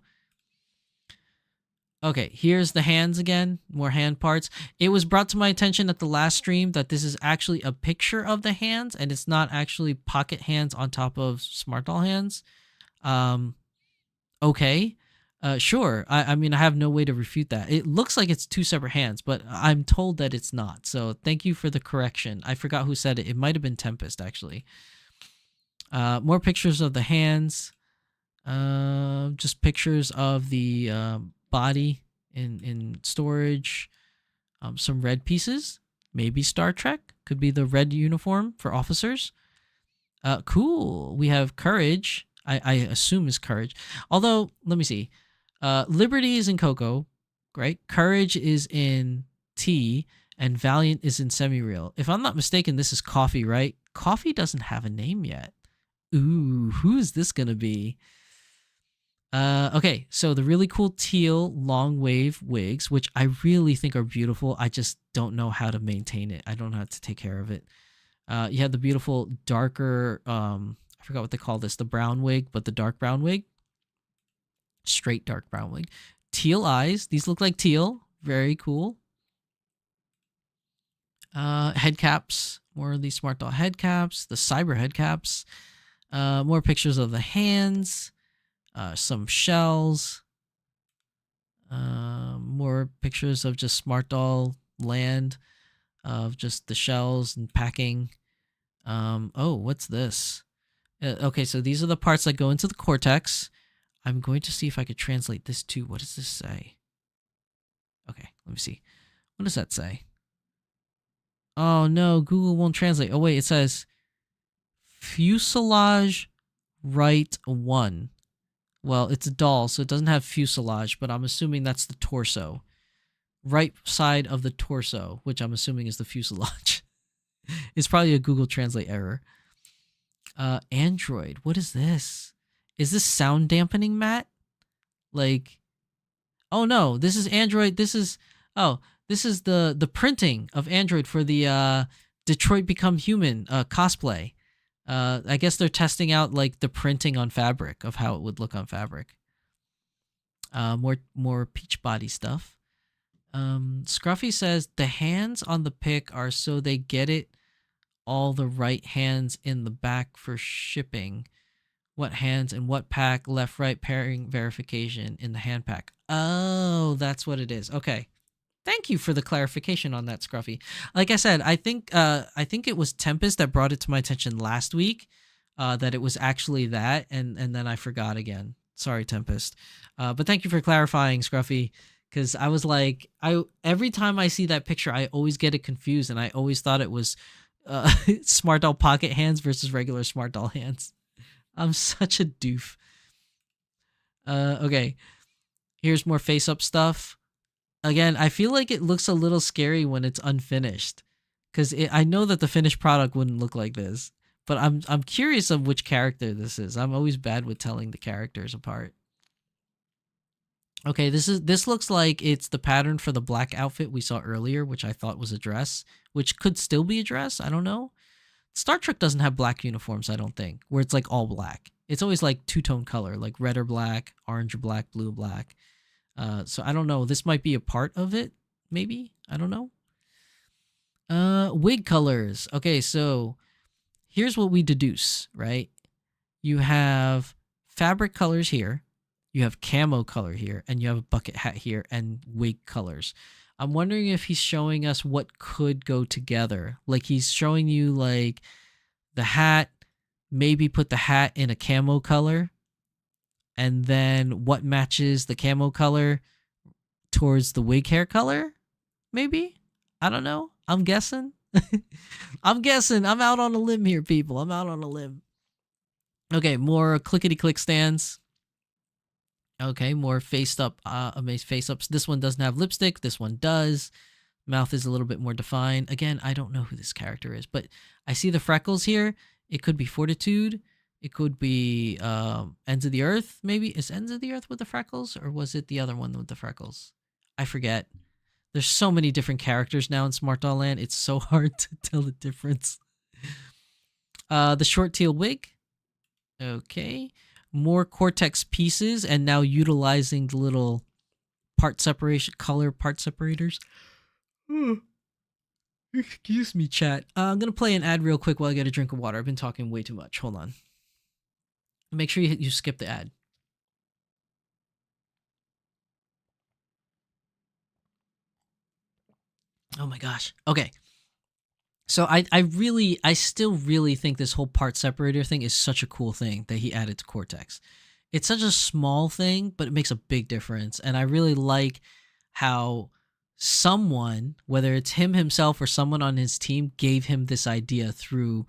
Okay, here's the hands again, more hand parts. It was brought to my attention at the last stream that this is actually a picture of the hands and it's not actually pocket hands on top of smart doll hands. Okay, sure. I mean, I have no way to refute that. It looks like it's two separate hands, but I'm told that it's not. So thank you for the correction. I forgot who said it. It might have been Tempest, actually. More pictures of the hands. Just pictures of the... body in storage, some red pieces, maybe Star Trek, could be the red uniform for officers. Cool. We have courage. I assume is courage. Although, let me see. Liberty is in cocoa, right? Courage is in T, and Valiant is in semi-real. If I'm not mistaken, this is Coffee, right? Coffee doesn't have a name yet. Ooh, who is this gonna be? Okay, so the really cool teal long wave wigs, which I really think are beautiful. I just don't know how to maintain it. I don't know how to take care of it. You have the beautiful darker, I forgot what they call this, the brown wig, but the dark brown wig. Straight dark brown wig. Teal eyes. These look like teal. Very cool. Head caps. More of these smart doll head caps. The cyber head caps. More pictures of the hands. Some shells, more pictures of just smart doll land, of just the shells and packing. Oh, what's this? Okay, so these are the parts that go into the cortex. I'm going to see if I could translate this too. What does this say? Okay, let me see. What does that say? Oh no, Google won't translate. Oh wait, it says fuselage right 1. Well, it's a doll, so it doesn't have fuselage, but I'm assuming that's the torso. Right side of the torso, which I'm assuming is the fuselage. It's probably a Google Translate error. Android, what is this? Is this sound dampening mat? Like, oh no, this is Android. This is the printing of Android for the Detroit Become Human cosplay. I guess they're testing out like the printing on fabric of how it would look on fabric. More peach body stuff. Scruffy says the hands on the pic are so they get it all the right hands in the back for shipping. What hands and what pack, left, right pairing verification in the hand pack. Oh, that's what it is. Okay. Thank you for the clarification on that, Scruffy. Like I said, I think it was Tempest that brought it to my attention last week, that it was actually that, and then I forgot again. Sorry, Tempest. But thank you for clarifying, Scruffy, because I was like, every time I see that picture, I always get it confused, and I always thought it was Smart Doll pocket hands versus regular Smart Doll hands. I'm such a doof. Okay, here's more face-up stuff. Again, I feel like it looks a little scary when it's unfinished, because I know that the finished product wouldn't look like this. But I'm curious of which character this is. I'm always bad with telling the characters apart. Okay, this looks like it's the pattern for the black outfit we saw earlier, which I thought was a dress, which could still be a dress. I don't know. Star Trek doesn't have black uniforms, I don't think, where it's like all black. It's always like two-tone color, like red or black, orange or black, blue or black. So I don't know. This might be a part of it, maybe. I don't know. Wig colors. Okay, so here's what we deduce, right? You have fabric colors here, you have camo color here, and you have a bucket hat here, and wig colors. I'm wondering if he's showing us what could go together. Like he's showing you like the hat, maybe put the hat in a camo color, and then what matches the camo color towards the wig hair color, maybe? I don't know. I'm guessing. I'm guessing. I'm out on a limb here, people. I'm out on a limb. Okay, more clickety-click stands. Okay, more face-up, face-ups. This one doesn't have lipstick. This one does. Mouth is a little bit more defined. Again, I don't know who this character is, but I see the freckles here. It could be Fortitude. It could be Ends of the Earth, maybe. Is Ends of the Earth with the freckles, or was it the other one with the freckles? I forget. There's so many different characters now in Smart Doll Land. It's so hard to tell the difference. The short teal wig. Okay. More Cortex pieces, and now utilizing the little part separation, color part separators. Excuse me, chat. I'm going to play an ad real quick while I get a drink of water. I've been talking way too much. Hold on. Make sure you skip the ad. Oh my gosh. Okay. So I still really think this whole part separator thing is such a cool thing that he added to Cortex. It's such a small thing, but it makes a big difference. And I really like how someone, whether it's him himself or someone on his team, gave him this idea through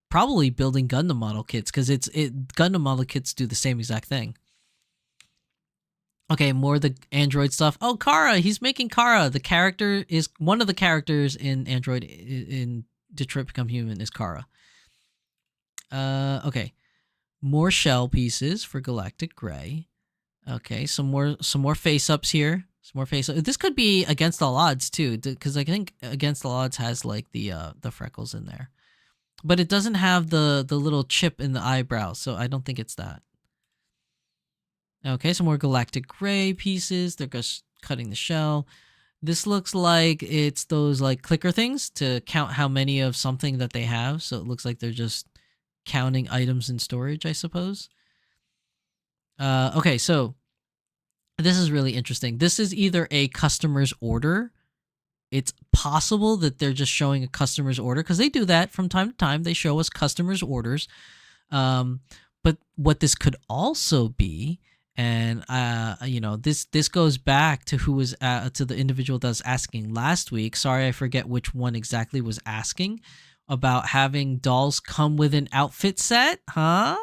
probably building Gundam model kits, because Gundam model kits do the same exact thing. Okay, more of the Android stuff. Oh, Kara, he's making Kara. The character is one of the characters in Android in Detroit Become Human is Kara. Okay. More shell pieces for Galactic Gray. Okay, some more face-ups here. Some more face-ups. This could be Against All Odds too, because I think Against All Odds has like the freckles in there. But it doesn't have the little chip in the eyebrow, so I don't think it's that. Okay, some more Galactic Gray pieces. They're just cutting the shell. This looks like it's those like clicker things to count how many of something that they have. So it looks like they're just counting items in storage, I suppose. Okay, so this is really interesting. This is either a customer's order. It's possible that they're just showing a customer's order, because they do that from time to time. They show us customers' orders. But what this could also be, and you know, this goes back to who was to the individual that was asking last week. Sorry, I forget which one exactly was asking about having dolls come with an outfit set, huh?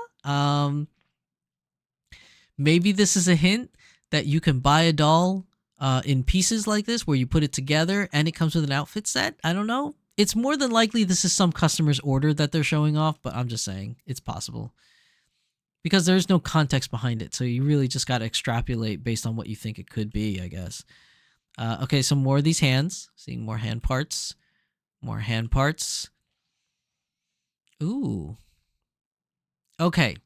Maybe this is a hint that you can buy a doll in pieces like this, where you put it together and it comes with an outfit set. I don't know. It's more than likely this is some customer's order that they're showing off, but I'm just saying it's possible, because there's no context behind it. So you really just got to extrapolate based on what you think it could be, I guess. Okay, so more of these hands. Seeing more hand parts. More hand parts. Ooh. Okay.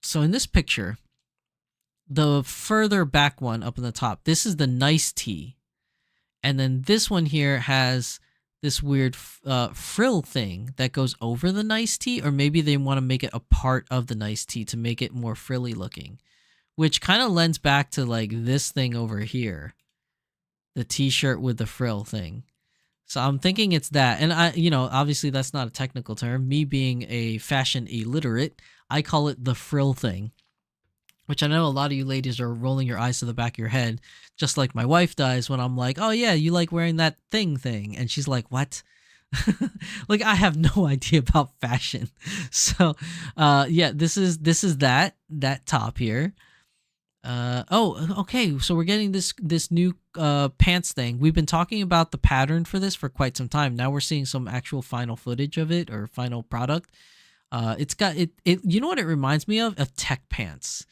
So in this picture, the further back one up in the top, this is the nice tea. And then this one here has this weird frill thing that goes over the nice tea, or maybe they want to make it a part of the nice tea to make it more frilly looking, which kind of lends back to like this thing over here, the t-shirt with the frill thing. So I'm thinking it's that. And I, obviously that's not a technical term. Me being a fashion illiterate, I call it the frill thing, which I know a lot of you ladies are rolling your eyes to the back of your head, just like my wife does when I'm like, oh yeah, you like wearing that thing. And she's like, what? Like, I have no idea about fashion. So yeah, this is that top here. Oh, okay, so we're getting this new pants thing. We've been talking about the pattern for this for quite some time. Now we're seeing some actual final footage of it, or final product. It's got it you know what it reminds me of tech pants.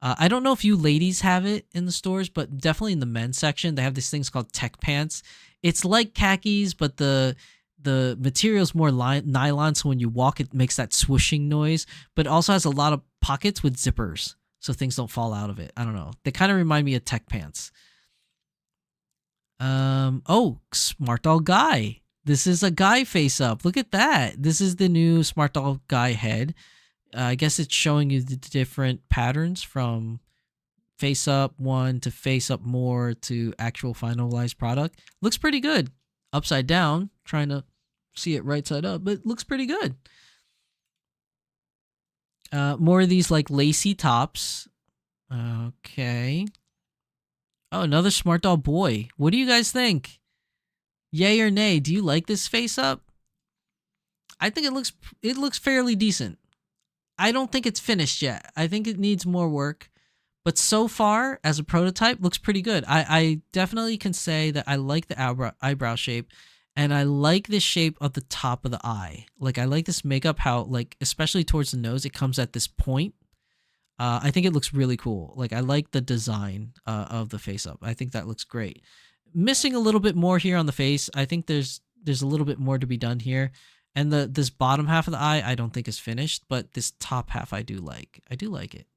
I don't know if you ladies have it in the stores, but definitely in the men's section they have these things called tech pants. It's like khakis, but the material's more nylon, so when you walk it makes that swooshing noise, but it also has a lot of pockets with zippers so things don't fall out of it. I don't know. They kind of remind me of tech pants. Oh, Smart Doll Guy. This is a guy face up. Look at that. This is the new Smart Doll Guy head. I guess it's showing you the different patterns from face up 1 to face up more to actual finalized product. Looks pretty good. Upside down, trying to see it right side up, but it looks pretty good. More of these like lacy tops. Okay. Oh, another Smart Doll boy. What do you guys think? Yay or nay? Do you like this face up? I think it looks fairly decent. I don't think it's finished yet. I think it needs more work. But so far, as a prototype, looks pretty good. I definitely can say that I like the eyebrow shape, and I like the shape of the top of the eye. Like, I like this makeup, how, like, especially towards the nose, it comes at this point. I think it looks really cool. Like, I like the design of the face up. I think that looks great. Missing a little bit more here on the face. I think there's a little bit more to be done here. And this bottom half of the eye, I don't think is finished, but this top half I do like. I do like it.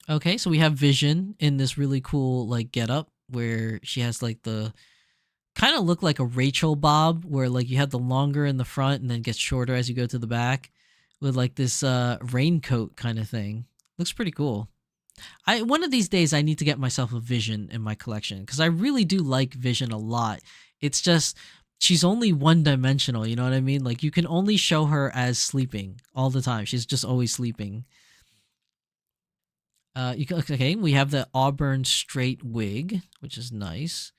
Okay, so we have Vision in this really cool like getup where she has like the kind of look like a Rachel bob, where like you have the longer in the front and then gets shorter as you go to the back, with like this raincoat kind of thing. Looks pretty cool. One of these days I need to get myself a Vision in my collection, because I really do like Vision a lot. It's just she's only one-dimensional, you know what I mean? Like, you can only show her as sleeping all the time. She's just always sleeping. Okay, we have the auburn straight wig, which is nice.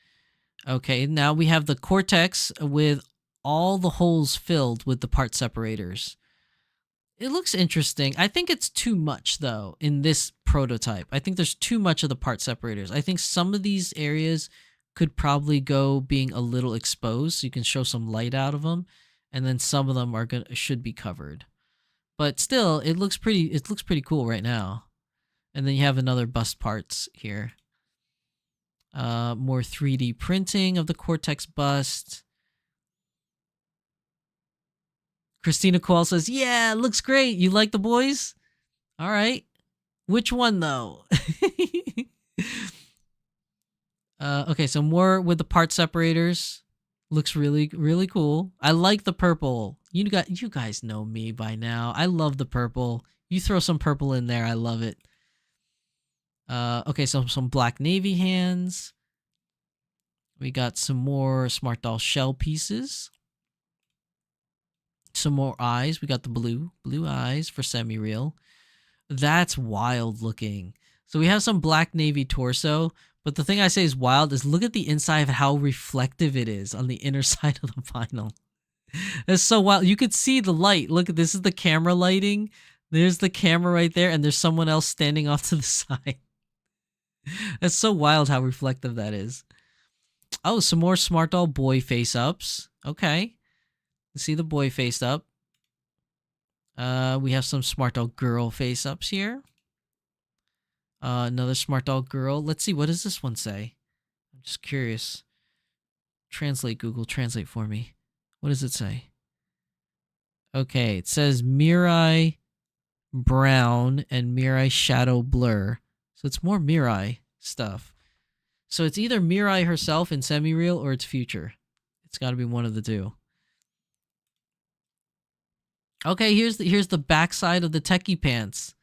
Okay, now we have the cortex with all the holes filled with the part separators. It looks interesting. I think it's too much, though, in this prototype. I think there's too much of the part separators. I think some of these areas could probably go being a little exposed, so you can show some light out of them, and then some of them should be covered. But still, it looks pretty cool right now. And then you have another bust parts here. More 3D printing of the Cortex bust. Christina Coyle says, yeah, looks great. You like the boys? All right. Which one, though? Okay, so more with the part separators. Looks really, really cool. I like the purple. You guys know me by now. I love the purple. You throw some purple in there, I love it. Okay, so some black navy hands. We got some more Smart Doll shell pieces. Some more eyes. We got the blue eyes for semi-real. That's wild looking. So we have some black navy torso, but the thing I say is wild is look at the inside of how reflective it is on the inner side of the vinyl. That's so wild. You could see the light. Look, this is the camera lighting. There's the camera right there, and there's someone else standing off to the side. That's so wild how reflective that is. Oh, some more Smart Doll boy face-ups. Okay. See the boy faced up. We have some Smart Doll girl face-ups here. Another Smart Doll girl. Let's see, what does this one say? I'm just curious. Translate, Google, translate for me. What does it say? Okay, it says Mirai brown, and Mirai shadow blur. So it's more Mirai stuff. So it's either Mirai herself in semi-real or it's future. It's got to be one of the two. Okay, here's the backside of the techie pants.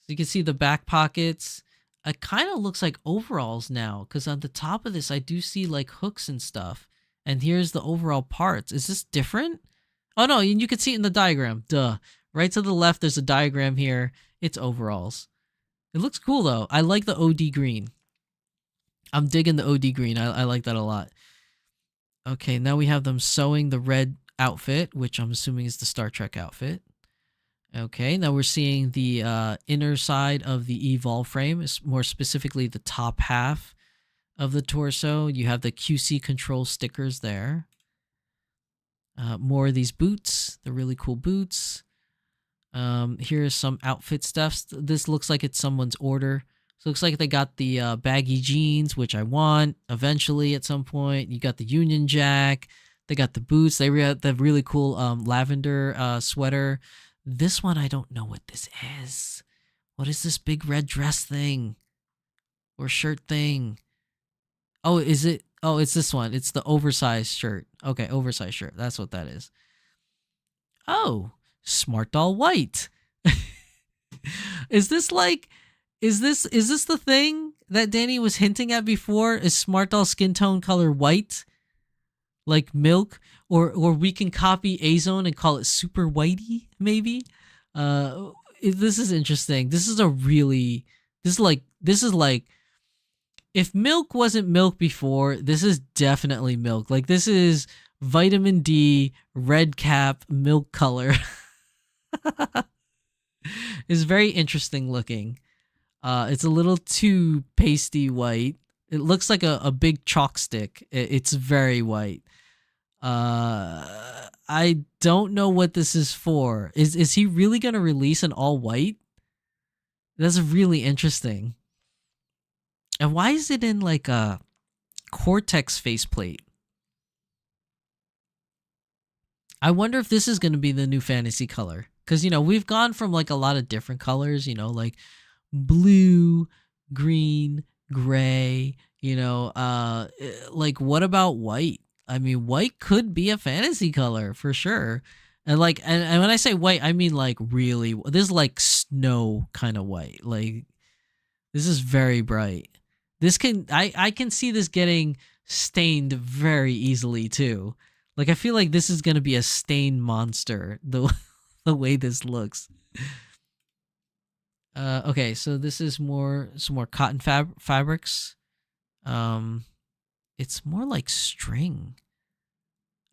So you can see the back pockets. It kind of looks like overalls now, because on the top of this, I do see like hooks and stuff. And here's the overall parts. Is this different? Oh no, you can see it in the diagram. Duh. Right to the left, there's a diagram here. It's overalls. It looks cool though. I like the OD green. I'm digging the OD green. I like that a lot. Okay, now we have them sewing the red outfit, which I'm assuming is the Star Trek outfit. Okay, now we're seeing the inner side of the Evolve frame, more specifically the top half of the torso. You have the QC control stickers there. More of these boots, the really cool boots. Here's some outfit stuff. This looks like it's someone's order. So it looks like they got the baggy jeans, which I want eventually at some point. You got the Union Jack. They got the boots. They got the really cool lavender sweater. This one, I don't know what this is. What is this big red dress thing? Or shirt thing? Oh, is it? Oh, it's this one. It's the oversized shirt. Okay, oversized shirt. That's what that is. Oh, Smart Doll White. Is this like... Is this the thing that Danny was hinting at before? Is Smart Doll skin tone color white? Like milk? Or we can copy Azone and call it Super Whitey, maybe? This is interesting. This is like if milk wasn't milk before, this is definitely milk. Like this is vitamin D, red cap, milk color. It's very interesting looking. It's a little too pasty white. It looks like a big chalk stick. It's very white. I don't know what this is for. Is he really going to release an all white? That's really interesting. And why is it in like a Cortex faceplate? I wonder if this is going to be the new fantasy color. Because, we've gone from like a lot of different colors, like blue, green, gray, like what about white? I mean, white could be a fantasy color for sure. And like, and when I say white, I mean like really, this is like snow kind of white. Like this is very bright. I can see this getting stained very easily too. Like I feel like this is going to be a stain monster, the way this looks. Okay, so this is some more cotton fabrics. It's more like string.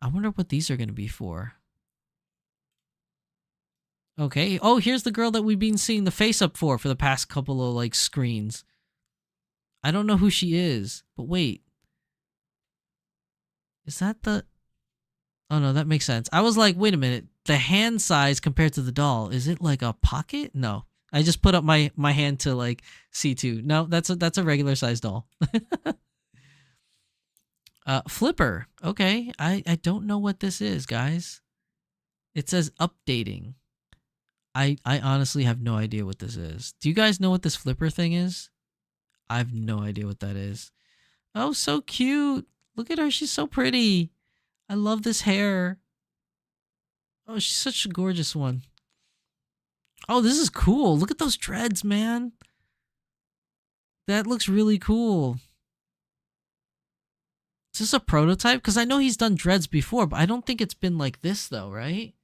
I wonder what these are going to be for. Okay. Oh, here's the girl that we've been seeing the face up for the past couple of like screens. I don't know who she is, but wait. Is that the... Oh no, that makes sense. I was like, wait a minute. The hand size compared to the doll, is it like a pocket? No. I just put up my hand to like C2. No, that's a regular size doll. Flipper. Okay. I don't know what this is, guys. It says updating. I honestly have no idea what this is. Do you guys know what this flipper thing is? I have no idea what that is. Oh, so cute. Look at her. She's so pretty. I love this hair. Oh, she's such a gorgeous one. Oh, this is cool. Look at those dreads, man. That looks really cool. Is this a prototype? Because I know he's done dreads before, but I don't think it's been like this, though, right?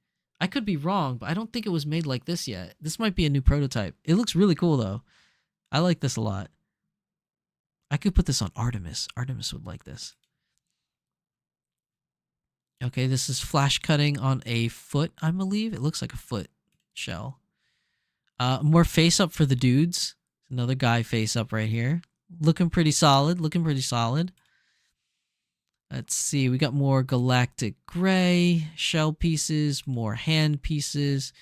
I could be wrong, but I don't think it was made like this yet. This might be a new prototype. It looks really cool, though. I like this a lot. I could put this on Artemis. Artemis would like this. Okay, this is flash cutting on a foot, I believe. It looks like a foot shell. More face up for the dudes. Another guy face up right here. Looking pretty solid. Looking pretty solid. Let's see. We got more galactic gray shell pieces. More hand pieces.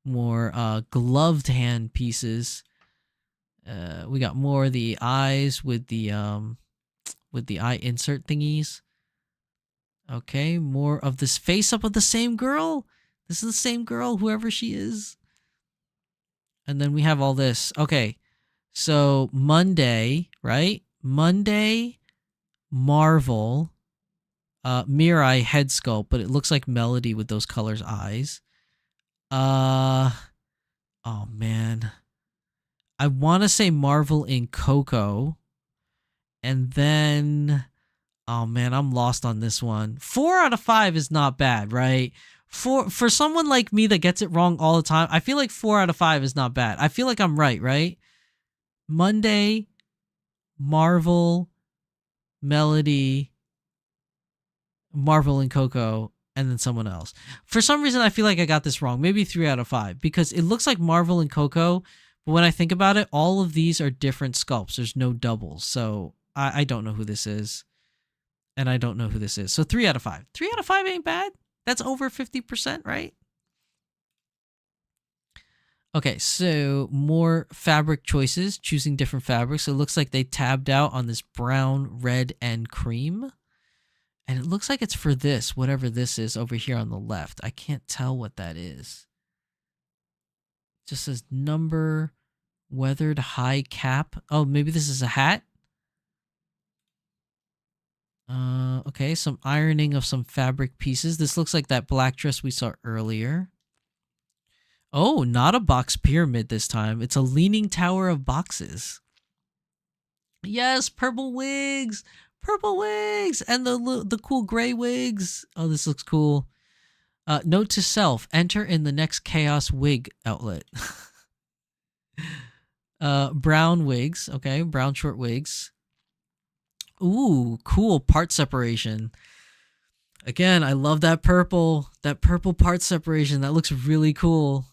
More gloved hand pieces. We got more of the eyes with the eye insert thingies. Okay, more of this face up of the same girl. This is the same girl, whoever she is. And then we have all this. Okay. So Monday, right? Monday, Marvel, Mirai head sculpt, but it looks like Melody with those colors eyes. Oh man. I want to say Marvel in Coco. And then, oh man, I'm lost on this one. 4 out of 5 is not bad, right? For someone like me that gets it wrong all the time, I feel like 4 out of 5 is not bad. I feel like I'm right? Monday, Marvel, Melody, Marvel and Coco, and then someone else. For some reason, I feel like I got this wrong. Maybe 3 out of 5 because it looks like Marvel and Coco, but when I think about it, all of these are different sculpts. There's no doubles, so I don't know who this is, and I don't know who this is. So 3 out of 5. 3 out of 5 ain't bad. That's over 50%, right? Okay, so more fabric choices, choosing different fabrics. So it looks like they tabbed out on this brown, red, and cream. And it looks like it's for this, whatever this is over here on the left. I can't tell what that is. It just says number, weathered high cap. Oh, maybe this is a hat? Okay, some ironing of some fabric pieces. This looks like that black dress we saw earlier. Oh, not a box pyramid this time. It's a leaning tower of boxes. Yes, purple wigs. Purple wigs and the cool gray wigs. Oh, this looks cool. Note to self, enter in the next chaos wig outlet. Brown wigs. Okay, brown short wigs. Ooh, cool part separation. Again, I love that purple part separation. That looks really cool.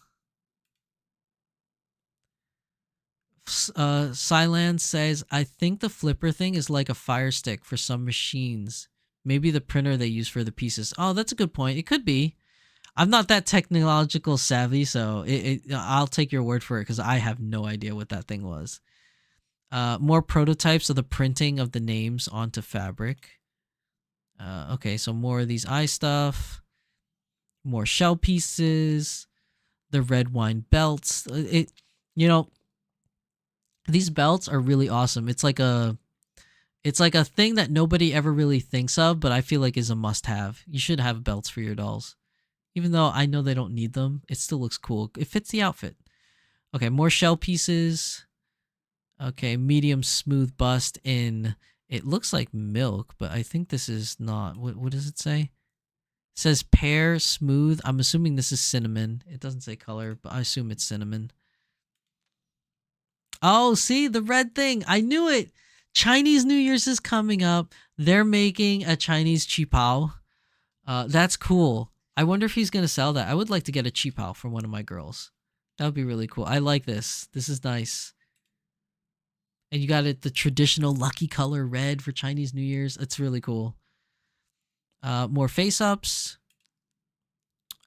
Cylan says, I think the flipper thing is like a fire stick for some machines. Maybe the printer they use for the pieces. Oh, that's a good point. It could be. I'm not that technological savvy, so I'll take your word for it because I have no idea what that thing was. More prototypes of the printing of the names onto fabric. Okay, so more of these eye stuff. More shell pieces. The red wine belts. These belts are really awesome. It's like a thing that nobody ever really thinks of, but I feel like is a must-have. You should have belts for your dolls. Even though I know they don't need them, it still looks cool. It fits the outfit. Okay, more shell pieces. Okay, medium smooth bust in, it looks like milk, but I think this is not. What does it say? It says pear smooth. I'm assuming this is cinnamon. It doesn't say color, but I assume it's cinnamon. Oh, see, the red thing. I knew it. Chinese New Year's is coming up. They're making a Chinese qipao. That's cool. I wonder if he's going to sell that. I would like to get a qipao from one of my girls. That would be really cool. I like this. This is nice. And you got it, the traditional lucky color red for Chinese New Year's. It's really cool. More face-ups.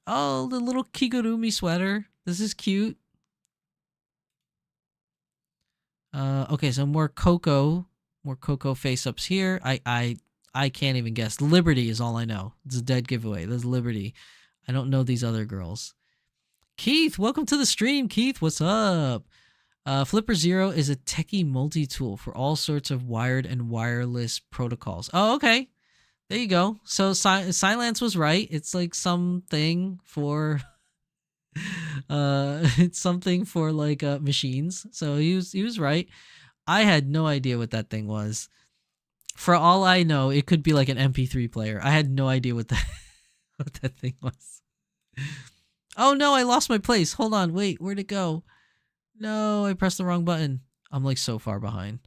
Oh, the little kigurumi sweater. This is cute. Okay, so more Coco face-ups here. I can't even guess. Liberty is all I know. It's a dead giveaway. There's Liberty. I don't know these other girls. Keith, welcome to the stream. Keith, what's up? Flipper Zero is a techie multi-tool for all sorts of wired and wireless protocols. Oh, okay. There you go. So Silence was right. It's like something for it's something for like machines. So he was right. I had no idea what that thing was. For all I know, it could be like an MP3 player. I had no idea what that thing was. Oh no, I lost my place. Hold on, wait, where'd it go? No, I pressed the wrong button. I'm like so far behind.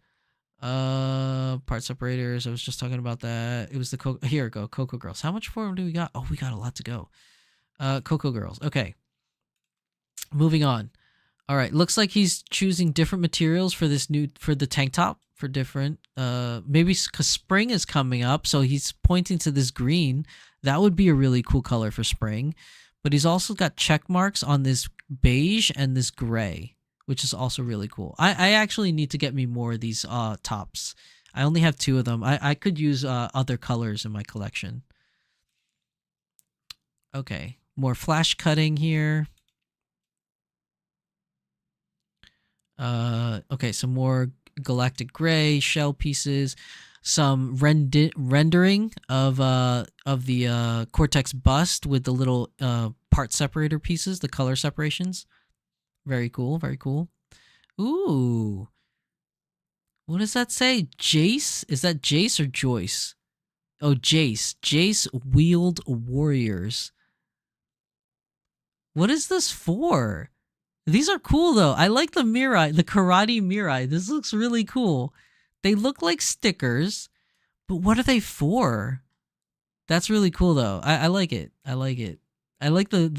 Part separators. I was just talking about that. It was the here we go. Coco Girls. How much for them do we got? Oh, we got a lot to go. Coco Girls. Okay. Moving on. All right. Looks like he's choosing different materials for the tank top for different. Maybe because spring is coming up, so he's pointing to this green. That would be a really cool color for spring. But he's also got check marks on this beige and this gray, which is also really cool. I actually need to get me more of these tops. I only have 2 of them. I could use other colors in my collection. Okay, more flash cutting here. Okay, some more galactic gray shell pieces, some rendering of the Cortex bust with the little part separator pieces, the color separations. Very cool, very cool. Ooh. What does that say? Jace? Is that Jace or Joyce? Oh, Jace. Jace Wheeled Warriors. What is this for? These are cool though. I like the Mirai, the Karate Mirai. This looks really cool. They look like stickers, but what are they for? That's really cool though. I like it. I like it. I like the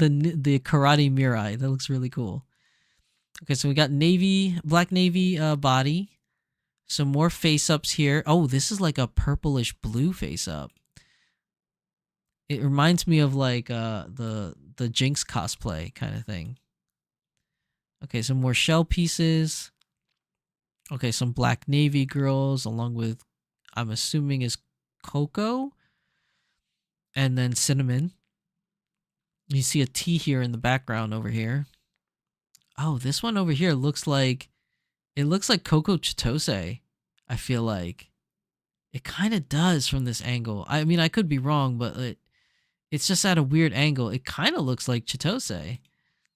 Karate Mirai. That looks really cool. Okay, so we got black navy body. Some more face ups here. Oh, this is like a purplish blue face up. It reminds me of like the Jinx cosplay kind of thing. Okay, some more shell pieces. Okay, some black navy girls along with, I'm assuming is Coco. And then Cinnamon. You see a T here in the background over here. Oh, this one over here looks like, it looks like Coco Chitose, I feel like. It kind of does from this angle. I mean, I could be wrong, but it's just at a weird angle. It kind of looks like Chitose.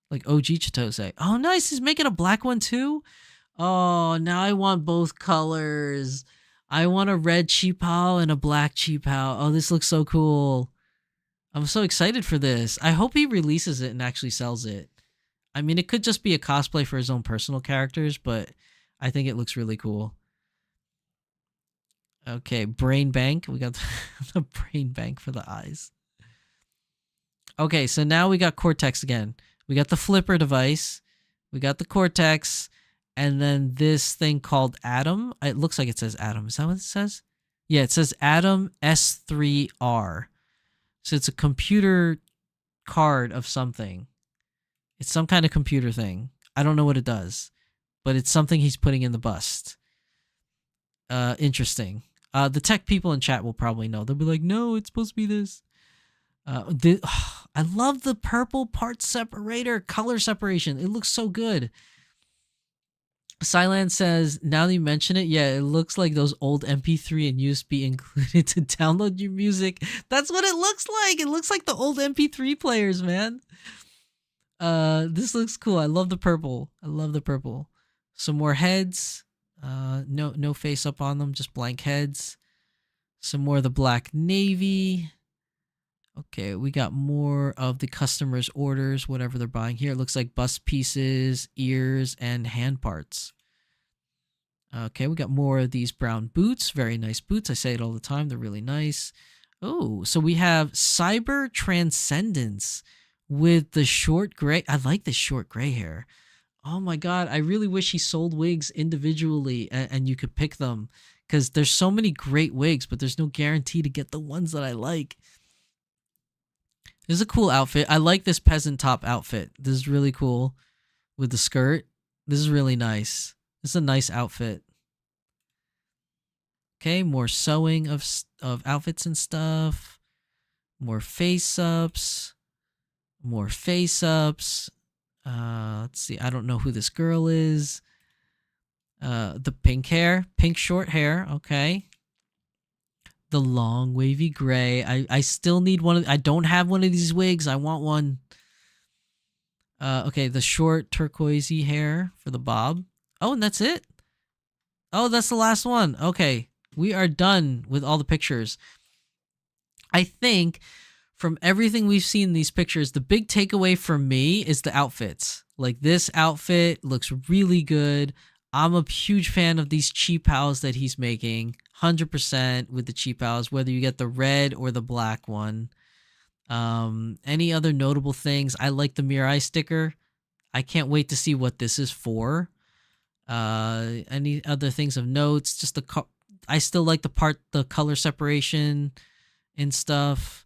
Like OG Chitose. Oh, nice. He's making a black one too. Oh, now I want both colors. I want a red Cheepow and a black Cheepow. Oh, this looks so cool. I'm so excited for this. I hope he releases it and actually sells it. I mean, it could just be a cosplay for his own personal characters, but I think it looks really cool. Okay, Brain Bank. We got the Brain Bank for the eyes. Okay, so now we got Cortex again. We got the flipper device. We got the Cortex. And then this thing called Atom. It looks like it says Atom. Is that what it says? Yeah, it says Atom S3R. So it's a computer card of something. It's some kind of computer thing. I don't know what it does. But it's something he's putting in the bust. Interesting. The tech people in chat will probably know. They'll be like, no, it's supposed to be this. I love the purple part separator, color separation. It looks so good. Silan says, now that you mention it, yeah, it looks like those old MP3 and USB included to download your music. That's what it looks like. It looks like the old MP3 players, man. This looks cool. I love the purple. I love the purple. Some more heads. No face up on them, just blank heads. Some more of the black navy. Okay, we got more of the customer's orders, whatever they're buying here. It looks like bust pieces, ears, and hand parts. Okay, we got more of these brown boots. Very nice boots. I say it all the time. They're really nice. Oh, so we have Cyber Transcendence with the short gray. I like the short gray hair. Oh my god, I really wish he sold wigs individually and you could pick them. Because there's so many great wigs, but there's no guarantee to get the ones that I like. This is a cool outfit. I like this peasant top outfit. This is really cool with the skirt. This is really nice. This is a nice outfit. Okay, more sewing of outfits and stuff. More face-ups. More face-ups. Let's see. I don't know who this girl is. The pink hair. Pink short hair. Okay. The long wavy gray. I still need one. I don't have one of these wigs. I want one. Okay, the short turquoisey hair for the bob. Oh, and that's it. Oh, that's the last one. Okay, we are done with all the pictures. I think from everything we've seen in these pictures, the big takeaway for me is the outfits. Like this outfit looks really good. I'm a huge fan of these Cheepows that he's making. 100% with the Cheepows, whether you get the red or the black one. Any other notable things? I like the Mirai sticker. I can't wait to see what this is for. Any other things of notes? Just I still like the color separation and stuff.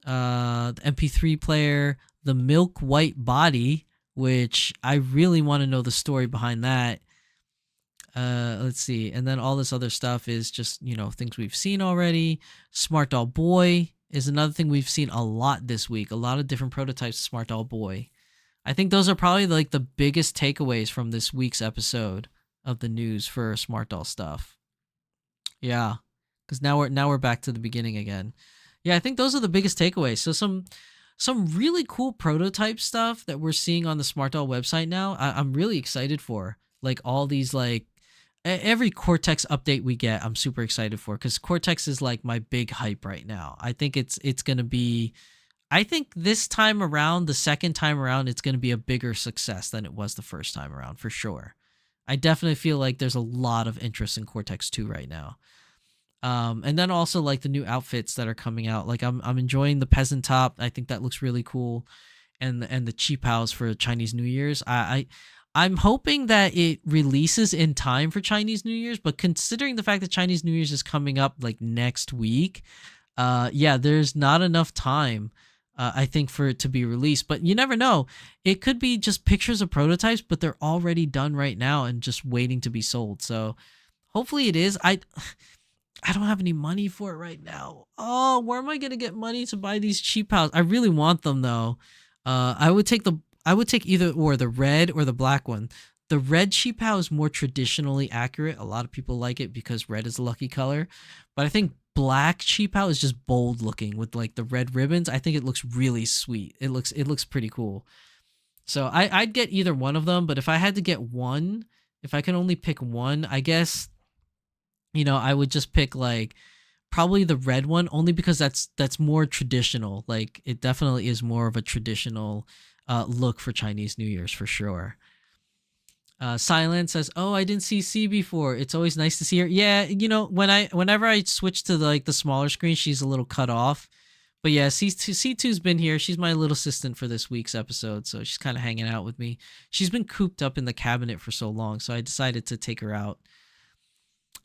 The MP3 player, the milk white body, which I really want to know the story behind that. Let's see. And then all this other stuff is just, things we've seen already. Smart Doll Boy is another thing we've seen a lot this week. A lot of different prototypes of Smart Doll Boy. I think those are probably like the biggest takeaways from this week's episode of the news for Smart Doll stuff. Yeah, because now we're back to the beginning again. Yeah, I think those are the biggest takeaways. So some really cool prototype stuff that we're seeing on the Smart Doll website now. I'm really excited for, like, all these, like, every Cortex update we get. I'm super excited for, because Cortex is like my big hype right now. I think it's gonna be. I think this time around, the second time around, it's going to be a bigger success than it was the first time around, for sure. I definitely feel like there's a lot of interest in Cortex 2 right now. And then also, like, the new outfits that are coming out. Like, I'm enjoying the peasant top. I think that looks really cool. And the cheap house for Chinese New Year's. I'm hoping that it releases in time for Chinese New Year's, but considering the fact that Chinese New Year's is coming up like next week, yeah, there's not enough time. I think, for it to be released, but you never know. It could be just pictures of prototypes, but they're already done right now and just waiting to be sold. So hopefully it is. I don't have any money for it right now. Oh, where am I gonna get money to buy these cheap houses? I really want them though. I would take either or, the red or the black one. The red cheap house is more traditionally accurate. A lot of people like it because red is a lucky color, but I think black cheap out is just bold looking with like the red ribbons. I think it looks really sweet. It looks pretty cool. So I'd get either one of them, but if I had to get one, if I can only pick one, I guess, I would just pick, like, probably the red one, only because that's more traditional. Like, it definitely is more of a traditional look for Chinese New Year's, for sure. Silent says, "Oh, I didn't see C before. It's always nice to see her." Yeah, whenever I switch to the smaller screen, she's a little cut off. But yeah, C2's been here. She's my little assistant for this week's episode, so she's kind of hanging out with me. She's been cooped up in the cabinet for so long, so I decided to take her out.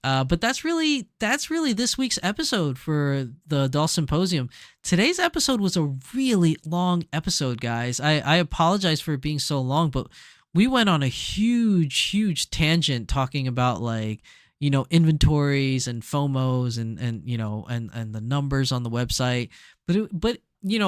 But that's really this week's episode for the Doll Symposium. Today's episode was a really long episode, guys. I apologize for it being so long, but we went on a huge tangent talking about, like, inventories and FOMOs and the numbers on the website. But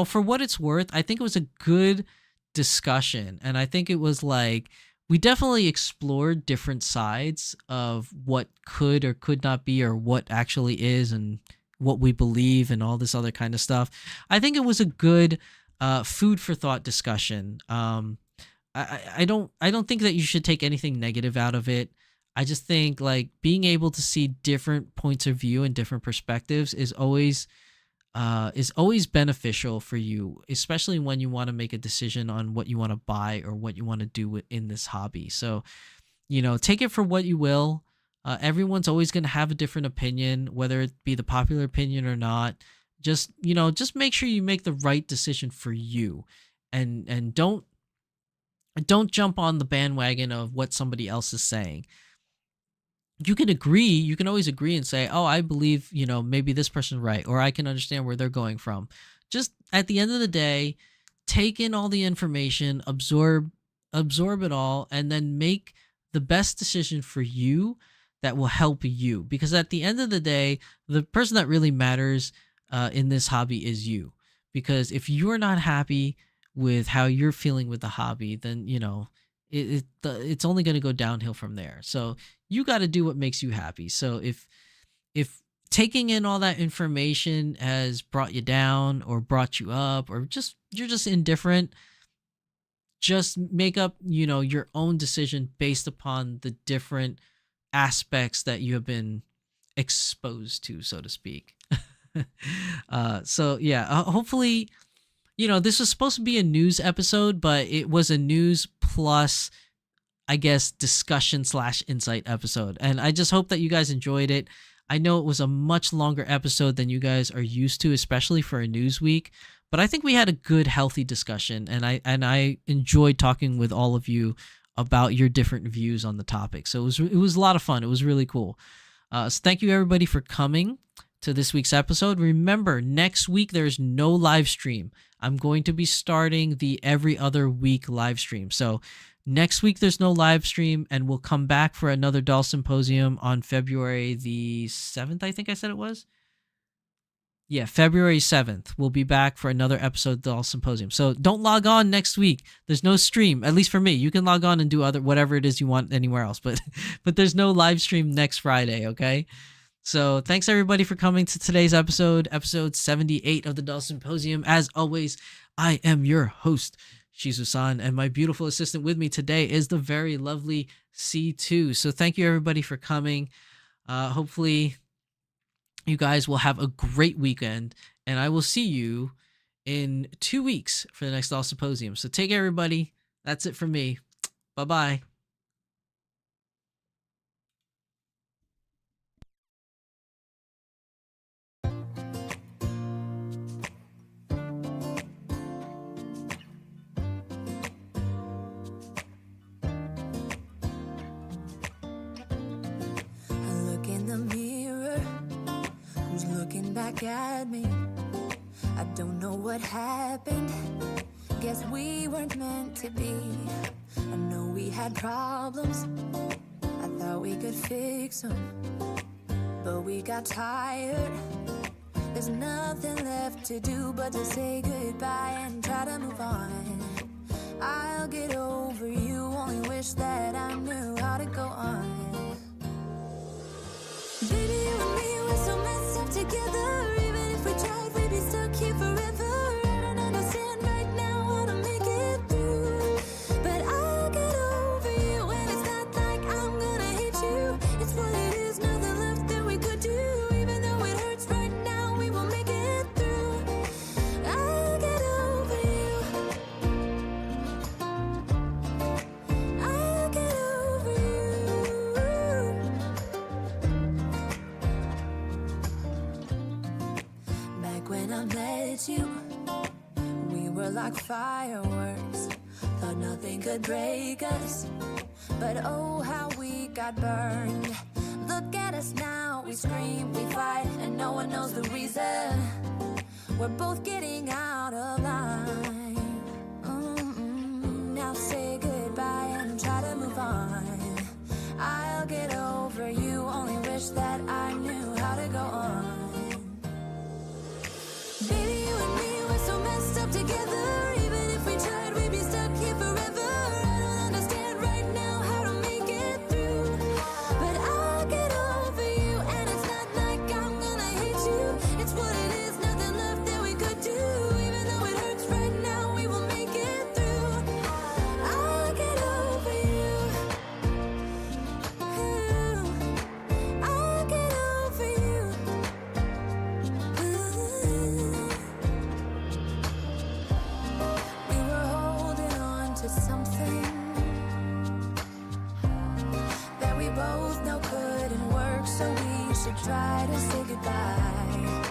for what it's worth, I think it was a good discussion. And I think it was like, we definitely explored different sides of what could or could not be, or what actually is, and what we believe, and all this other kind of stuff. I think it was a good food for thought discussion. I don't think that you should take anything negative out of it. I just think, like, being able to see different points of view and different perspectives is always beneficial for you, especially when you want to make a decision on what you want to buy or what you want to do in this hobby. So, take it for what you will. Everyone's always going to have a different opinion, whether it be the popular opinion or not. Just make sure you make the right decision for you, and don't jump on the bandwagon of what somebody else is saying. You can always agree and say, oh, I believe, maybe this person's right, or I can understand where they're going from. Just at the end of the day, take in all the information, absorb it all, and then make the best decision for you that will help you. Because at the end of the day, the person that really matters in this hobby is you. Because if you're not happy with how you're feeling with the hobby, then it's only going to go downhill from there. So you got to do what makes you happy. So if taking in all that information has brought you down or brought you up, or you're just indifferent, just make up your own decision based upon the different aspects that you have been exposed to, so to speak. So yeah, hopefully, this was supposed to be a news episode, but it was a news plus, I guess, discussion / insight episode. And I just hope that you guys enjoyed it. I know it was a much longer episode than you guys are used to, especially for a news week. But I think we had a good, healthy discussion, and I enjoyed talking with all of you about your different views on the topic. So it was a lot of fun. It was really cool. So thank you everybody for coming to this week's episode. Remember, next week there's no live stream. I'm going to be starting the every other week live stream. So next week there's no live stream, and we'll come back for another Doll Symposium on February the 7th, I think I said it was. Yeah, February 7th. We'll be back for another episode of the Doll Symposium. So don't log on next week. There's no stream, at least for me. You can log on and do whatever it is you want anywhere else, but there's no live stream next Friday, okay? So thanks everybody for coming to today's episode 78 of the Doll Symposium. As always, I am your host, Shizusan, and my beautiful assistant with me today is the very lovely C2. So thank you everybody for coming. Hopefully you guys will have a great weekend, and I will see you in 2 weeks for the next Doll Symposium. So take care, everybody. That's it from me. Bye-bye. Back at me, I don't know what happened. Guess we weren't meant to be. I know we had problems, I thought we could fix them, but we got tired. There's nothing left to do but to say goodbye and try to move on. I'll get over you, only wish that I knew how to go on. Baby, you and me, we're so messed up together. Even if we tried, we'd be stuck here forever. I don't understand right now how to make it through, but I'll get over you, and it's not like I'm gonna hate you. It's what it is, nothing left that we could do. Even though it hurts right now, we will make it through. I'll get over you. I'll get over you. Back when I met you, we were like fireworks. Thought nothing could break us, but oh how we got burned. Look at us now, we scream, we fight, and no one knows the reason. We're both getting out of line. Now say goodbye and try to move on. I'll get over you, only wish that I knew how to go on. Baby, you and me, we're so messed up together. Even if we tried, we'd be stuck here forever. I don't understand right now how to make it through, but I'll get over you, and it's not like I'm gonna hate you. It's what it is, nothing left that we could do. Even though it hurts right now, we will make it through. I'll get over you. I'll get over you. We were holding on to something that we both know couldn't work, so we should try to say goodbye.